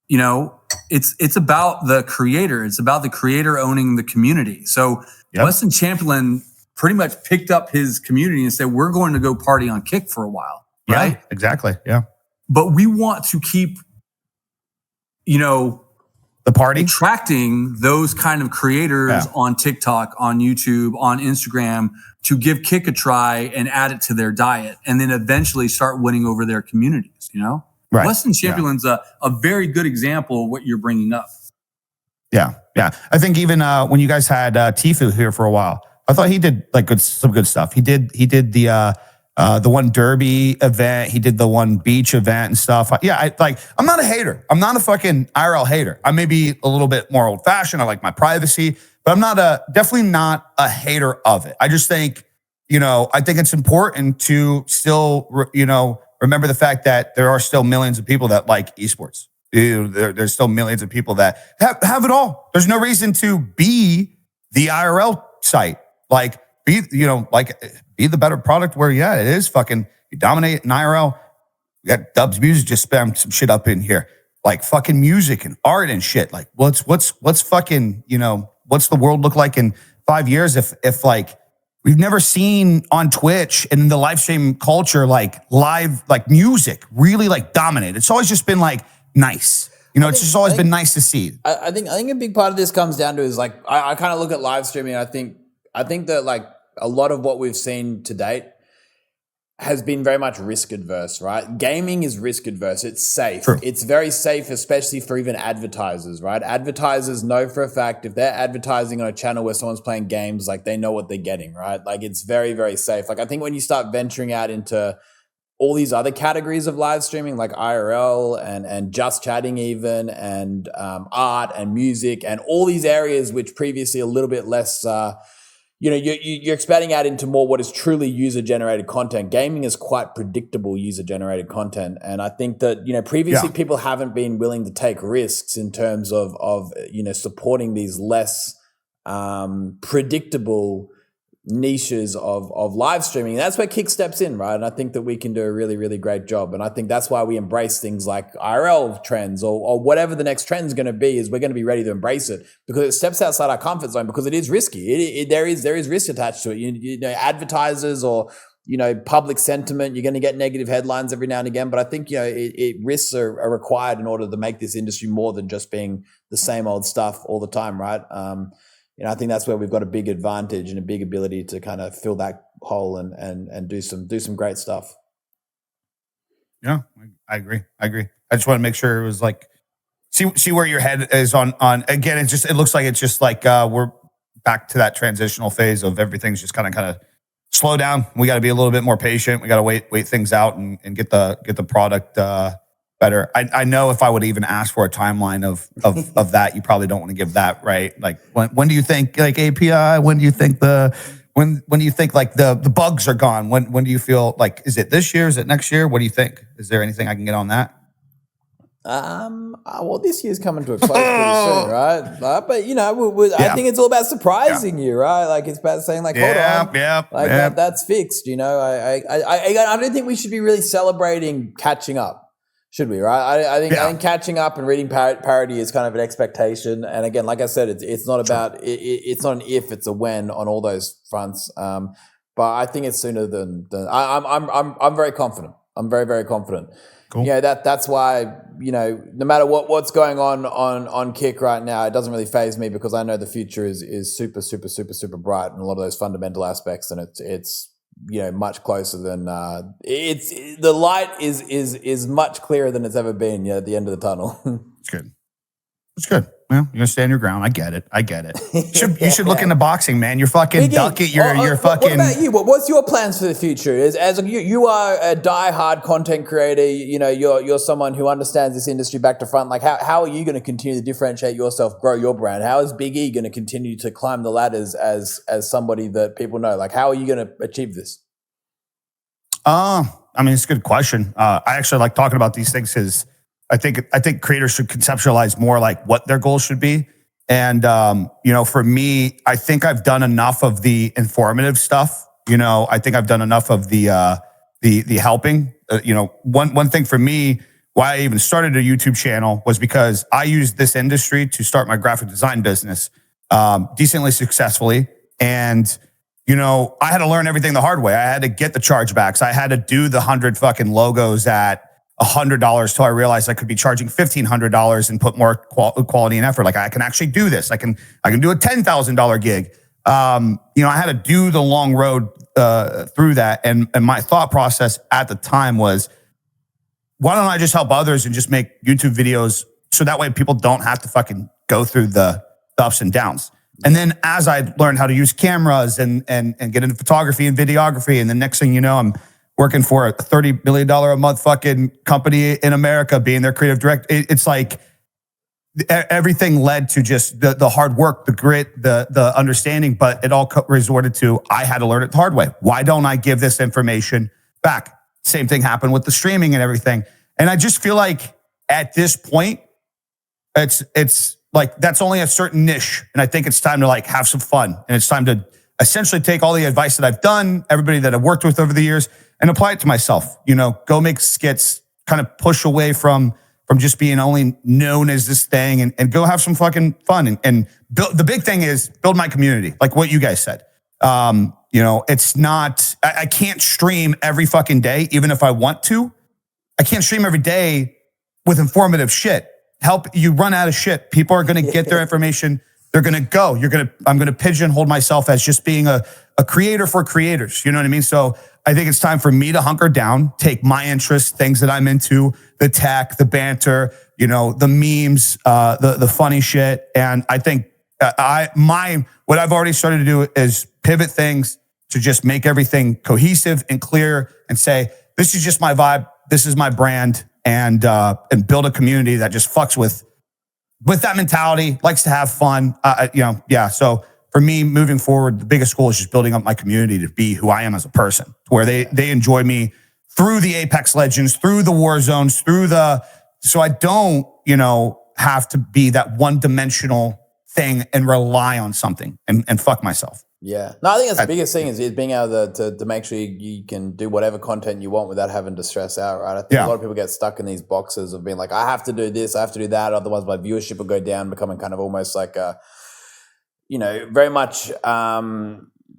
you know, it's about the creator. It's about the creator owning the community. So Weston Champlin pretty much picked up his community and said, we're going to go party on Kick for a while. Right? Yeah, exactly. Yeah. But we want to keep, you know, the party attracting those kind of creators on TikTok, on YouTube, on Instagram to give Kick a try and add it to their diet. And then eventually start winning over their communities, you know? Right. Weston Champlin's a very good example of what you're bringing up. Yeah. I think even when you guys had Tifu here for a while, I thought he did like some good stuff. He did the one Derby event. He did the one beach event and stuff. I'm not a hater. I'm not a fucking IRL hater. I may be a little bit more old fashioned. I like my privacy, but I'm definitely not a hater of it. I just think, you know, I think it's important to still, you know, remember the fact that there are still millions of people that like esports. There's still millions of people that have it all. There's no reason to be the IRL site. Like, be the better product where, it is fucking, you dominate in IRL. We got Dubs Music just spammed some shit up in here. Like fucking music and art and shit. Like what's fucking, what's the world look like in 5 years if like we've never seen on Twitch and the live stream culture, like live, like music really like dominate. It's always just been like nice. It's just always been nice to see. I think a big part of this comes down to is like, I kind of look at live streaming. I think that like a lot of what we've seen to date has been very much risk adverse, right? Gaming is risk adverse. It's safe. True. It's very safe, especially for even advertisers, right? Advertisers know for a fact if they're advertising on a channel where someone's playing games, like they know what they're getting, right? Like it's very, very safe. Like I think when you start venturing out into all these other categories of live streaming, like IRL and just chatting even, and art and music and all these areas which previously a little bit less, you're expanding out into more what is truly user-generated content. Gaming is quite predictable user-generated content. And I think that, previously people haven't been willing to take risks in terms of supporting these less predictable niches of live streaming. And that's where Kick steps in, right? And I think that we can do a really, really great job. And I think that's why we embrace things like IRL trends or whatever the next trend is going to be, is we're going to be ready to embrace it because it steps outside our comfort zone, because it is risky. There is risk attached to it. Advertisers or, public sentiment, you're going to get negative headlines every now and again. But I think, risks are required in order to make this industry more than just being the same old stuff all the time, right? I think that's where we've got a big advantage and a big ability to kind of fill that hole and do some great stuff. Yeah, I agree. I just want to make sure it was like, see where your head is on. Again, it looks like it's just like we're back to that transitional phase of everything's just kind of slow down. We got to be a little bit more patient. We got to wait things out and get the product better. I know if I would even ask for a timeline of that, you probably don't want to give that, right? Like when do you think like API? When do you think when do you think like the bugs are gone? When do you feel like, is it this year? Is it next year? What do you think? Is there anything I can get on that? Well, this year's coming to a close pretty soon, right? But I think it's all about surprising you, right? Like it's about saying like, hold on, that's fixed. I don't think we should be really celebrating catching up. Should we, right? I think catching up and reading parody is kind of an expectation. And again, like I said, it's not about it's not an if, it's a when on all those fronts. But I think it's sooner than I'm very confident. I'm very, very confident. Cool. That's why, no matter what's going on Kick right now, it doesn't really faze me because I know the future is super, super, super, super bright in a lot of those fundamental aspects, and it's much closer than the light is much clearer than it's ever been at the end of the tunnel. It's good. Well, you're gonna stand your ground. I get it. You should look into boxing, man. You're fucking ducking. You're fucking. What about you? What's your plans for the future? As you are a die-hard content creator, you're someone who understands this industry back to front. Like how are you going to continue to differentiate yourself, grow your brand? How is Big E going to continue to climb the ladders as somebody that people know? Like how are you going to achieve this? It's a good question. I actually like talking about these things because I think creators should conceptualize more like what their goals should be. And, for me, I think I've done enough of the informative stuff. I think I've done enough of the helping. One thing for me, why I even started a YouTube channel was because I used this industry to start my graphic design business decently successfully. And, I had to learn everything the hard way. I had to get the chargebacks. I had to do the 100 fucking logos at $100 till I realized I could be charging $1,500 and put more quality and effort. Like I can actually do this. I can do a $10,000 gig. I had to do the long road through that. And my thought process at the time was, why don't I just help others and just make YouTube videos so that way people don't have to fucking go through the ups and downs. And then as I learned how to use cameras and get into photography and videography, and the next thing you know, I'm working for a $30 million a month fucking company in America, being their creative director. It's like everything led to just the hard work, the grit, the understanding, but it all resorted to, I had to learn it the hard way. Why don't I give this information back? Same thing happened with the streaming and everything. And I just feel like at this point, it's like, that's only a certain niche. And I think it's time to like have some fun. And it's time to essentially take all the advice that I've done, everybody that I've worked with over the years, and apply it to myself. Go make skits, kind of push away from just being only known as this thing and go have some fucking fun and build. The big thing is build my community, like what you guys said. It's not, I can't stream every fucking day, even if I want to. I can't stream every day with informative shit. You run out of shit. People are going to get their information. They're going to go. I'm going to pigeonhole myself as just being a creator for creators. You know what I mean? So I think it's time for me to hunker down, take my interests, things that I'm into, the tech, the banter, the memes, the funny shit. And I think what I've already started to do is pivot things to just make everything cohesive and clear and say, this is just my vibe. This is my brand, and build a community that just fucks with that mentality, likes to have fun. So for me, moving forward, the biggest goal is just building up my community to be who I am as a person, where they enjoy me through the Apex Legends, through the war zones, so I don't, have to be that one-dimensional thing and rely on something and fuck myself. Yeah. No, I think that's the biggest thing is being able to make sure you can do whatever content you want without having to stress out, right? I think a lot of people get stuck in these boxes of being like, I have to do this, I have to do that, otherwise my viewership will go down, becoming kind of almost like very much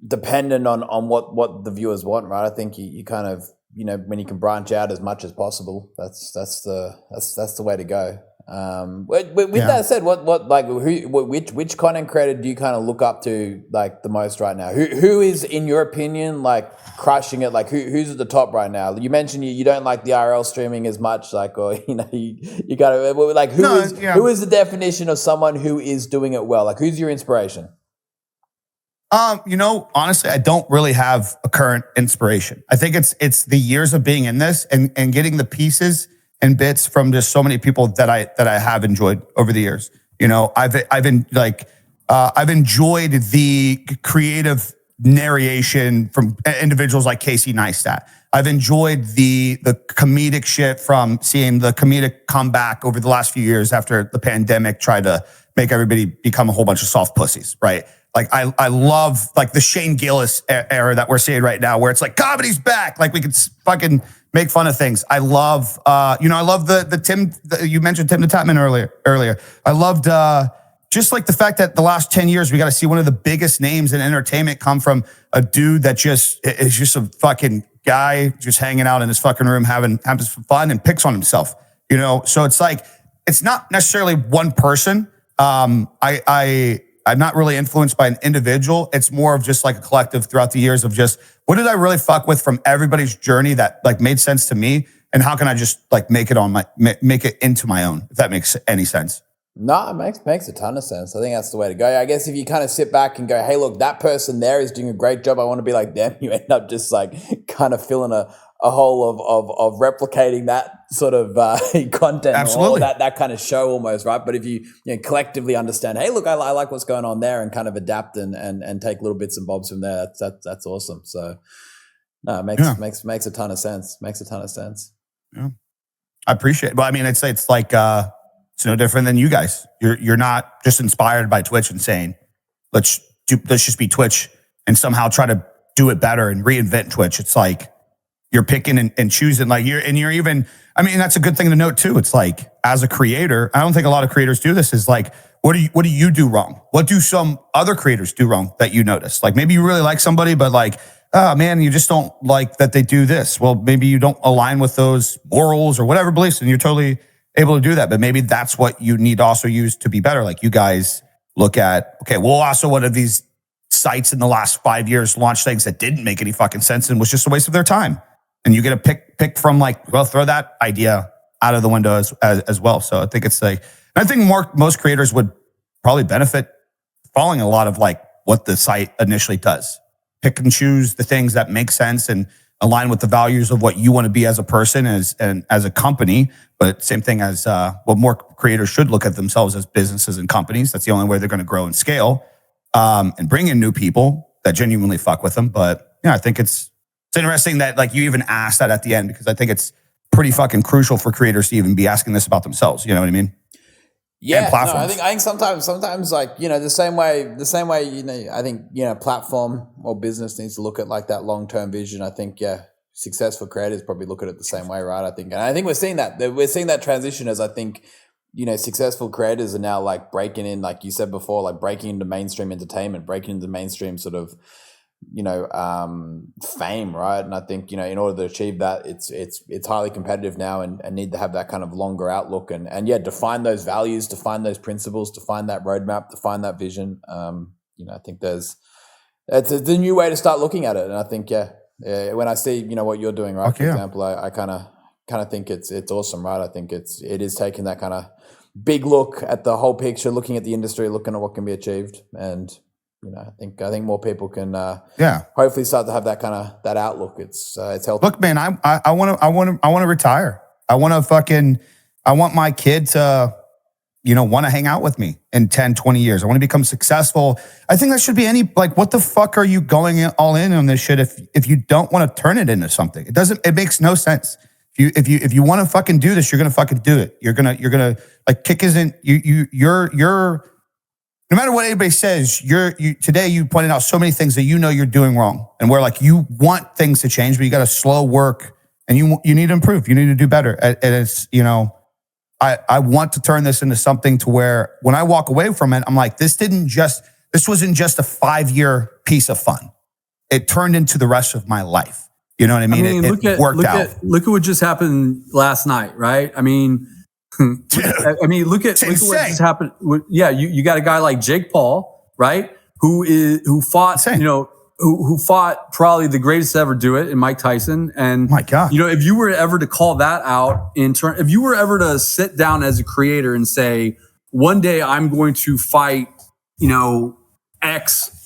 dependent on what the viewers want, right? I think you kind of, when you can branch out as much as possible, that's the way to go. With that said, which content creator do you kind of look up to like the most right now? Who is, in your opinion, like crushing it? Like who's at the top right now? You mentioned you don't like the IRL streaming as much, like, or you gotta like who is the definition of someone who is doing it well? Like who's your inspiration? Honestly, I don't really have a current inspiration. I think it's the years of being in this and getting the pieces and bits from just so many people that I have enjoyed over the years. I've enjoyed the creative narration from individuals like Casey Neistat. I've enjoyed the comedic shit from seeing the comedic comeback over the last few years after the pandemic tried to make everybody become a whole bunch of soft pussies, right? Like I love like the Shane Gillis era that we're seeing right now, where it's like comedy's back. Like we could fucking make fun of things. I love, I love the Tim. You mentioned Tim the Tatman earlier. I loved just like the fact that the last 10 years we got to see one of the biggest names in entertainment come from a dude that just is just a fucking guy just hanging out in his fucking room having some fun and picks on himself. So it's like it's not necessarily one person. I'm not really influenced by an individual. It's more of just like a collective throughout the years of just what did I really fuck with from everybody's journey that like made sense to me, and how can I just like make it into my own, if that makes any sense. No, it makes a ton of sense. I think that's the way to go. I guess if you kind of sit back and go, hey, look, that person there is doing a great job, I want to be like them, you end up just like kind of filling a hole of replicating that sort of content. Absolutely. Or that kind of show almost, right? But if you collectively understand, hey, look, I like what's going on there, and kind of adapt and take little bits and bobs from there, that's awesome. So no, it makes a ton of sense. Makes a ton of sense. Yeah. I appreciate it. Well, I mean, it's like it's no different than you guys. You're not just inspired by Twitch and saying, let's just be Twitch and somehow try to do it better and reinvent Twitch. It's like you're picking and choosing, like you're even, I mean, that's a good thing to note too. It's like, as a creator, I don't think a lot of creators do this, is like, what do you do wrong? What do some other creators do wrong that you notice? Like maybe you really like somebody, but like, oh man, you just don't like that they do this. Well, maybe you don't align with those morals or whatever beliefs, and you're totally able to do that. But maybe that's what you need to also use to be better. Like you guys look at, okay, well, also one of these sites in the last 5 years launched things that didn't make any fucking sense and was just a waste of their time. And you get to pick from like, well, throw that idea out of the window as well. So I think it's like, I think most creators would probably benefit following a lot of like what the site initially does. Pick and choose the things that make sense and align with the values of what you want to be as a person and as a company. But same thing as what more creators should look at themselves as businesses and companies. That's the only way they're going to grow and scale and bring in new people that genuinely fuck with them. But yeah, I think it's interesting that like you even asked that at the end, because I think it's pretty fucking crucial for creators to even be asking this about themselves. You know what I mean? Yeah, no, I think sometimes like, the same way, I think, platform or business needs to look at like that long-term vision. I think, successful creators probably look at it the same way, right? I think we're seeing that transition as I think, successful creators are now like breaking in, like you said before, like breaking into mainstream entertainment, breaking into mainstream sort of, fame, right? And I think, in order to achieve that, it's highly competitive now and need to have that kind of longer outlook and define those values, define those principles, define that roadmap, define that vision. I think it's a new way to start looking at it. And I think, when I see, what you're doing, right? For example, I kind of think it's awesome, right? I think it is taking that kind of big look at the whole picture, looking at the industry, looking at what can be achieved. And, I think more people can, hopefully start to have that outlook. It's healthy. Look, man, I want to retire. I want my kid to, want to hang out with me in 10, 20 years. I want to become successful. I think that should be what the fuck are you going all in on this shit if you don't want to turn it into something? It makes no sense. If you want to fucking do this, you're going to fucking do it. You're going to like Kick isn't, you're no matter what anybody says, today you pointed out so many things that you're doing wrong. And where like you want things to change, but you got to slow work and you need to improve. You need to do better. And it's, I want to turn this into something to where when I walk away from it, I'm like, this wasn't just a 5-year piece of fun. It turned into the rest of my life. You know what I mean? It worked out. Look at what just happened last night, right? I mean, look at what just happened. Yeah, you got a guy like Jake Paul, right? Who fought, who fought probably the greatest to ever do it in Mike Tyson. And my God, if you were ever to call that out if you were ever to sit down as a creator and say, one day I'm going to fight, X,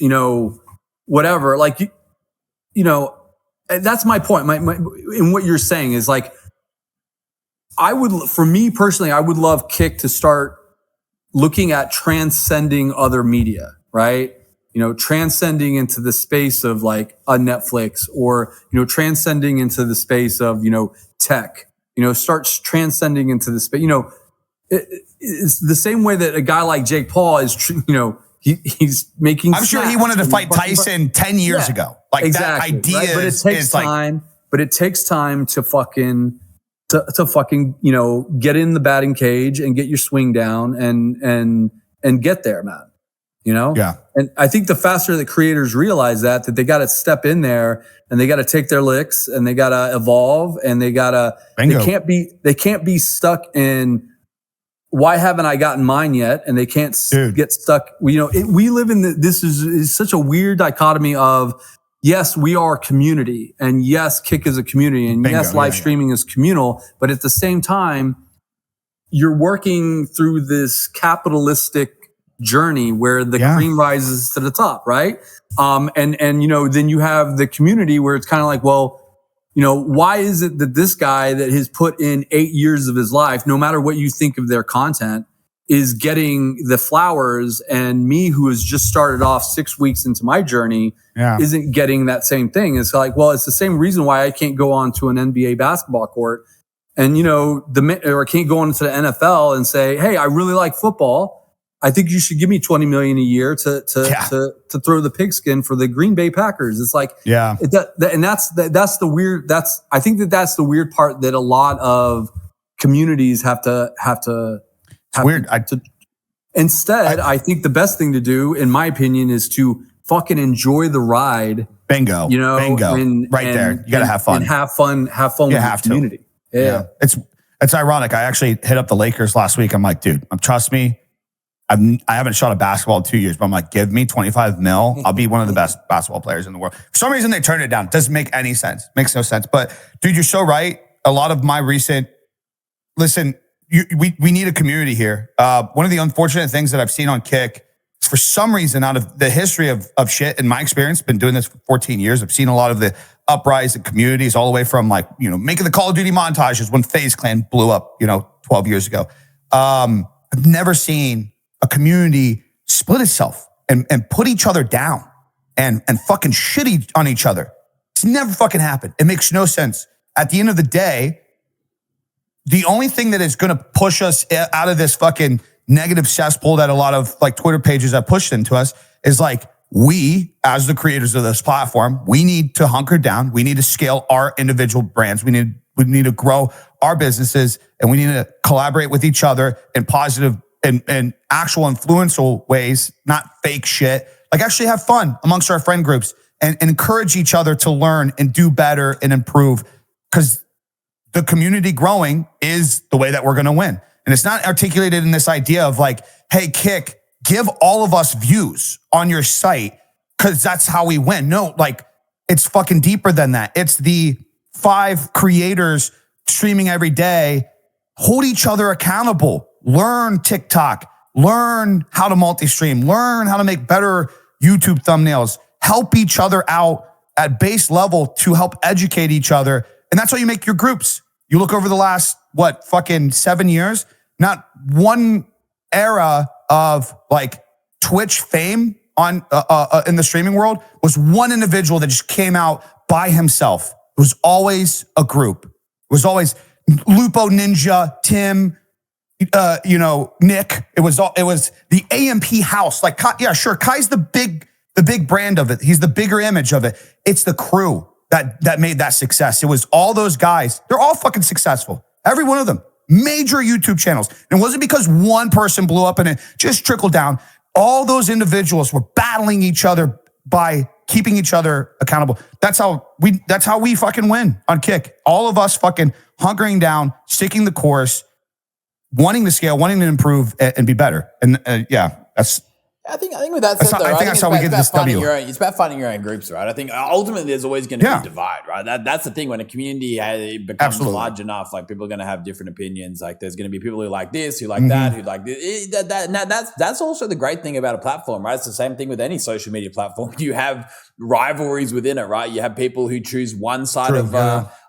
whatever, like, that's my point. My in what you're saying is like, for me personally, I would love Kick to start looking at transcending other media, right? Transcending into the space of like a Netflix or, transcending into the space of, tech, starts transcending into the space, it's the same way that a guy like Jake Paul is, he's making. I'm sure he wanted to fight Tyson 10 years ago. Like exactly, that idea right? But it takes time. But it takes time to fucking get in the batting cage and get your swing down and get there, man. Yeah. And I think the faster the creators realize that they got to step in there and they got to take their licks and they got to evolve and they can't be stuck in why haven't I gotten mine yet? And they can't get stuck. We live in this is such a weird dichotomy of, yes, we are community, and yes, Kick is a community, and yes, live streaming is communal. But at the same time, you're working through this capitalistic journey where the cream rises to the top, right? And then you have the community where it's kind of like, well, why is it that this guy that has put in 8 years of his life, no matter what you think of their content, is getting the flowers, and me, who has just started off 6 weeks into my journey, isn't getting that same thing? It's like, well, it's the same reason why I can't go on to an NBA basketball court and, or I can't go into the NFL and say, hey, I really like football. I think you should give me $20 million a year to throw the pigskin for the Green Bay Packers. It's like, and that's the weird. I think that's the weird part that a lot of communities have to. It's weird. I think the best thing to do, in my opinion, is to fucking enjoy the ride. Bingo. Bingo. There. You got to have fun. And have fun with the community. Yeah. It's ironic. I actually hit up the Lakers last week. I'm like, dude, trust me. I haven't shot a basketball in 2 years, but I'm like, give me 25 mil. I'll be one of the best basketball players in the world. For some reason, they turned it down. It doesn't make any sense. Makes no sense. But dude, you're so right. A lot of my listen, we need a community here. One of the unfortunate things that I've seen on Kick is, for some reason, out of the history of shit, in my experience, been doing this for 14 years, I've seen a lot of the uprise in communities, all the way from making the Call of Duty montages when FaZe Clan blew up, 12 years ago. I've never seen a community split itself and put each other down and fucking shitty on each other. It's never fucking happened. It makes no sense. At the end of the day, the only thing that is going to push us out of this fucking negative cesspool that a lot of like Twitter pages have pushed into us is like we, as the creators of this platform, we need to hunker down. We need to scale our individual brands. We need to grow our businesses, and we need to collaborate with each other in positive and actual influential ways, not fake shit. Like actually have fun amongst our friend groups and encourage each other to learn and do better and improve, because the community growing is the way that we're going to win. And it's not articulated in this idea of like, hey, Kick, give all of us views on your site because that's how we win. No, like it's fucking deeper than that. It's the 5 creators streaming every day. Hold each other accountable. Learn TikTok. Learn how to multi-stream. Learn how to make better YouTube thumbnails. Help each other out at base level to help educate each other. And that's how you make your groups. You look over the last, fucking 7 years, not one era of like Twitch fame on in the streaming world was one individual that just came out by himself. It was always a group. It was always Lupo Ninja, Tim, Nick. It was the AMP house. Like, yeah, sure. Kai's the big brand of it. He's the bigger image of it. It's the crew that made that success. It was all those guys. They're all fucking successful. Every one of them. Major YouTube channels. And it wasn't because one person blew up and it just trickled down. All those individuals were battling each other by keeping each other accountable. That's how we fucking win on Kick. All of us fucking hunkering down, sticking the course, wanting to scale, wanting to improve and be better. And that's. I think with that said, I think that's how we get this W. It's about finding your own groups, right? I think ultimately there's always going to be a divide, right? That's the thing. When a community becomes large enough, like people are going to have different opinions. Like there's going to be people who like this, who like that, who like this. That's also the great thing about a platform, right? It's the same thing with any social media platform. You have rivalries within it, right? You have people who choose one side of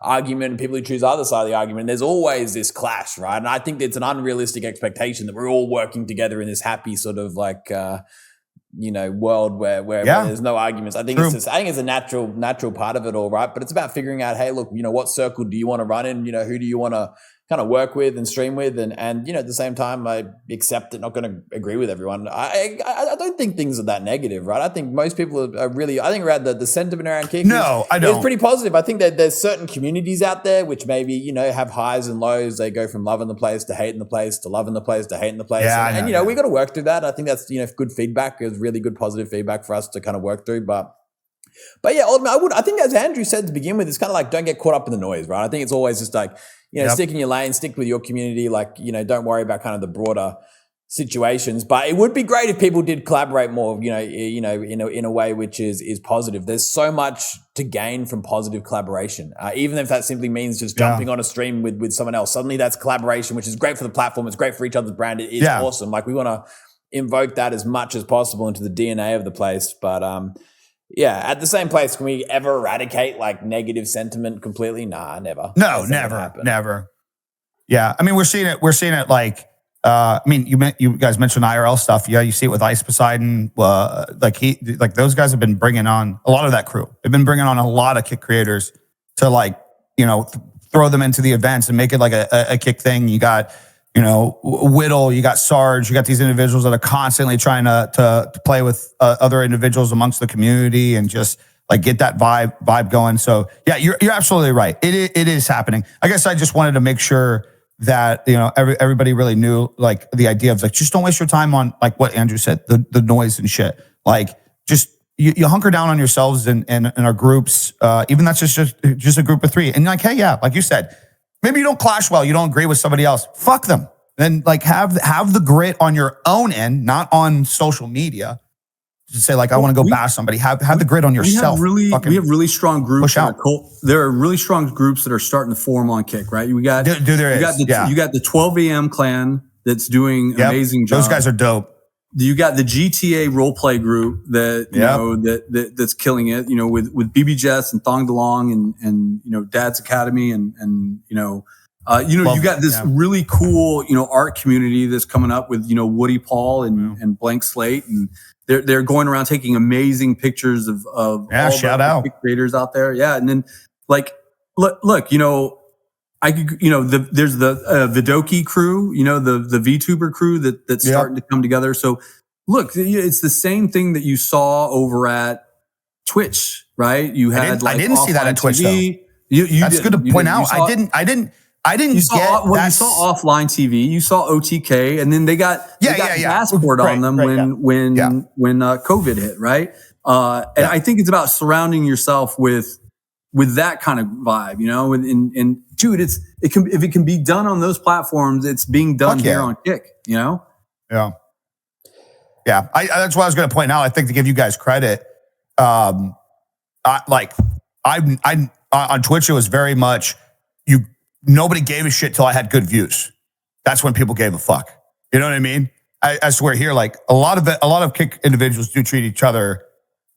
argument and people who choose the other side of the argument. And there's always this clash, right? And I think it's an unrealistic expectation that we're all working together in this happy sort of like, world where there's no arguments. I think it's a natural part of it all, right? But it's about figuring out, hey, look, what circle do you want to run in? Who do you want to kind of work with and stream with? And at the same time, I accept that not going to agree with everyone. I don't think things are that negative, right? I think most people are really, I think around the sentiment around Kick is pretty positive. I think that there's certain communities out there which maybe, have highs and lows. They go from loving the place to hating the place to loving the place to hating the place. Yeah, we got to work through that. I think that's, good feedback. It was really good positive feedback for us to kind of work through. But yeah, ultimately, I think as Andrew said to begin with, it's kind of like don't get caught up in the noise, right? I think it's always just like, stick in your lane, stick with your community, like, don't worry about kind of the broader situations. But it would be great if people did collaborate more, in a way which is positive. There's so much to gain from positive collaboration, even if that simply means just jumping on a stream with someone else. Suddenly that's collaboration, which is great for the platform. It's great for each other's brand. It's awesome. Like we want to invoke that as much as possible into the DNA of the place. But at the same place, can we ever eradicate like negative sentiment completely? Nah, never. No, never. Yeah, I mean, we're seeing it like. You guys mentioned IRL stuff. Yeah, you see it with Ice Poseidon. Like those guys have been bringing on a lot of that crew. They've been bringing on a lot of Kick creators to throw them into the events and make it like a Kick thing. You got. Whittle, you got Sarge, you got these individuals that are constantly trying to play with other individuals amongst the community and just like get that vibe going. So yeah, you're absolutely right. It is happening. I guess I just wanted to make sure that, everybody really knew like the idea of like, just don't waste your time on like what Andrew said, the noise and shit. Like just, you hunker down on yourselves and our groups, even that's just a group of 3. And like, hey, yeah, like you said, maybe you don't clash well. You don't agree with somebody else. Fuck them. Then like have the grit on your own end, not on social media. Just say like, I want to go bash somebody. Have the grit on yourself. We have really strong groups. There are really strong groups that are starting to form on Kick, right? We got, you got the 12 a.m. clan that's doing amazing job. Those guys are dope. You got the GTA roleplay group that that's killing it, with BB Jess and Thong DeLong and Dad's Academy and you got this really cool, art community that's coming up with, Woody Paul and Blank Slate, and they're going around taking amazing pictures of all the creators out there. Yeah. And then like, look, I could, there's the Vidoki crew, the VTuber crew that's starting to come together. So look, it's the same thing that you saw over at Twitch, right? You had I didn't see that on Twitch though. That's good to point out. I didn't you saw, get well, you saw offline TV, you saw OTK, and then they got passport on them when COVID hit, right? And I think it's about surrounding yourself with that kind of vibe, you know. And dude, if it can be done on those platforms, it's being done here on Kick, you know. Yeah. That's what I was going to point out. I think to give you guys credit, on Twitch, it was very much nobody gave a shit till I had good views. That's when people gave a fuck. You know what I mean? I swear here, like a lot of Kick individuals do treat each other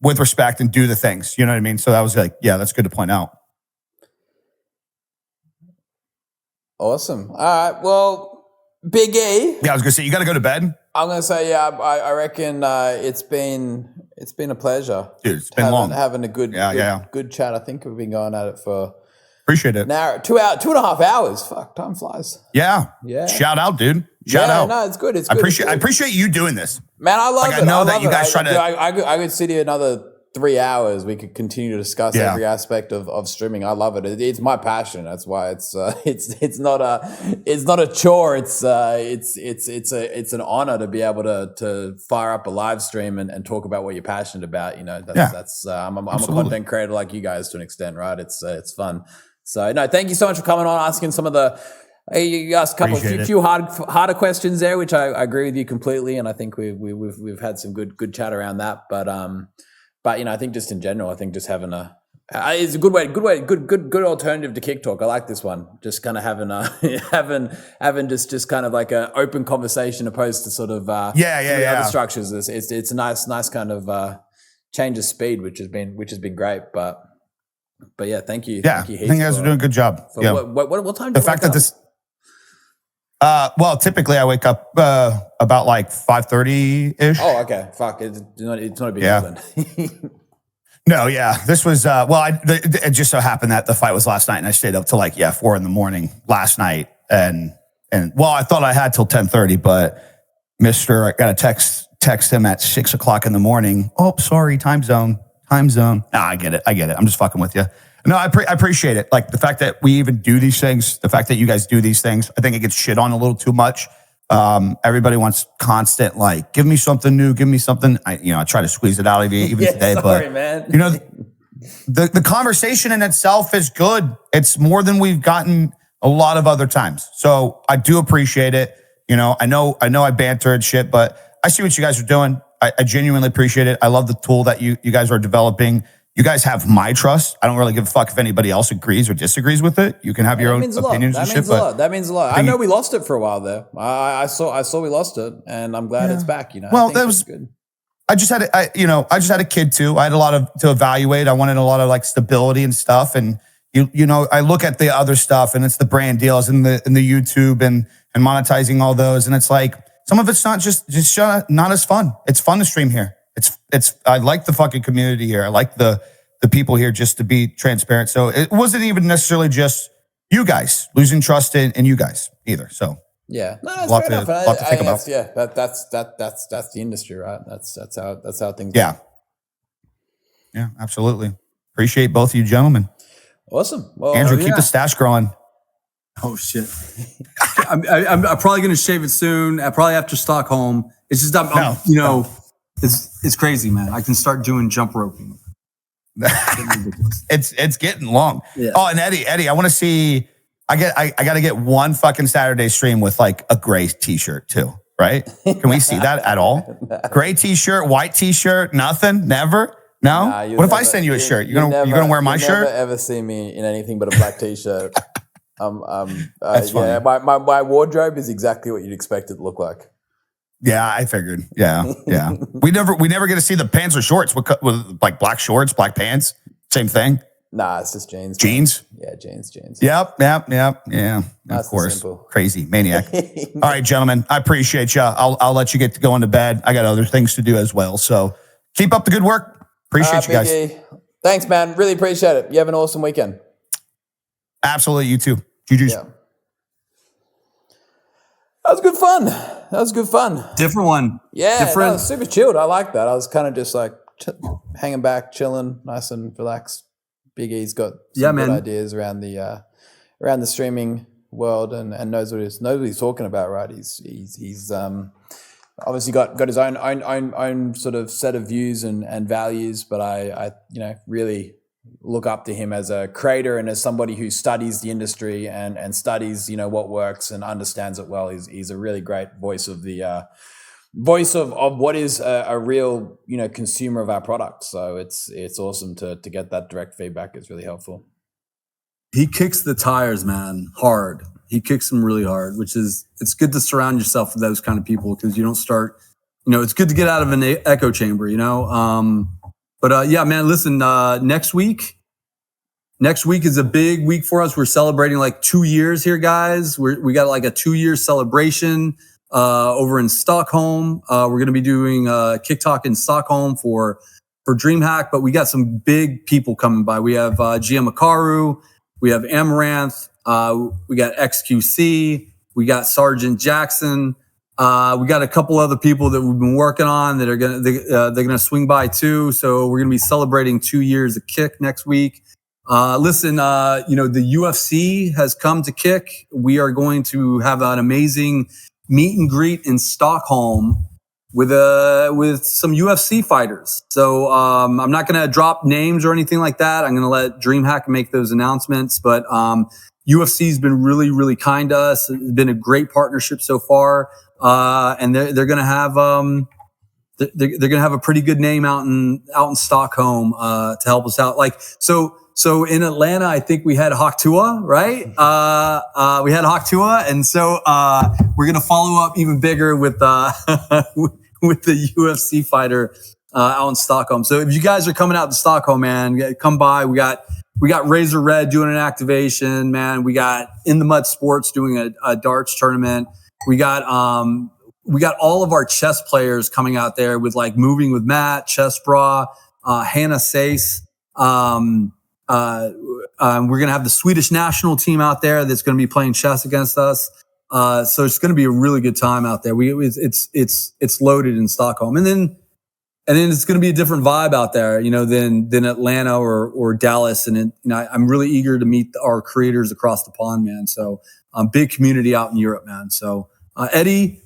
with respect and do the things. You know what I mean? So that was like, yeah, that's good to point out. Awesome. All right. Well, Big E. Yeah, I was gonna say you got to go to bed. I'm gonna say I reckon it's been a pleasure. Dude, it's been long. Having a good chat. I think we've been going at it for. Appreciate it. Now 2.5 hours. Fuck, time flies. Yeah. Shout out, dude. Shout out. No, it's good. I appreciate you doing this. Man, I love it. I know that you guys try to. I could sit here another 3 hours. We could continue to discuss every aspect of streaming. I love it. It's my passion. That's why it's not a chore. It's an honor to be able to fire up a live stream and talk about what you're passionate about. You know, I'm a content creator like you guys to an extent, right? It's fun. So no, thank you so much for coming on, asking some of the. You asked a few harder questions there, which I agree with you completely, and I think we've had some good chat around that. But you know, I think just in general, I think just having it's a good alternative to Kick Talk. I like this one. Just kind of having having just kind of like an open conversation opposed to sort of other structures. It's a nice kind of change of speed, which has been great. But yeah, thank you. Yeah, thank you, I think you guys are doing a good job. What time? Do you wake up? Well, typically I wake up about like 5:30 ish. Oh, okay. Fuck, it's not a big deal then. No, yeah. This was it just so happened that the fight was last night, and I stayed up till like 4 a.m. last night, and I thought I had till 10:30, but I got a text him at 6 o'clock in the morning. Oh, sorry, time zone. Nah, I get it. I'm just fucking with you. No, I appreciate it. Like the fact that we even do these things, the fact that you guys do these things, I think it gets shit on a little too much. Everybody wants constant, like, give me something new, give me something. I try to squeeze it out of you even today, but man. You know, the conversation in itself is good. It's more than we've gotten a lot of other times. So I do appreciate it. You know, I know I banter and shit, but I see what you guys are doing. I genuinely appreciate it. I love the tool that you guys are developing. You guys have my trust. I don't really give a fuck if anybody else agrees or disagrees with it. You can have your own opinions and shit. That means a lot. I know we lost it for a while there. I saw we lost it, and I'm glad it's back. You know, well, that was good. I just had a kid too. I had a lot to evaluate. I wanted a lot of like stability and stuff. And you know, I look at the other stuff, and it's the brand deals and the YouTube and monetizing all those, and it's like some of it's not just not as fun. It's fun to stream here. I like the fucking community here. I like the people here, just to be transparent. So it wasn't even necessarily just you guys losing trust in you guys either. So yeah, no, that's lot to think about. That's the industry, right? That's how things. Yeah, yeah, absolutely. Appreciate both of you gentlemen. Awesome. Well, Andrew, keep the stash growing. Oh shit! I'm probably gonna shave it soon. Probably after Stockholm. It's just it's crazy, man. I can start doing jump roping. It's getting long. Yeah. Oh, and Eddie, I want to see. I got to get one fucking Saturday stream with like a gray t-shirt too, right? Can we see that at all? Gray t-shirt, white t-shirt, nothing, never. No. What if I send you a shirt? You're gonna wear my shirt? Never ever see me in anything but a black t-shirt. That's funny. My wardrobe is exactly what you'd expect it to look like. Yeah, I figured. Yeah. we never get to see the pants or shorts with like black shorts, black pants. Same thing. Nah, it's just jeans. Jeans? Yeah, jeans. Yep. Yeah. That's of course. Crazy maniac. All right, gentlemen. I appreciate you. I'll let you get to going to bed. I got other things to do as well. So keep up the good work. Appreciate you guys. Thanks, man. Really appreciate it. You have an awesome weekend. Absolutely. You too. GG's. Yeah. That was good fun. That was good fun. Different one. Yeah, Different. no, super chilled. I like that. I was kind of just like hanging back, chilling, nice and relaxed. Big E's got some good ideas around the streaming world and knows what he's talking about, right? He's obviously got his own sort of set of views and values, but I really look up to him as a creator and as somebody who studies the industry and studies what works and understands it well. He's a really great voice of the voice of what is a real consumer of our product. So it's awesome to get that direct feedback. It's really helpful. He kicks the tires, man, hard. He kicks them really hard, it's good to surround yourself with those kind of people because you don't start, it's good to get out of an echo chamber, But yeah, man, listen, next week is a big week for us. We're celebrating like 2 years here, guys. We got like a 2-year celebration over in Stockholm. We're going to be doing Kick Talk in Stockholm for DreamHack, but we got some big people coming by. We have GM Makaru, we have Amaranth, we got XQC, we got Sergeant Jackson. We got a couple other people that we've been working on that are they're gonna swing by too. So we're gonna be celebrating 2 years of Kick next week. Listen, the UFC has come to Kick. We are going to have an amazing meet and greet in Stockholm with some UFC fighters. So I'm not gonna drop names or anything like that. I'm gonna let DreamHack make those announcements. But UFC's been really, really kind to us. It's been a great partnership so far. And they're going to have they're going to have a pretty good name out in Stockholm to help us out. Like so in Atlanta, I think we had Hawktua, right? We had Hawktua, and so we're going to follow up even bigger with with the UFC fighter out in Stockholm. So if you guys are coming out to Stockholm, man, come by. We got Razor Red doing an activation, man. We got In the Mud Sports doing a darts tournament. We got all of our chess players coming out there with like Moving with Matt, Chess Bra, Hannah Sace. We're gonna have the Swedish national team out there that's gonna be playing chess against us. So it's gonna be a really good time out there. It's loaded in Stockholm, and then it's gonna be a different vibe out there, than Atlanta or Dallas. And I'm really eager to meet our creators across the pond, man. So big community out in Europe, man. So Eddie,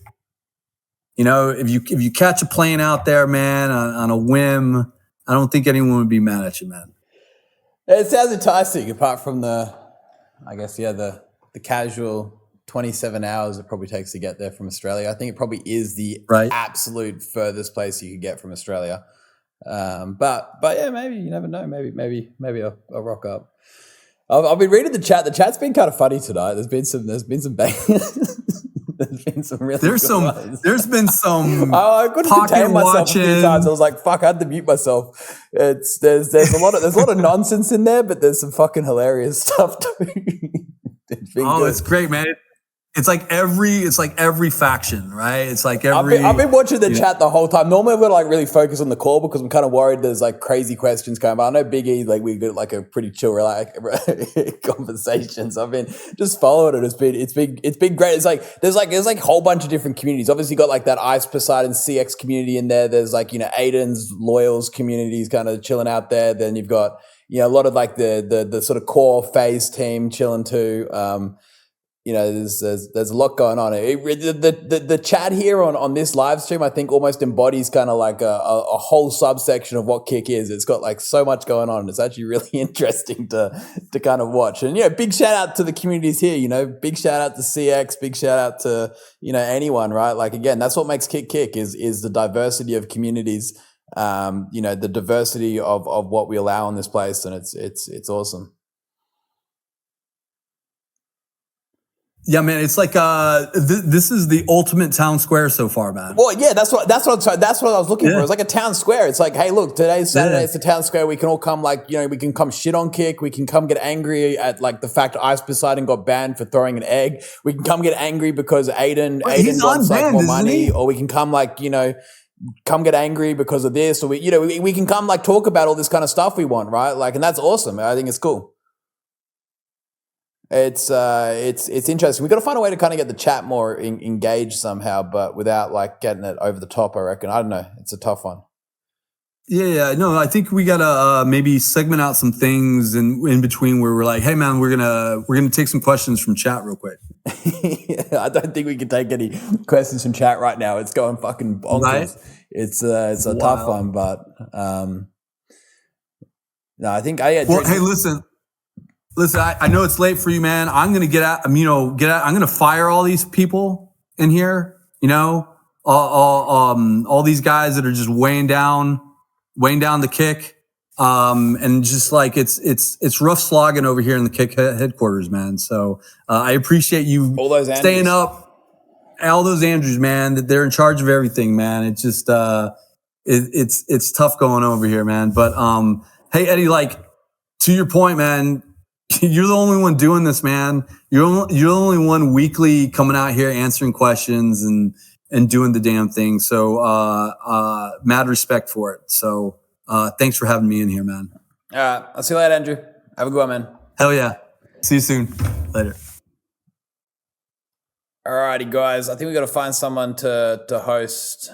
if you catch a plane out there, man, on a whim, I don't think anyone would be mad at you, man. It sounds enticing, apart from the casual 27 hours it probably takes to get there from Australia. I think it probably is the absolute furthest place you could get from Australia. But yeah, maybe you never know. Maybe I'll rock up. I've been reading the chat. The chat's been kind of funny tonight. There's been some There's been some really ones. There's been some I couldn't contain myself a few times. I was like, fuck, I had to mute myself. There's a lot of nonsense in there, but there's some fucking hilarious stuff too. It's great, man. It's like every faction, right? It's like every. I've been watching the chat the whole time. Normally, we're like really focused on the call because I'm kind of worried there's like crazy questions coming. But I know Big E, like we got like a pretty chill, conversations. I've been just following it. It's been great. It's like there's a whole bunch of different communities. Obviously, you got like that Ice Poseidon CX community in there. There's like Aiden's Loyals communities kind of chilling out there. Then you've got a lot of like the sort of core phase team chilling too. There's a lot going on. The chat here on this live stream, I think, almost embodies kind of like a whole subsection of what Kick is. It's got like so much going on. It's actually really interesting to kind of watch. And big shout out to the communities here. Big shout out to CX. Big shout out to anyone, right? Like again, that's what makes Kick is the diversity of communities. The diversity of what we allow in this place, and it's awesome. Yeah, man, it's like this is the ultimate town square so far, man. Well, yeah, that's what I was looking for. It's like a town square. It's like, hey, look, today's Saturday. It's a town square. We can all come, we can come shit on Kick. We can come get angry at like the fact Ice Poseidon got banned for throwing an egg. We can come get angry because Aiden wants like more money, or we can come come get angry because of this, or we can come talk about all this kind of stuff we want, right? And that's awesome. I think it's cool. It's interesting. We've got to find a way to kind of get the chat more engaged somehow, but without like getting it over the top, I reckon. I don't know. It's a tough one. Yeah. No, I think we gotta maybe segment out some things in between where we're like, hey man, we're gonna take some questions from chat real quick. I don't think we can take any questions from chat right now. It's going fucking bonkers. Right? It's a tough one, but no, I think well, hey, listen, I know it's late for you, man. I'm gonna get out. I'm gonna fire all these people in here. All these guys that are just weighing down the kick. And just like it's rough slogging over here in the kick headquarters, man. So I appreciate you all those staying up. All those Andrews, man, that they're in charge of everything, man. It's just it's tough going over here, man. But hey, Eddie, like to your point, man, you're the only one doing this, man. You're the only one weekly coming out here answering questions and doing the damn thing. So mad respect for it. So thanks for having me in here, man. I'll see you later, Andrew. Have a good one, man. Hell yeah. See you soon. Later. Alrighty, guys. I think we got to find someone to host.